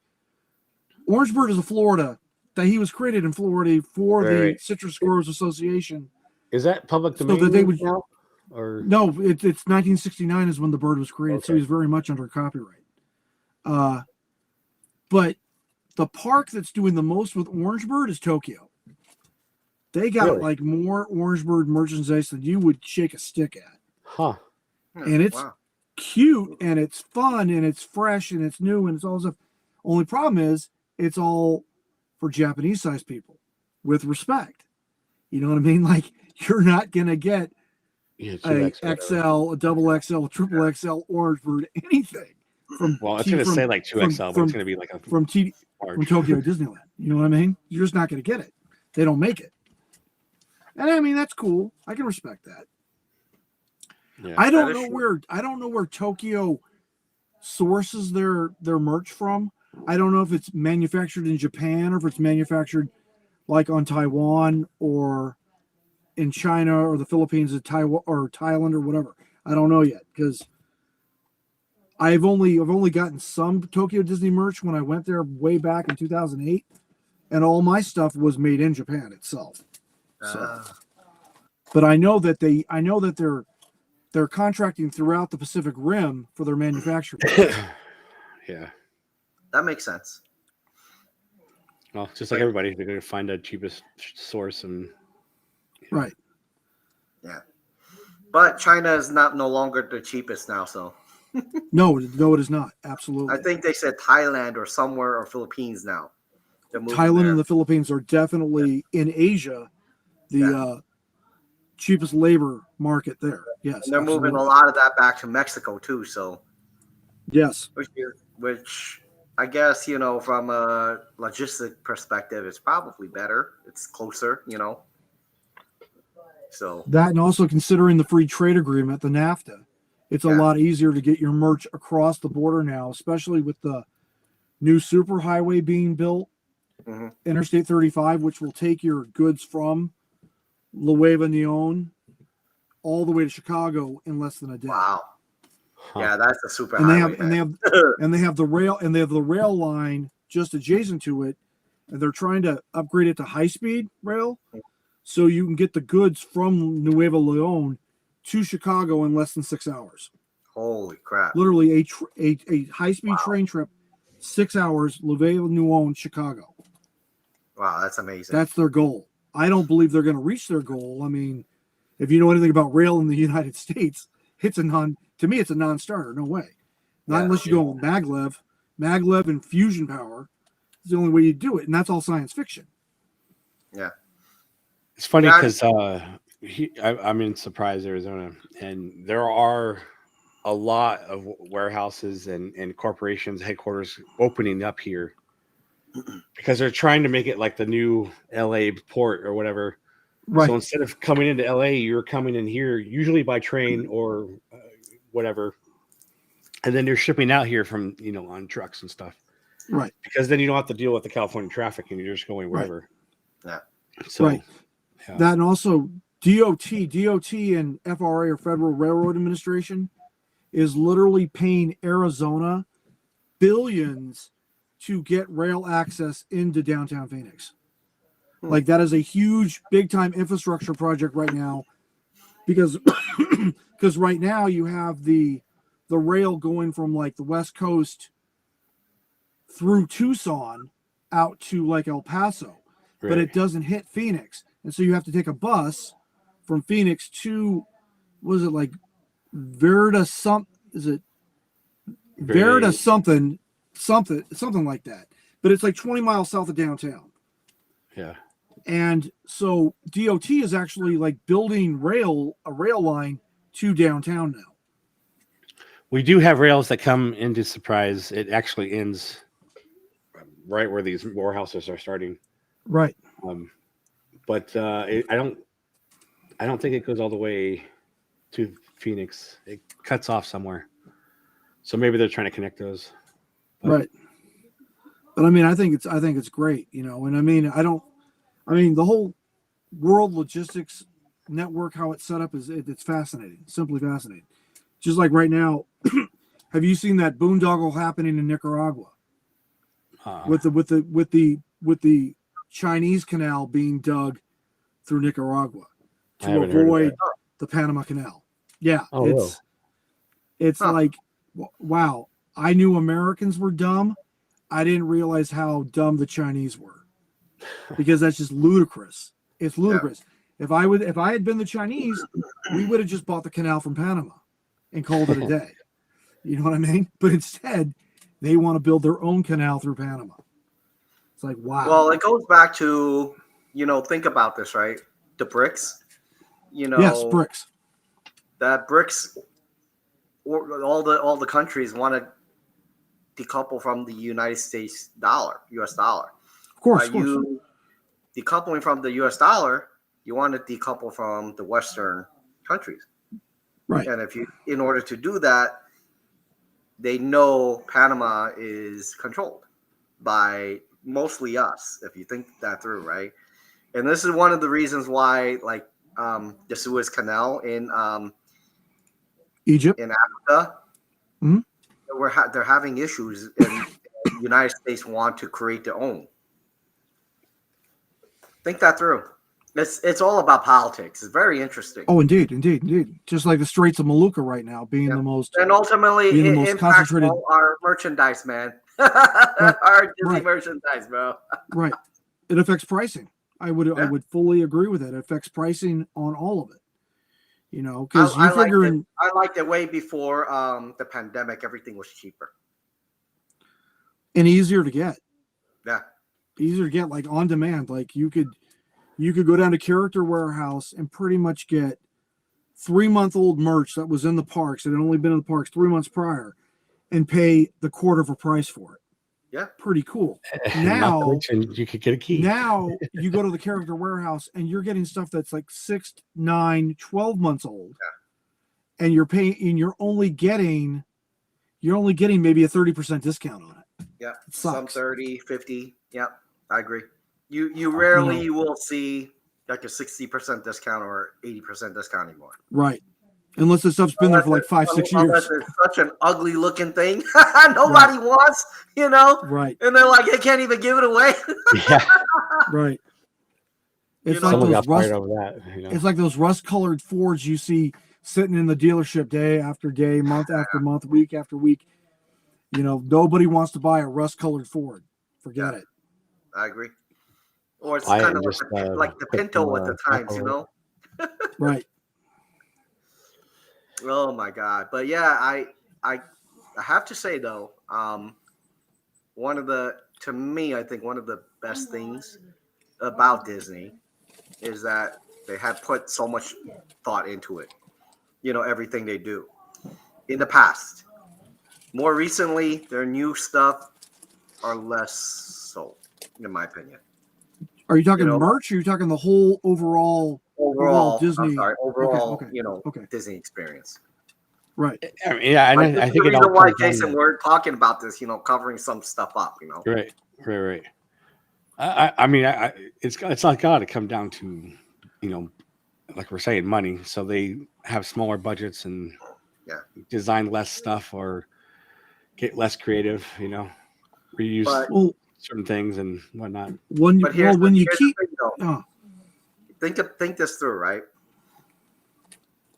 Orange Bird is a Florida. That he was created in Florida for the Citrus Growers Association. Is that public domain? So that they would now? Or no, it's 1969 is when the bird was created, so he's very much under copyright. But the park that's doing the most with Orange Bird is Tokyo. They got like more Orange Bird merchandise than you would shake a stick at. Huh. And it's cute and it's fun and it's fresh and it's new and it's all stuff. Only problem is it's all for Japanese sized people with respect. You know what I mean? Like, you're not going to get Yeah, a 2X, whatever. XL, a double XL, a triple XL orange bird, anything from Well, it's going to say like 2XL, but it's going to be like a from large. Tokyo Disneyland. You know what I mean? You're just not going to get it. They don't make it. And I mean, that's cool. I can respect that. Yeah. I don't know where Tokyo sources their merch from. I don't know if it's manufactured in Japan or if it's manufactured like on Taiwan or in China or the Philippines or Taiwan or Thailand or whatever. I don't know yet because I've only gotten some Tokyo Disney merch when I went there way back in 2008, and all my stuff was made in Japan itself. So, but I know that they're contracting throughout the Pacific Rim for their manufacturing. Yeah. That makes sense. Well, just like everybody, they're going to find the cheapest source and. Right. Yeah. But China is no longer the cheapest now, so. No, it is not. Absolutely. I think they said Thailand or somewhere or Philippines now. Thailand and the Philippines are definitely in Asia, the cheapest labor market there. Yes. And they're moving a lot of that back to Mexico too, so. Yes. Which I guess, from a logistic perspective, it's probably better. It's closer, So that, and also considering the free trade agreement, the NAFTA, it's a lot easier to get your merch across the border now, especially with the new superhighway being built, Interstate 35, which will take your goods from Nueva Leon all the way to Chicago in less than a day. Wow. Huh. Yeah, that's a super And highway. they have the rail line just adjacent to it, and they're trying to upgrade it to high speed rail, so you can get the goods from Nueva Leon to Chicago in less than 6 hours. Holy crap! Literally a high speed train trip, 6 hours, Nueva Leon, Chicago. Wow, that's amazing. That's their goal. I don't believe they're going to reach their goal. I mean, if you know anything about rail in the United States, it's a non-starter. No way. Not unless you go with maglev and fusion power. It's the only way you do it, and that's all science fiction. Yeah. It's funny because I'm in Surprise, Arizona, and there are a lot of warehouses and corporations headquarters opening up here because they're trying to make it like the new LA port or whatever. Right. So instead of coming into LA, you're coming in here usually by train or whatever, and then you're shipping out here from on trucks and stuff. Right. Because then you don't have to deal with the California traffic and you're just going wherever. Right. Yeah. So, right. Yeah. That, and also DOT and FRA or Federal Railroad Administration is literally paying Arizona billions to get rail access into downtown Phoenix. Like, that is a huge, big time infrastructure project right now, because right now you have the rail going from like the West Coast through Tucson out to like El Paso, but it doesn't hit Phoenix. And so you have to take a bus from Phoenix to, was it like Verda something like that. But it's like 20 miles south of downtown. Yeah. And so DOT is actually like building a rail line to downtown now. We do have rails that come into Surprise. It actually ends right where these warehouses are starting. Right. But I don't think it goes all the way to Phoenix. It cuts off somewhere. So maybe they're trying to connect those. Right. But I mean, I think it's great, and I mean, the whole world logistics network, how it's set up it's fascinating, simply fascinating. Just like right now, have you seen that boondoggle happening in Nicaragua with the Chinese canal being dug through Nicaragua to avoid the Panama Canal? Yeah, it's like, wow. I knew Americans were dumb. I didn't realize how dumb the Chinese were, because that's just ludicrous. It's ludicrous. Yeah. If I had been the Chinese, we would have just bought the canal from Panama and called it a day. You know what I mean? But instead, they want to build their own canal through Panama. It's like, wow. Well, it goes back to, think about this, right? The BRICS, Yes, BRICS. that BRICS, all the countries want to decouple from the United States dollar, U.S. dollar. Of course, You decoupling from the U.S. dollar, you want to decouple from the Western countries. Right. And in order to do that, they know Panama is controlled by mostly us, if you think that through, right? And this is one of the reasons why, like, the Suez Canal in Egypt. in Africa, Mhm. they're having issues, and the United States want to create their own. Think that through. It's all about politics. It's very interesting. Oh, indeed. Just like the Straits of Maluka right now being the most, and ultimately being the it most impacts concentrated. all our merchandise, man. Our Disney merchandise, bro. Right. It affects pricing. I would fully agree with that. It affects pricing on all of it. Because you figure in. I liked it way before the pandemic. Everything was cheaper and easier to get. Yeah. Easier to get, like on demand. Like you could go down to Character Warehouse and pretty much get 3-month-old merch that was in the parks that had only been in the parks 3 months prior and pay the quarter of a price for it. Yeah. Pretty cool. Not Now to mention you could get a key. Now you go to the Character Warehouse and you're getting stuff that's like 6, 9, 12 months old. Yeah. And you're paying, and you're only getting maybe a 30% discount on it. Yeah. It Some sucks. 30, 50. Yeah, I agree. You rarely will see like a 60% discount or 80% discount anymore. Right. Unless the stuff's been there for like 5, 6 years. Unless it's such an ugly looking thing nobody wants, Right. And they're like, they can't even give it away. Yeah. Right. It's like Someone those got fired over that. It's like those rust-colored Fords you see sitting in the dealership day after day, month after month, week after week. Nobody wants to buy a rust-colored Ford. Forget it. I agree. Or it's I kind of just, like the Pinto at the times, Right. Oh my God! But yeah, I have to say though, to me, I think one of the best things about Disney is that they have put so much thought into it. Everything they do in the past. More recently, their new stuff are less so, in my opinion. Are you talking merch? Or are you talking the whole overall Disney? I'm sorry, overall, Okay. Disney experience. Right. I mean, yeah, and I think the it all reason why, comes down Jason, to- we're talking about this, covering some stuff up, Right. I mean, it's not got to come down to, like we're saying, money. So they have smaller budgets and design less stuff or get less creative. Reuse certain things and whatnot. Think this through, right?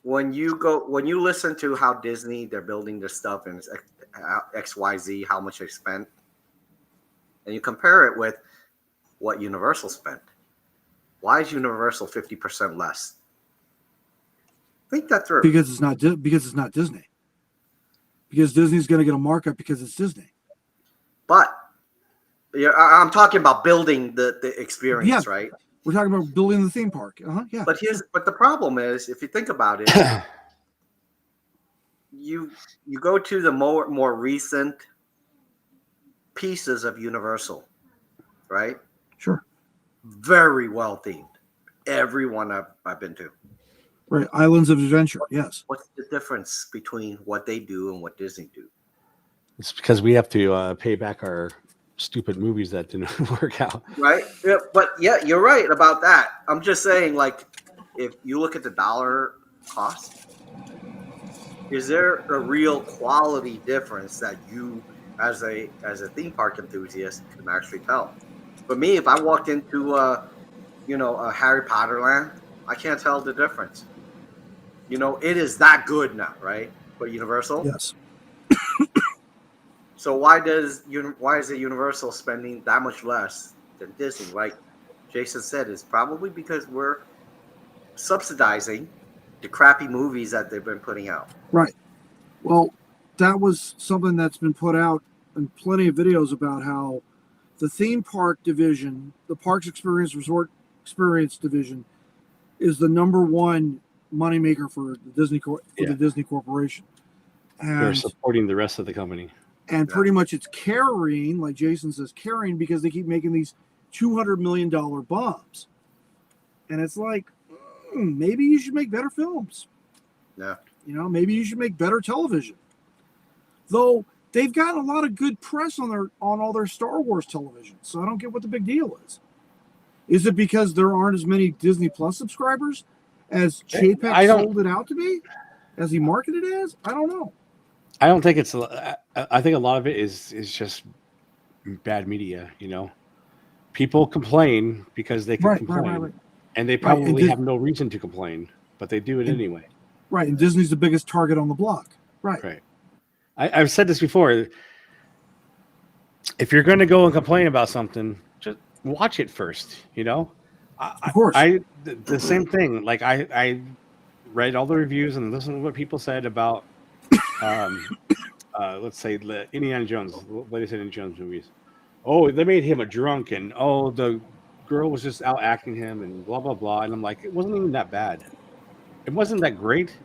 When you listen to how Disney, they're building this stuff and it's XYZ, how much they spent, and you compare it with what Universal spent. Why is Universal 50% less? Think that through. Because it's not Disney. Because Disney's going to get a markup because it's Disney. But I'm talking about building the experience, right? We're talking about building the theme park. Yeah. But the problem is, if you think about it, you go to the more recent pieces of Universal, right? Sure. Very well themed. Every one I've been to. Right. Islands of Adventure. Yes. What's the difference between what they do and what Disney do? It's because we have to pay back our stupid movies that didn't work out. Right. Yeah, but yeah, you're right about that. I'm just saying, like, if you look at the dollar cost, is there a real quality difference that you, as a theme park enthusiast, can actually tell? For me, if I walked into a Harry Potter land, I can't tell the difference. It is that good now, right? For Universal. Yes. So why is it Universal spending that much less than Disney? Like Jason said, it's probably because we're subsidizing the crappy movies that they've been putting out. Right. Well, that was something that's been put out in plenty of videos about how the theme park division, the Parks Experience Resort Experience division, is the number one moneymaker for the the Disney Corporation. They're And supporting the rest of the company. and pretty much it's carrying, like Jason says, carrying because they keep making these $200 million bombs. And it's like, maybe you should make better films. Yeah. You know, maybe you should make better television. Though they've gotten a lot of good press on all their Star Wars television. So I don't get what the big deal is. Is it because there aren't as many Disney Plus subscribers as Chapek sold it out to be? As he marketed it as? I don't know. I don't think it's. I think a lot of it is just bad media. You know, people complain because they can complain, and they probably have no reason to complain, but they do it anyway. Right, and Disney's the biggest target on the block. Right. Right. I've said this before. If you're going to go and complain about something, just watch it first. You know, of course. The same thing. Like I read all the reviews and listened to what people said about. Let's say the Indiana Jones, latest Indiana Jones movies. Oh, they made him a drunk, and the girl was just out acting him, and blah blah blah. And I'm like, it wasn't even that bad. It wasn't that great,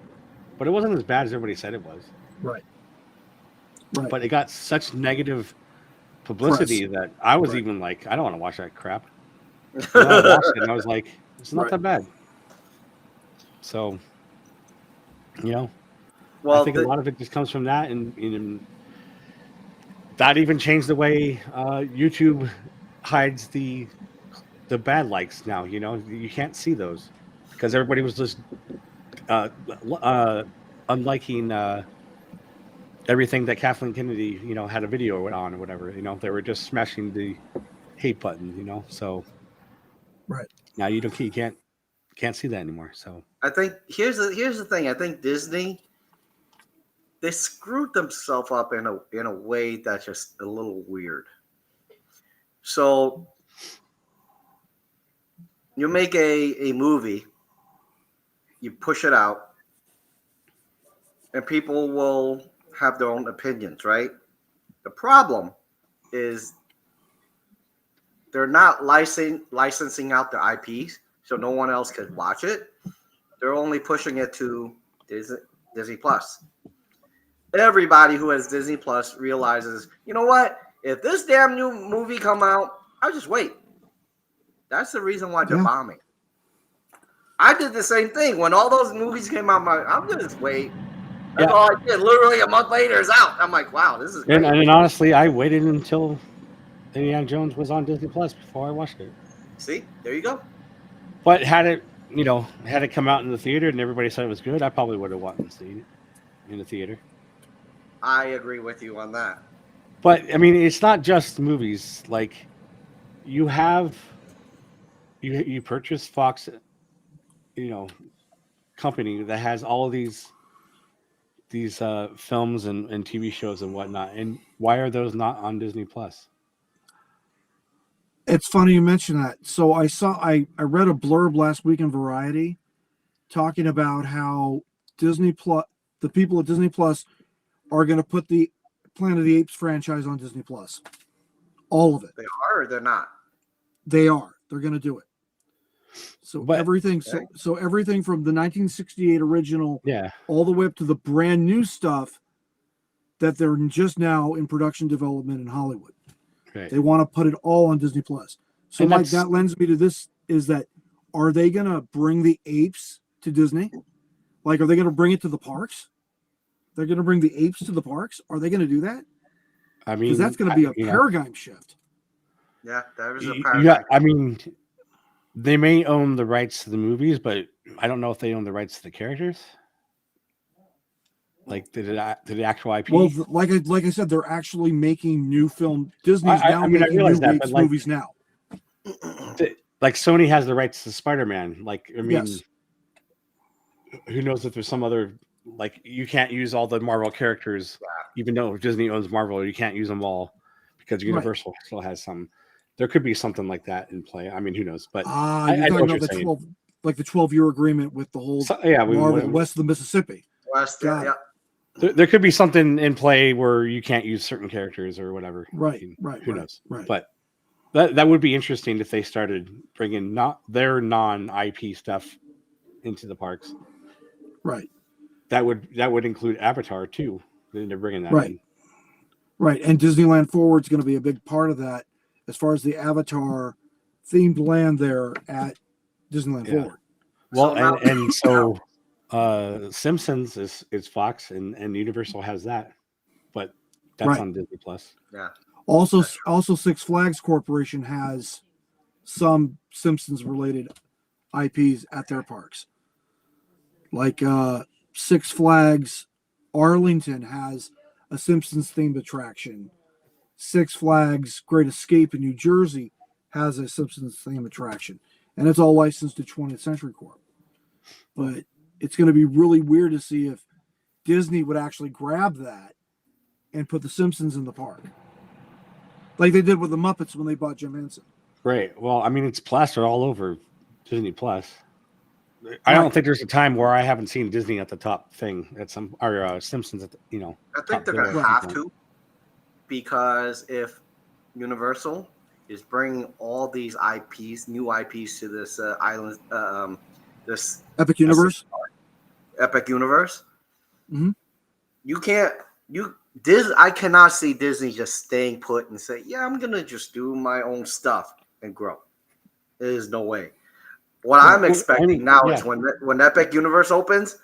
but it wasn't as bad as everybody said it was. Right. But it got such negative publicity that I was even like, I don't want to watch that crap. And I watched it, and I was like, it's not that bad. So, you know. Well, I think a lot of it just comes from that, and that even changed the way YouTube hides the bad likes now. You know, you can't see those because everybody was just unliking everything that Kathleen Kennedy, had a video on or whatever. You know, they were just smashing the hate button. You know, so now you can't see that anymore. So I think here's the thing. I think Disney. They screwed themselves up in a way that's just a little weird. So you make a movie, you push it out, and people will have their own opinions, right? The problem is they're not licensing out their IPs, so no one else can watch it. They're only pushing it to Disney Plus. Everybody who has Disney Plus realizes, you know what? If this damn new movie come out, I'll just wait. That's the reason why they're bombing. I did the same thing. When all those movies came out, I'm going to just wait. That's all I did. Literally a month later, it's out. I'm like, wow, this is great. And honestly, I waited until Indiana Jones was on Disney Plus before I watched it. See? There you go. But had it come out in the theater and everybody said it was good, I probably would have wanted to see it in the theater. I agree with you on that. But I mean, it's not just movies. Like you purchase Fox, company that has all of these films and TV shows and whatnot. And why are those not on Disney Plus? It's funny you mention that. So I read a blurb last week in Variety talking about how Disney Plus, the people at Disney Plus, are going to put the Planet of the Apes franchise on Disney Plus. All of it. They are or they're not? They are. They're going to do it. So everything from the 1968 original all the way up to the brand new stuff that they're just now in production development in Hollywood. Right. They want to put it all on Disney Plus. So like that lends me to this is that are they going to bring the apes to Disney? Like, are they going to bring it to the parks? They're going to bring the apes to the parks. Are they going to do that? I mean, because that's going to be a paradigm shift. Yeah, that is a paradigm. Yeah, I mean, they may own the rights to the movies, but I don't know if they own the rights to the characters. Like to the actual IP. Well, like I said, they're actually making new film. Disney's now making new apes movies now. Like Sony has the rights to Spider-Man. Like, I mean, who knows if there's some other. Like, you can't use all the Marvel characters, even though Disney owns Marvel. You can't use them all because Universal still has some. There could be something like that in play. I mean, who knows? But you're talking about the 12-year agreement with the whole Marvel west of the Mississippi. There could be something in play where you can't use certain characters or whatever. Right. Who knows? Right. But That would be interesting if they started bringing not their non-IP stuff into the parks. Right. That would include Avatar too. Then they're bringing that Right. in. Right. And Disneyland Forward is going to be a big part of that as far as the Avatar themed land there at Disneyland Yeah. Forward. Well, So now- and so Simpsons is Fox and Universal has that, but that's Right. on Disney Plus. Yeah. Also Six Flags Corporation has some Simpsons related IPs at their parks. Like Six Flags Arlington has a Simpsons themed attraction. Six Flags Great Escape in New Jersey has a Simpsons themed attraction. And it's all licensed to 20th Century Corp. But it's going to be really weird to see if Disney would actually grab that and put the Simpsons in the park. Like they did with the Muppets when they bought Jim Henson. Right. Well, I mean, it's plastered all over Disney Plus. I don't think there's a time where I haven't seen Disney at the top thing at some or Simpsons at the, I think they're going to have to, because if Universal is bringing all these IPs, new IPs to this island, this Epic Universe. Epic Universe, Mhm. I cannot see Disney just staying put and say, yeah, I'm going to just do my own stuff and grow. There is no way. What I'm expecting now is when Epic Universe opens,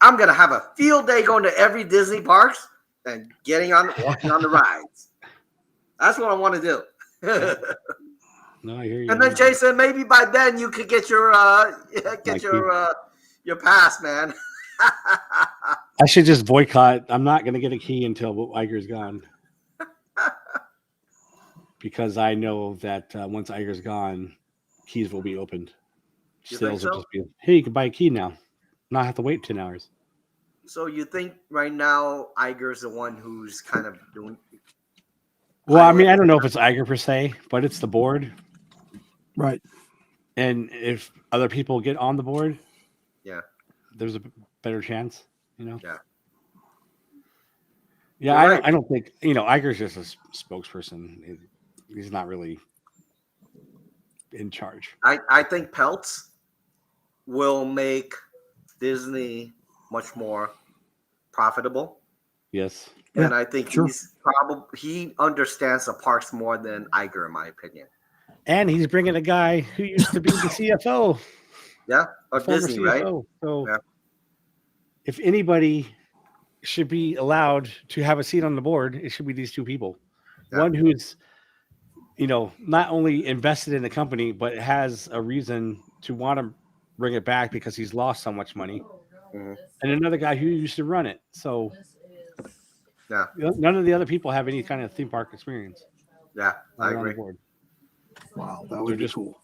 I'm going to have a field day going to every Disney parks and walking on the rides. That's what I want to do. No, I hear you. And then Jason, maybe by then you could get your pass, man. I should just boycott. I'm not going to get a key until Iger's gone. Because I know that once Iger's gone, keys will be opened. You Sales think will so? just be, hey, you can buy a key now. Not have to wait 10 hours. So you think right now Iger's the one who's kind of doing? Well, I mean, I don't know if it's Iger per se, but it's the board. Right. And if other people get on the board, Yeah. there's a better chance, Yeah. Yeah, You're right. I don't think, Iger's just a spokesperson. He's not really in charge. I think Peltz will make Disney much more profitable. Yes. Yeah, And I think sure. he understands the parks more than Iger, in my opinion. And he's bringing a guy who used to be the CFO. Yeah, or former Disney, right? CFO. So Yeah. if anybody should be allowed to have a seat on the board, it should be these two people. Yeah. One who's, not only invested in the company, but has a reason to want to bring it back because he's lost so much money. Mhm. And another guy who used to run it. So Yeah, none of the other people have any kind of theme park experience. yeah, I They're on the agree. board. Wow, that They're would be just cool.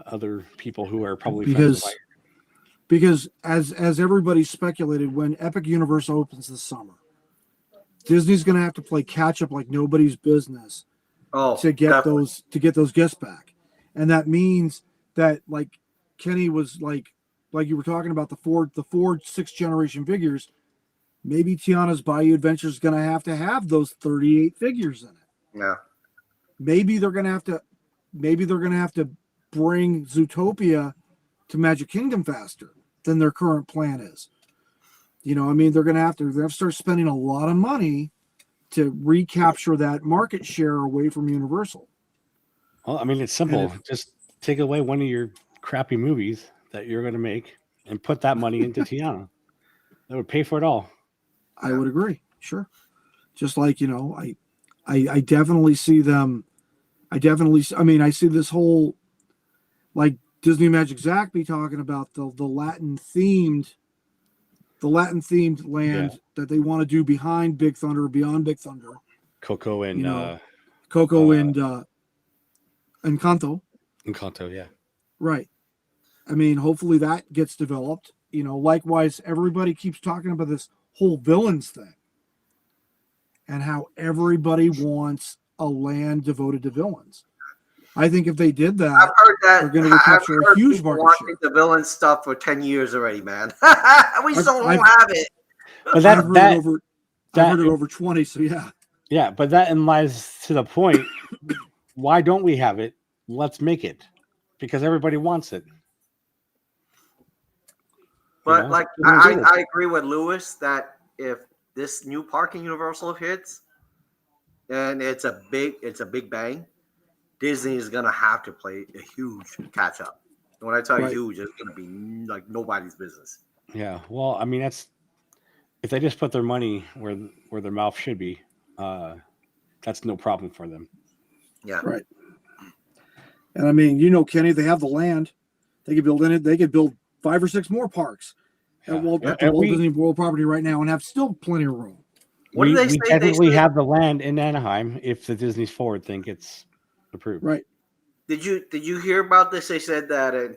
Other people who are probably friends with Because as everybody speculated, when Epic Universe opens this summer, Disney's going to have to play catch up like nobody's business Oh, to get definitely. those guests back, and that means that like Kenny was like you were talking about the Ford 6th generation figures. Maybe Tiana's Bayou Adventure is going to have those 38 figures in it. Yeah, Maybe they're going to have to bring Zootopia to Magic Kingdom faster than their current plan is. They're going to have to start spending a lot of money to recapture that market share away from Universal. Well, I mean, it's simple. Just take away one of your crappy movies that you're going to make and put that money into Tiana. That would pay for it all. I would agree. Sure. Just like, I definitely see them. I see this whole, like Disney Magic Zach be talking about the Latin themed land that they want to do behind Big Thunder, beyond Big Thunder. Coco and Coco and Encanto. Encanto, yeah. Right. I mean, hopefully that gets developed. Likewise, everybody keeps talking about this whole villains thing and how everybody wants a land devoted to villains. I think if they did that, I've heard that. they're going to recapture a huge people market wanting share. the villain stuff for 10 years already, man. We still I've- don't have it. But I've heard it over 20, so yeah. Yeah, but that lies to the point why don't we have it? Let's make it because everybody wants it. But know? like I agree with Lewis that if this new park in Universal hits and it's a big bang, Disney is gonna have to play a huge catch up. And when I tell you Right. huge, it's gonna be like nobody's business. Yeah. Well, I mean, that's if they just put their money where their mouth should be, that's no problem for them. Yeah. Right. And I mean, Kenny, they have the land. They could build in it. They could build 5 or 6 more parks Yeah. at Walt And Disney World property right now and have still plenty of room. What do they we say? definitely have the land in Anaheim if the Disney's Forward thing gets approved. Right. Did you hear about this? They said that at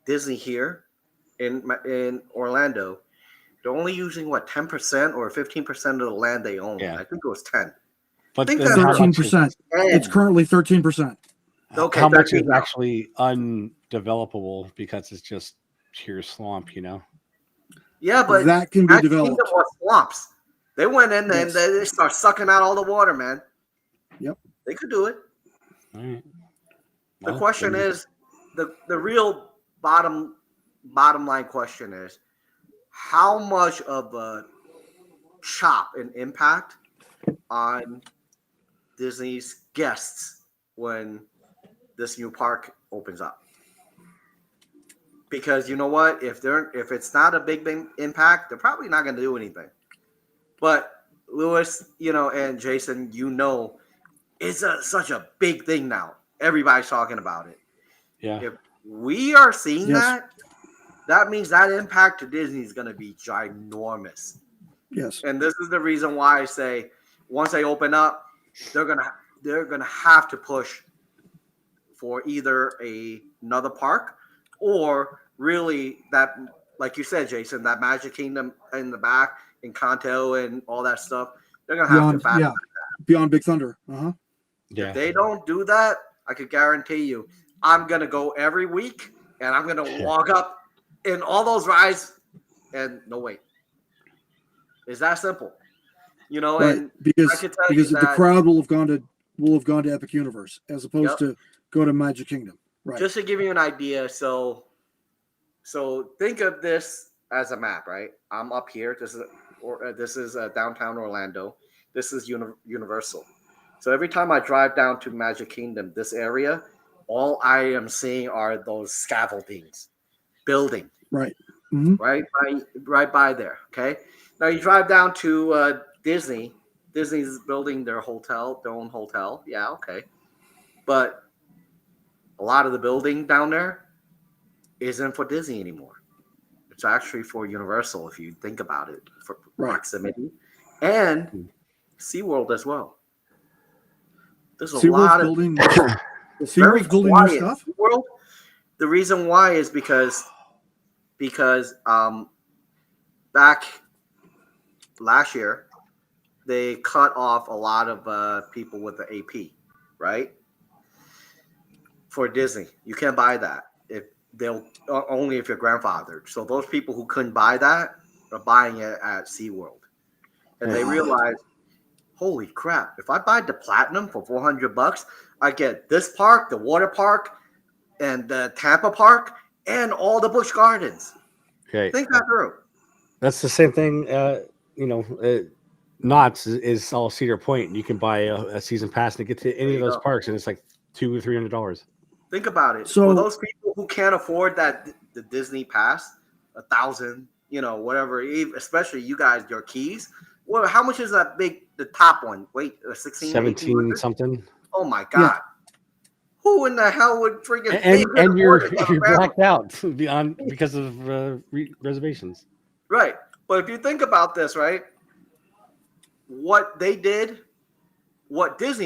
Disney here in Orlando, they're only using 10% or 15% of the land they own. Yeah. I think it was 10. But think then that's how much 13%. is- It's currently 13%. Okay, how much is 13 now. actually undevelopable because it's just sheer swamp, Yeah, but That can be Magic Kingdom developed. was swamps. They went in and Yes. they start sucking out all the water, man. Yep. They could do it. All right. The Well, question then- is, the real bottom line question is, how much of a chop and impact on Disney's guests when this new park opens up? Because you know what, if it's not a big impact, they're probably not going to do anything. But Lewis, and Jason, it's such a big thing now. Everybody's talking about it. Yeah. If we are seeing Yes. that means that impact to Disney is going to be ginormous. Yes. And this is the reason why I say once they open up, they're gonna have to push for either another park or really that, like you said, Jason, that Magic Kingdom in the back and Kanto and all that stuff. They're gonna have to Beyond Big Thunder. Uh-huh. Yeah. If they don't do that, I could guarantee you, I'm gonna go every week and I'm gonna walk up in all those rides and no wait. It's that simple. Right. And Because I can tell you the that crowd will have gone to Epic Universe as opposed to go to Magic Kingdom. Right. just to give you an idea, so think of this as a map, right? I'm up here. This is downtown Orlando. This is Universal. So every time I drive down to Magic Kingdom, this area, all I am seeing are those scaffoldings, building. Right. Mm-hmm. Right by there. Okay. Now you drive down to Disney. Disney's building their own hotel. Yeah. Okay. But a lot of the building down there isn't for Disney anymore. It's actually for Universal, if you think about it, for proximity, and SeaWorld as well. There's a lot of building. it's very SeaWorld's building quiet. new stuff. SeaWorld, the reason why is because back last year they cut off a lot of people with the AP, right? For Disney, you can't buy that if they'll only if you're grandfathered. So those people who couldn't buy that are buying it at SeaWorld, and they realize, holy crap! If I buy the platinum for $400, I get this park, the water park, and the Tampa park, and all the Busch Gardens. Okay. Think that through. That's the same thing. Knott's is all Cedar Point. You can buy a season pass and get to any of those parks, and it's like $200 or $300. Think about it. So- for those people who can't afford the Disney pass, $1,000, whatever, especially you guys, your keys. Well, how much is that the top one? Wait, 16, 17 1800? something. Oh my God. Who in the hell would freaking And you're afford it? blacked out because of reservations. Right. But if you think about this, right, what Disney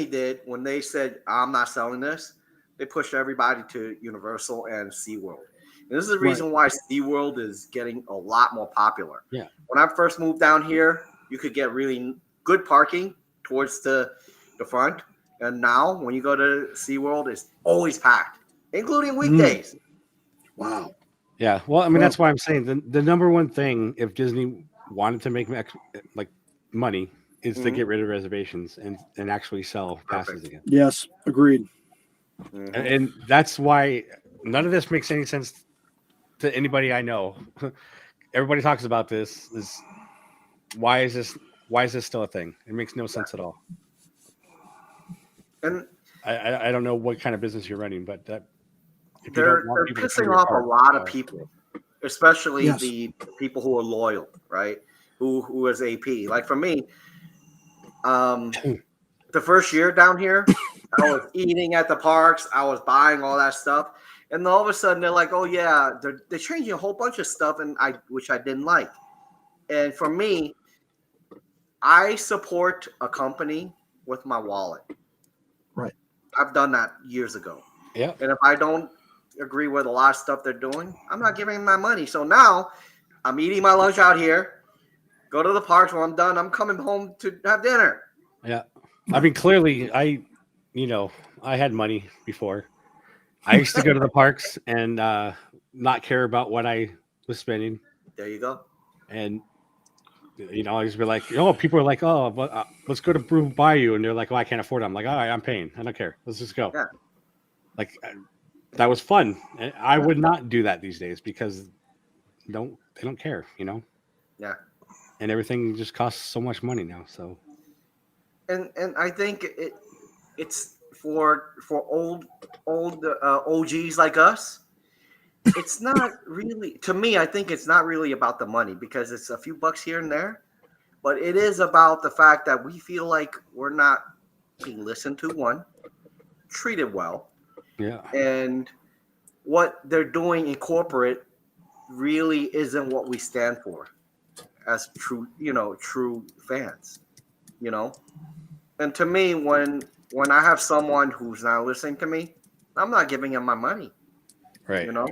did when they said, I'm not selling this, they pushed everybody to Universal and SeaWorld. And this is the reason why SeaWorld is getting a lot more popular. Yeah. When I first moved down here, you could get really good parking towards the front. And now when you go to SeaWorld, it's always packed, including weekdays. Wow. Yeah. Well, I mean, that's why I'm saying the number one thing, if Disney wanted to make money, is to get rid of reservations and actually sell passes again. Yes. Agreed. Mhm. And that's why none of this makes any sense to anybody I know. Everybody talks about this. Is why is this still a thing? It makes no sense at all. And I don't know what kind of business you're running, but that if you they're don't want people to come pissing to your off a park, lot of people, especially Yes. the people who are loyal, right? Who is AP. Like for me, the first year down here, I was eating at the parks, I was buying all that stuff, and then all of a sudden they're like, "Oh yeah, they're changing a whole bunch of stuff," and which I didn't like. And for me, I support a company with my wallet. Right. I've done that years ago. yeah, And if I don't agree with a lot of stuff they're doing, I'm not giving them my money. So now I'm eating my lunch out here, go to the parks. When I'm done, I'm coming home to have dinner. yeah. I mean, clearly, I had money before. I used to go to the parks and not care about what I was spending, There you go. and I just be like, people are like, oh, but let's go to Brew Bayou, and they're like, oh, I can't afford it. I'm like, all right, I'm paying. I don't care. Let's just go. Yeah. Like that was fun. And I would not do that these days because they don't care, Yeah. and everything just costs so much money now. So And I think it's for old OGs like us. It's not really, to me. I think it's not really about the money because it's a few bucks here and there, but it is about the fact that we feel like we're not being listened to, one, treated well, yeah, and what they're doing in corporate really isn't what we stand for as true fans, you know. And to me, when I have someone who's not listening to me, I'm not giving him my money, right. you know.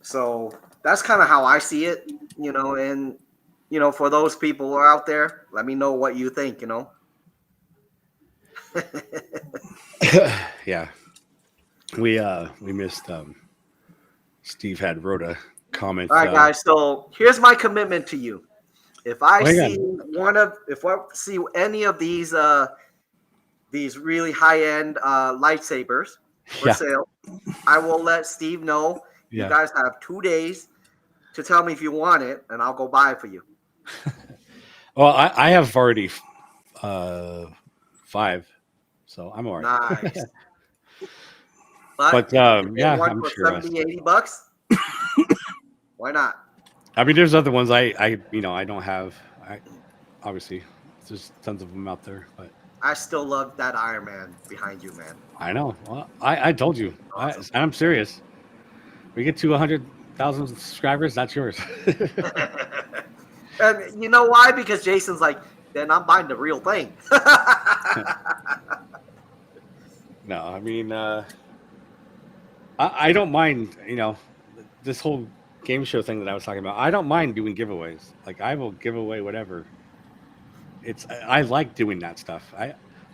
So that's kind of how I see it, and for those people who are out there, let me know what you think, Yeah, we missed. Steve had wrote a comment. All right, guys. So here's my commitment to you. If I hang see on. if I see any of these really high end lightsabers for Yeah, sale, I will let Steve know. You yeah. guys have 2 days to tell me if you want it, and I'll go buy it for you. Well, I have already 5, so I'm all right. Nice. But if you get yeah, one I'm for sure. 70, $80, why not? I mean, there's other ones I don't have. Obviously there's tons of them out there, but I still love that Iron Man behind you, man. I know. Well, I told you. Awesome. I'm serious. We get to 100,000 subscribers, that's yours. And you know why? Because Jason's like, then I'm buying the real thing. No, I mean, I don't mind. This whole game show thing that I was talking about. I don't mind doing giveaways. Like I will give away whatever. I like doing that stuff.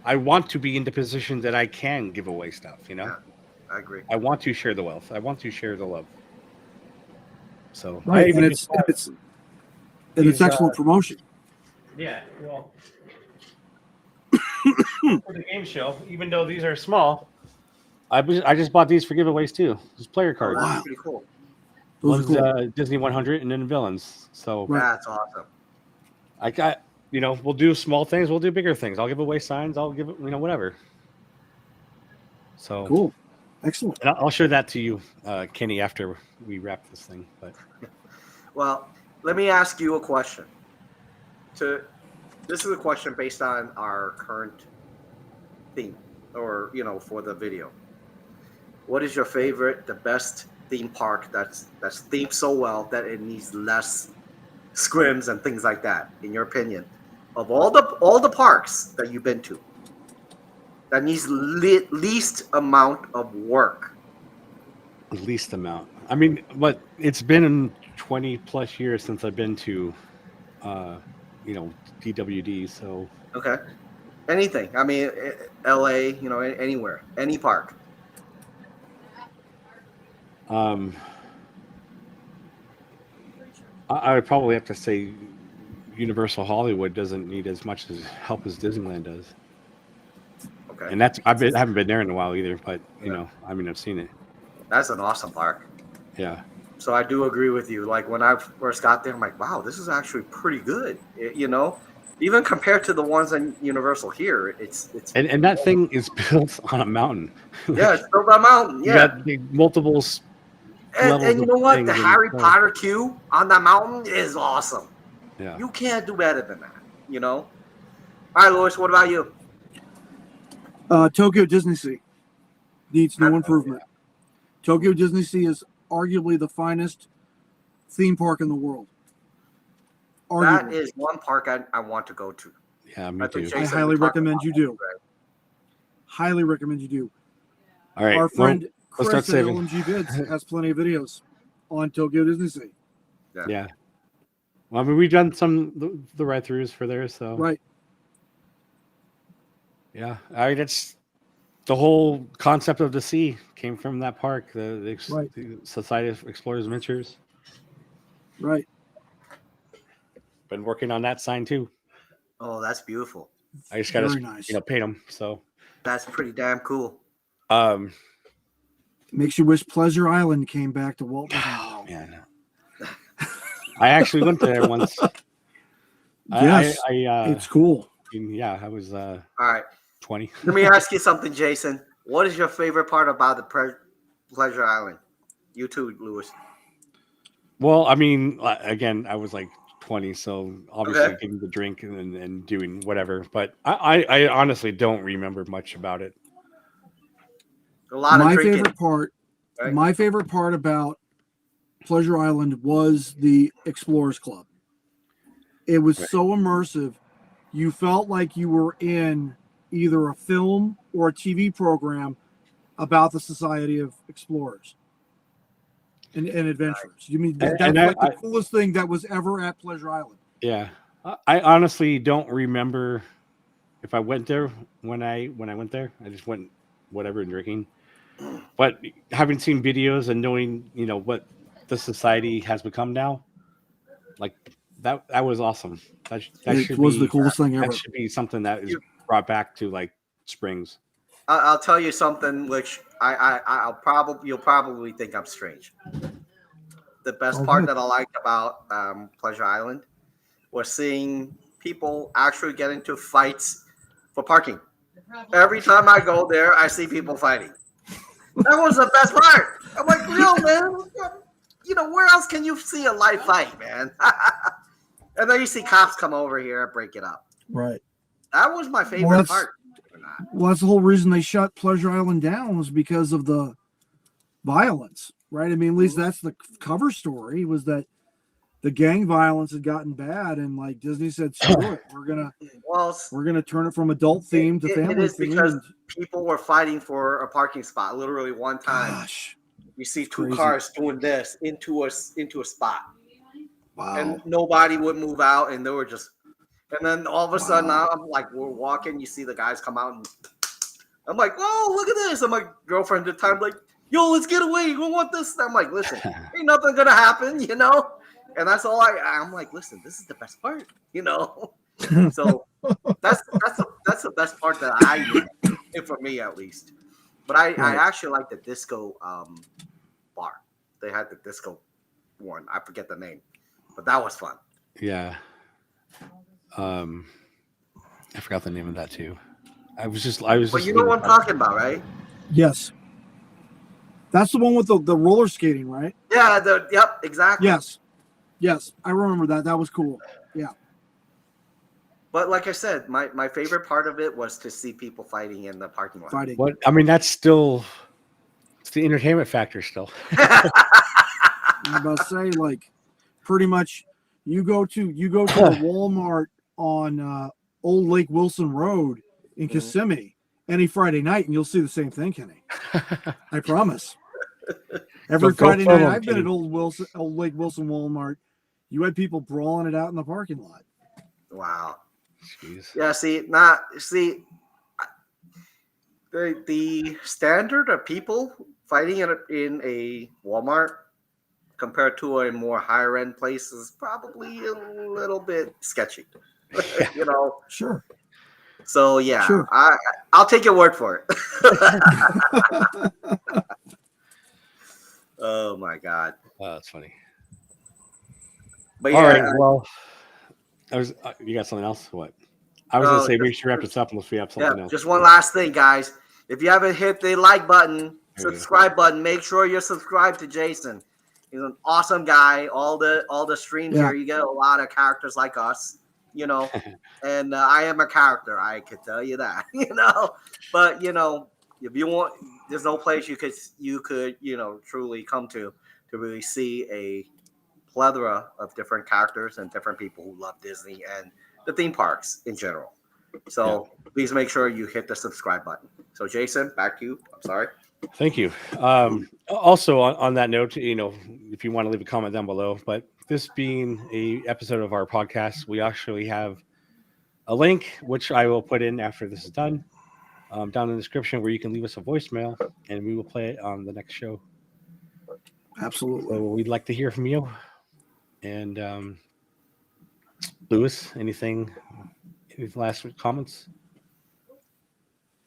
I want to be in the position that I can give away stuff. Yeah, I agree. I want to share the wealth. I want to share the love. So Right, I and even it's excellent promotion. yeah. Well, for the game show, even though these are small, I just bought these for giveaways too. Just player Oh, cards. that's pretty cool. Those One's are cool. Disney 100 and then villains. So Right. That's awesome. I got we'll do small things, we'll do bigger things. I'll give away signs. I'll give it whatever. So Cool. Excellent. and I'll show that to you, Kenny, after we wrap this thing. But Well, let me ask you a question. This is a question based on our current theme, or for the video. What is your favorite, the best theme park that's themed so well that it needs less scrims and things like that, in your opinion, of all the parks that you've been to, that needs least amount of work? least amount. I mean, but it's been 20 plus years since I've been to, DWD. So Okay. Anything. I mean, LA, anywhere, any park. I would probably have to say Universal Hollywood doesn't need as much help as Disneyland does. Okay. And I haven't been there in a while either, but you know, I mean, I've seen it. That's an awesome park. Yeah. So I do agree with you. Like when I first got there, I'm like, wow, this is actually pretty good. You know, even compared to the ones in Universal here, it's And that thing is built on a mountain. yeah, it's built by mountain. You Yeah, got the multiple levels and you of know what? things The in Harry the Potter queue on that mountain is awesome. Yeah. You can't do better than that. You know. All right, Louis. What about you? Tokyo Disney Sea needs no improvement. Tokyo Disney Sea is arguably the finest theme park in the world. That Arguably. is one park I want to go to. Yeah, me I think too. I Jason highly would talk recommend about you that. do. Highly recommend you do. All right. Our friend let's start Chris at saving. LMG Vids has plenty of videos on Tokyo Disney Sea. Yeah. Well, I mean, we've done the ride-throughs for there, so Right. yeah. I mean, it's the whole concept of the sea came from that park, the Society of Explorers and Adventurers. Right. Been working on that sign too. Oh, that's beautiful. I just got to Very nice. paint them. So That's pretty damn cool. Makes you wish Pleasure Island came back to Walt Disney World. Man. I actually went there once. Yes, I it's cool. yeah, I was All right. 20. Let me ask you something, Jason. What is your favorite part about the Pleasure Island? You too, Louis. Well, I mean, again, I was like 20, so obviously Okay. getting the drink and doing whatever. But I honestly don't remember much about it. A lot of drinking. Right? My favorite part about Pleasure Island was the Explorers Club. It was so immersive. You felt like you were in either a film or a TV program about the Society of Explorers and Adventurers. You mean that's like the coolest thing that was ever at Pleasure Island. Yeah. I honestly don't remember if I went there when I went there. I just went whatever and drinking. But having seen videos and knowing, what the society has become now, like that was awesome. That it was the coolest thing ever. That should be something that is brought back to like Springs. I'll tell you something which you'll probably think I'm strange. The best part that I liked about Pleasure Island was seeing people actually get into fights for parking. Every time I go there, I see people fighting. That was the best part. I'm like, real man. Where else can you see a live fight, man? And then you see cops come over here and break it up. Right. That was my favorite part. Well, that's the whole reason they shut Pleasure Island down was because of the violence, right? I mean, at least that's the cover story, was that the gang violence had gotten bad, and like Disney said, screw it, we're gonna turn it from adult theme to family. It is because people were fighting for a parking spot. Literally one time, you see two cars doing this into a spot. Wow. And nobody would move out, and they were just. And then all of a sudden, I'm like, we're walking. You see the guys come out, and I'm like, "Whoa, look at this!" And my girlfriend at the time, like, "Yo, let's get away. You don't want this." And I'm like, "Listen, ain't nothing gonna happen, And that's all I'm like, "Listen, this is the best part, So that's the best part that I did, for me at least. But I actually like the disco bar. They had the disco one. I forget the name, but that was fun. Yeah. I forgot the name of that too. But you know what I'm talking about, right? Yes. That's the one with the roller skating, right? Yeah. Yep. Exactly. Yes. I remember that. That was cool. Yeah. But like I said, my favorite part of it was to see people fighting in the parking lot. What I mean, it's the entertainment factor still. I'm about to say, like, pretty much, you go to a Walmart on Old Lake Wilson Road in Kissimmee any Friday night, and you'll see the same thing, Kenny. I promise. Every Friday night I've been at Old Lake Wilson Walmart, you had people brawling it out in the parking lot. Wow. Jeez. Yeah. The standard of people fighting in a Walmart compared to a more higher end place is probably a little bit sketchy. Sure. So yeah, Sure. I'll take your word for it. Oh my god! Oh, that's funny. But All yeah, right. Well, you got something else? What? I was going to say we should wrap this up unless we have something else. just one last thing, guys. If you haven't hit the like button, There you go. subscribe button, make sure you're subscribed to Jason. He's an awesome guy. All the streams Yeah. here, you get a lot of characters like us, you know. And I am a character. I could tell you that, you know. But you know, if you want, there's no place you could truly come to really see a plethora of different characters and different people who love Disney and the theme parks in general. So please make sure you hit the subscribe button. So Jason, back to you. I'm sorry. Thank you. Also, on that note, if you want to leave a comment down below, but this being a episode of our podcast, we actually have a link, which I will put in after this is done, down in the description, where you can leave us a voicemail, and we will play it on the next show. Absolutely. So we'd like to hear from you. And Lewis, any last comments?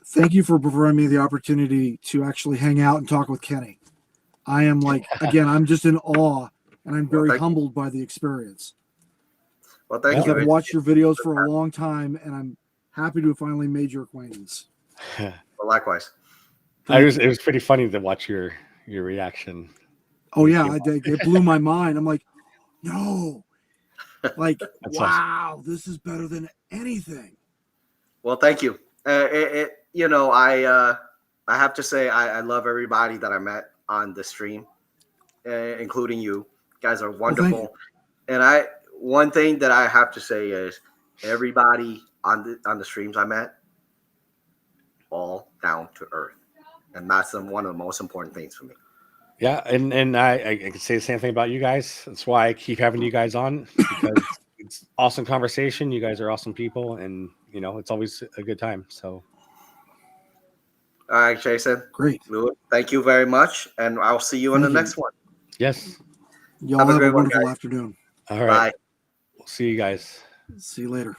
Thank you for providing me the opportunity to actually hang out and talk with Kenny. I am again, I'm just in awe, and I'm very humbled by the experience. Well, thank you. I've watched your videos for a long time, and I'm happy to have finally made your acquaintance. Well, likewise. It was pretty funny to watch your reaction. Oh yeah, it blew my mind. I'm like, no, wow, awesome. This is better than anything. Well, thank you. I have to say I love everybody that I met on the stream, including you. You guys are wonderful. And one thing that I have to say is everybody on the streams I met, all down to earth, and that's one of the most important things for me. Yeah, and I can say the same thing about you guys. That's why I keep having you guys on, because it's awesome conversation. You guys are awesome people, and it's always a good time. So, all right, Jason. Great. Louis, thank you very much, and I'll see you in the next one. Yes. Y'all have a wonderful afternoon. All right. Bye. We'll see you guys. See you later.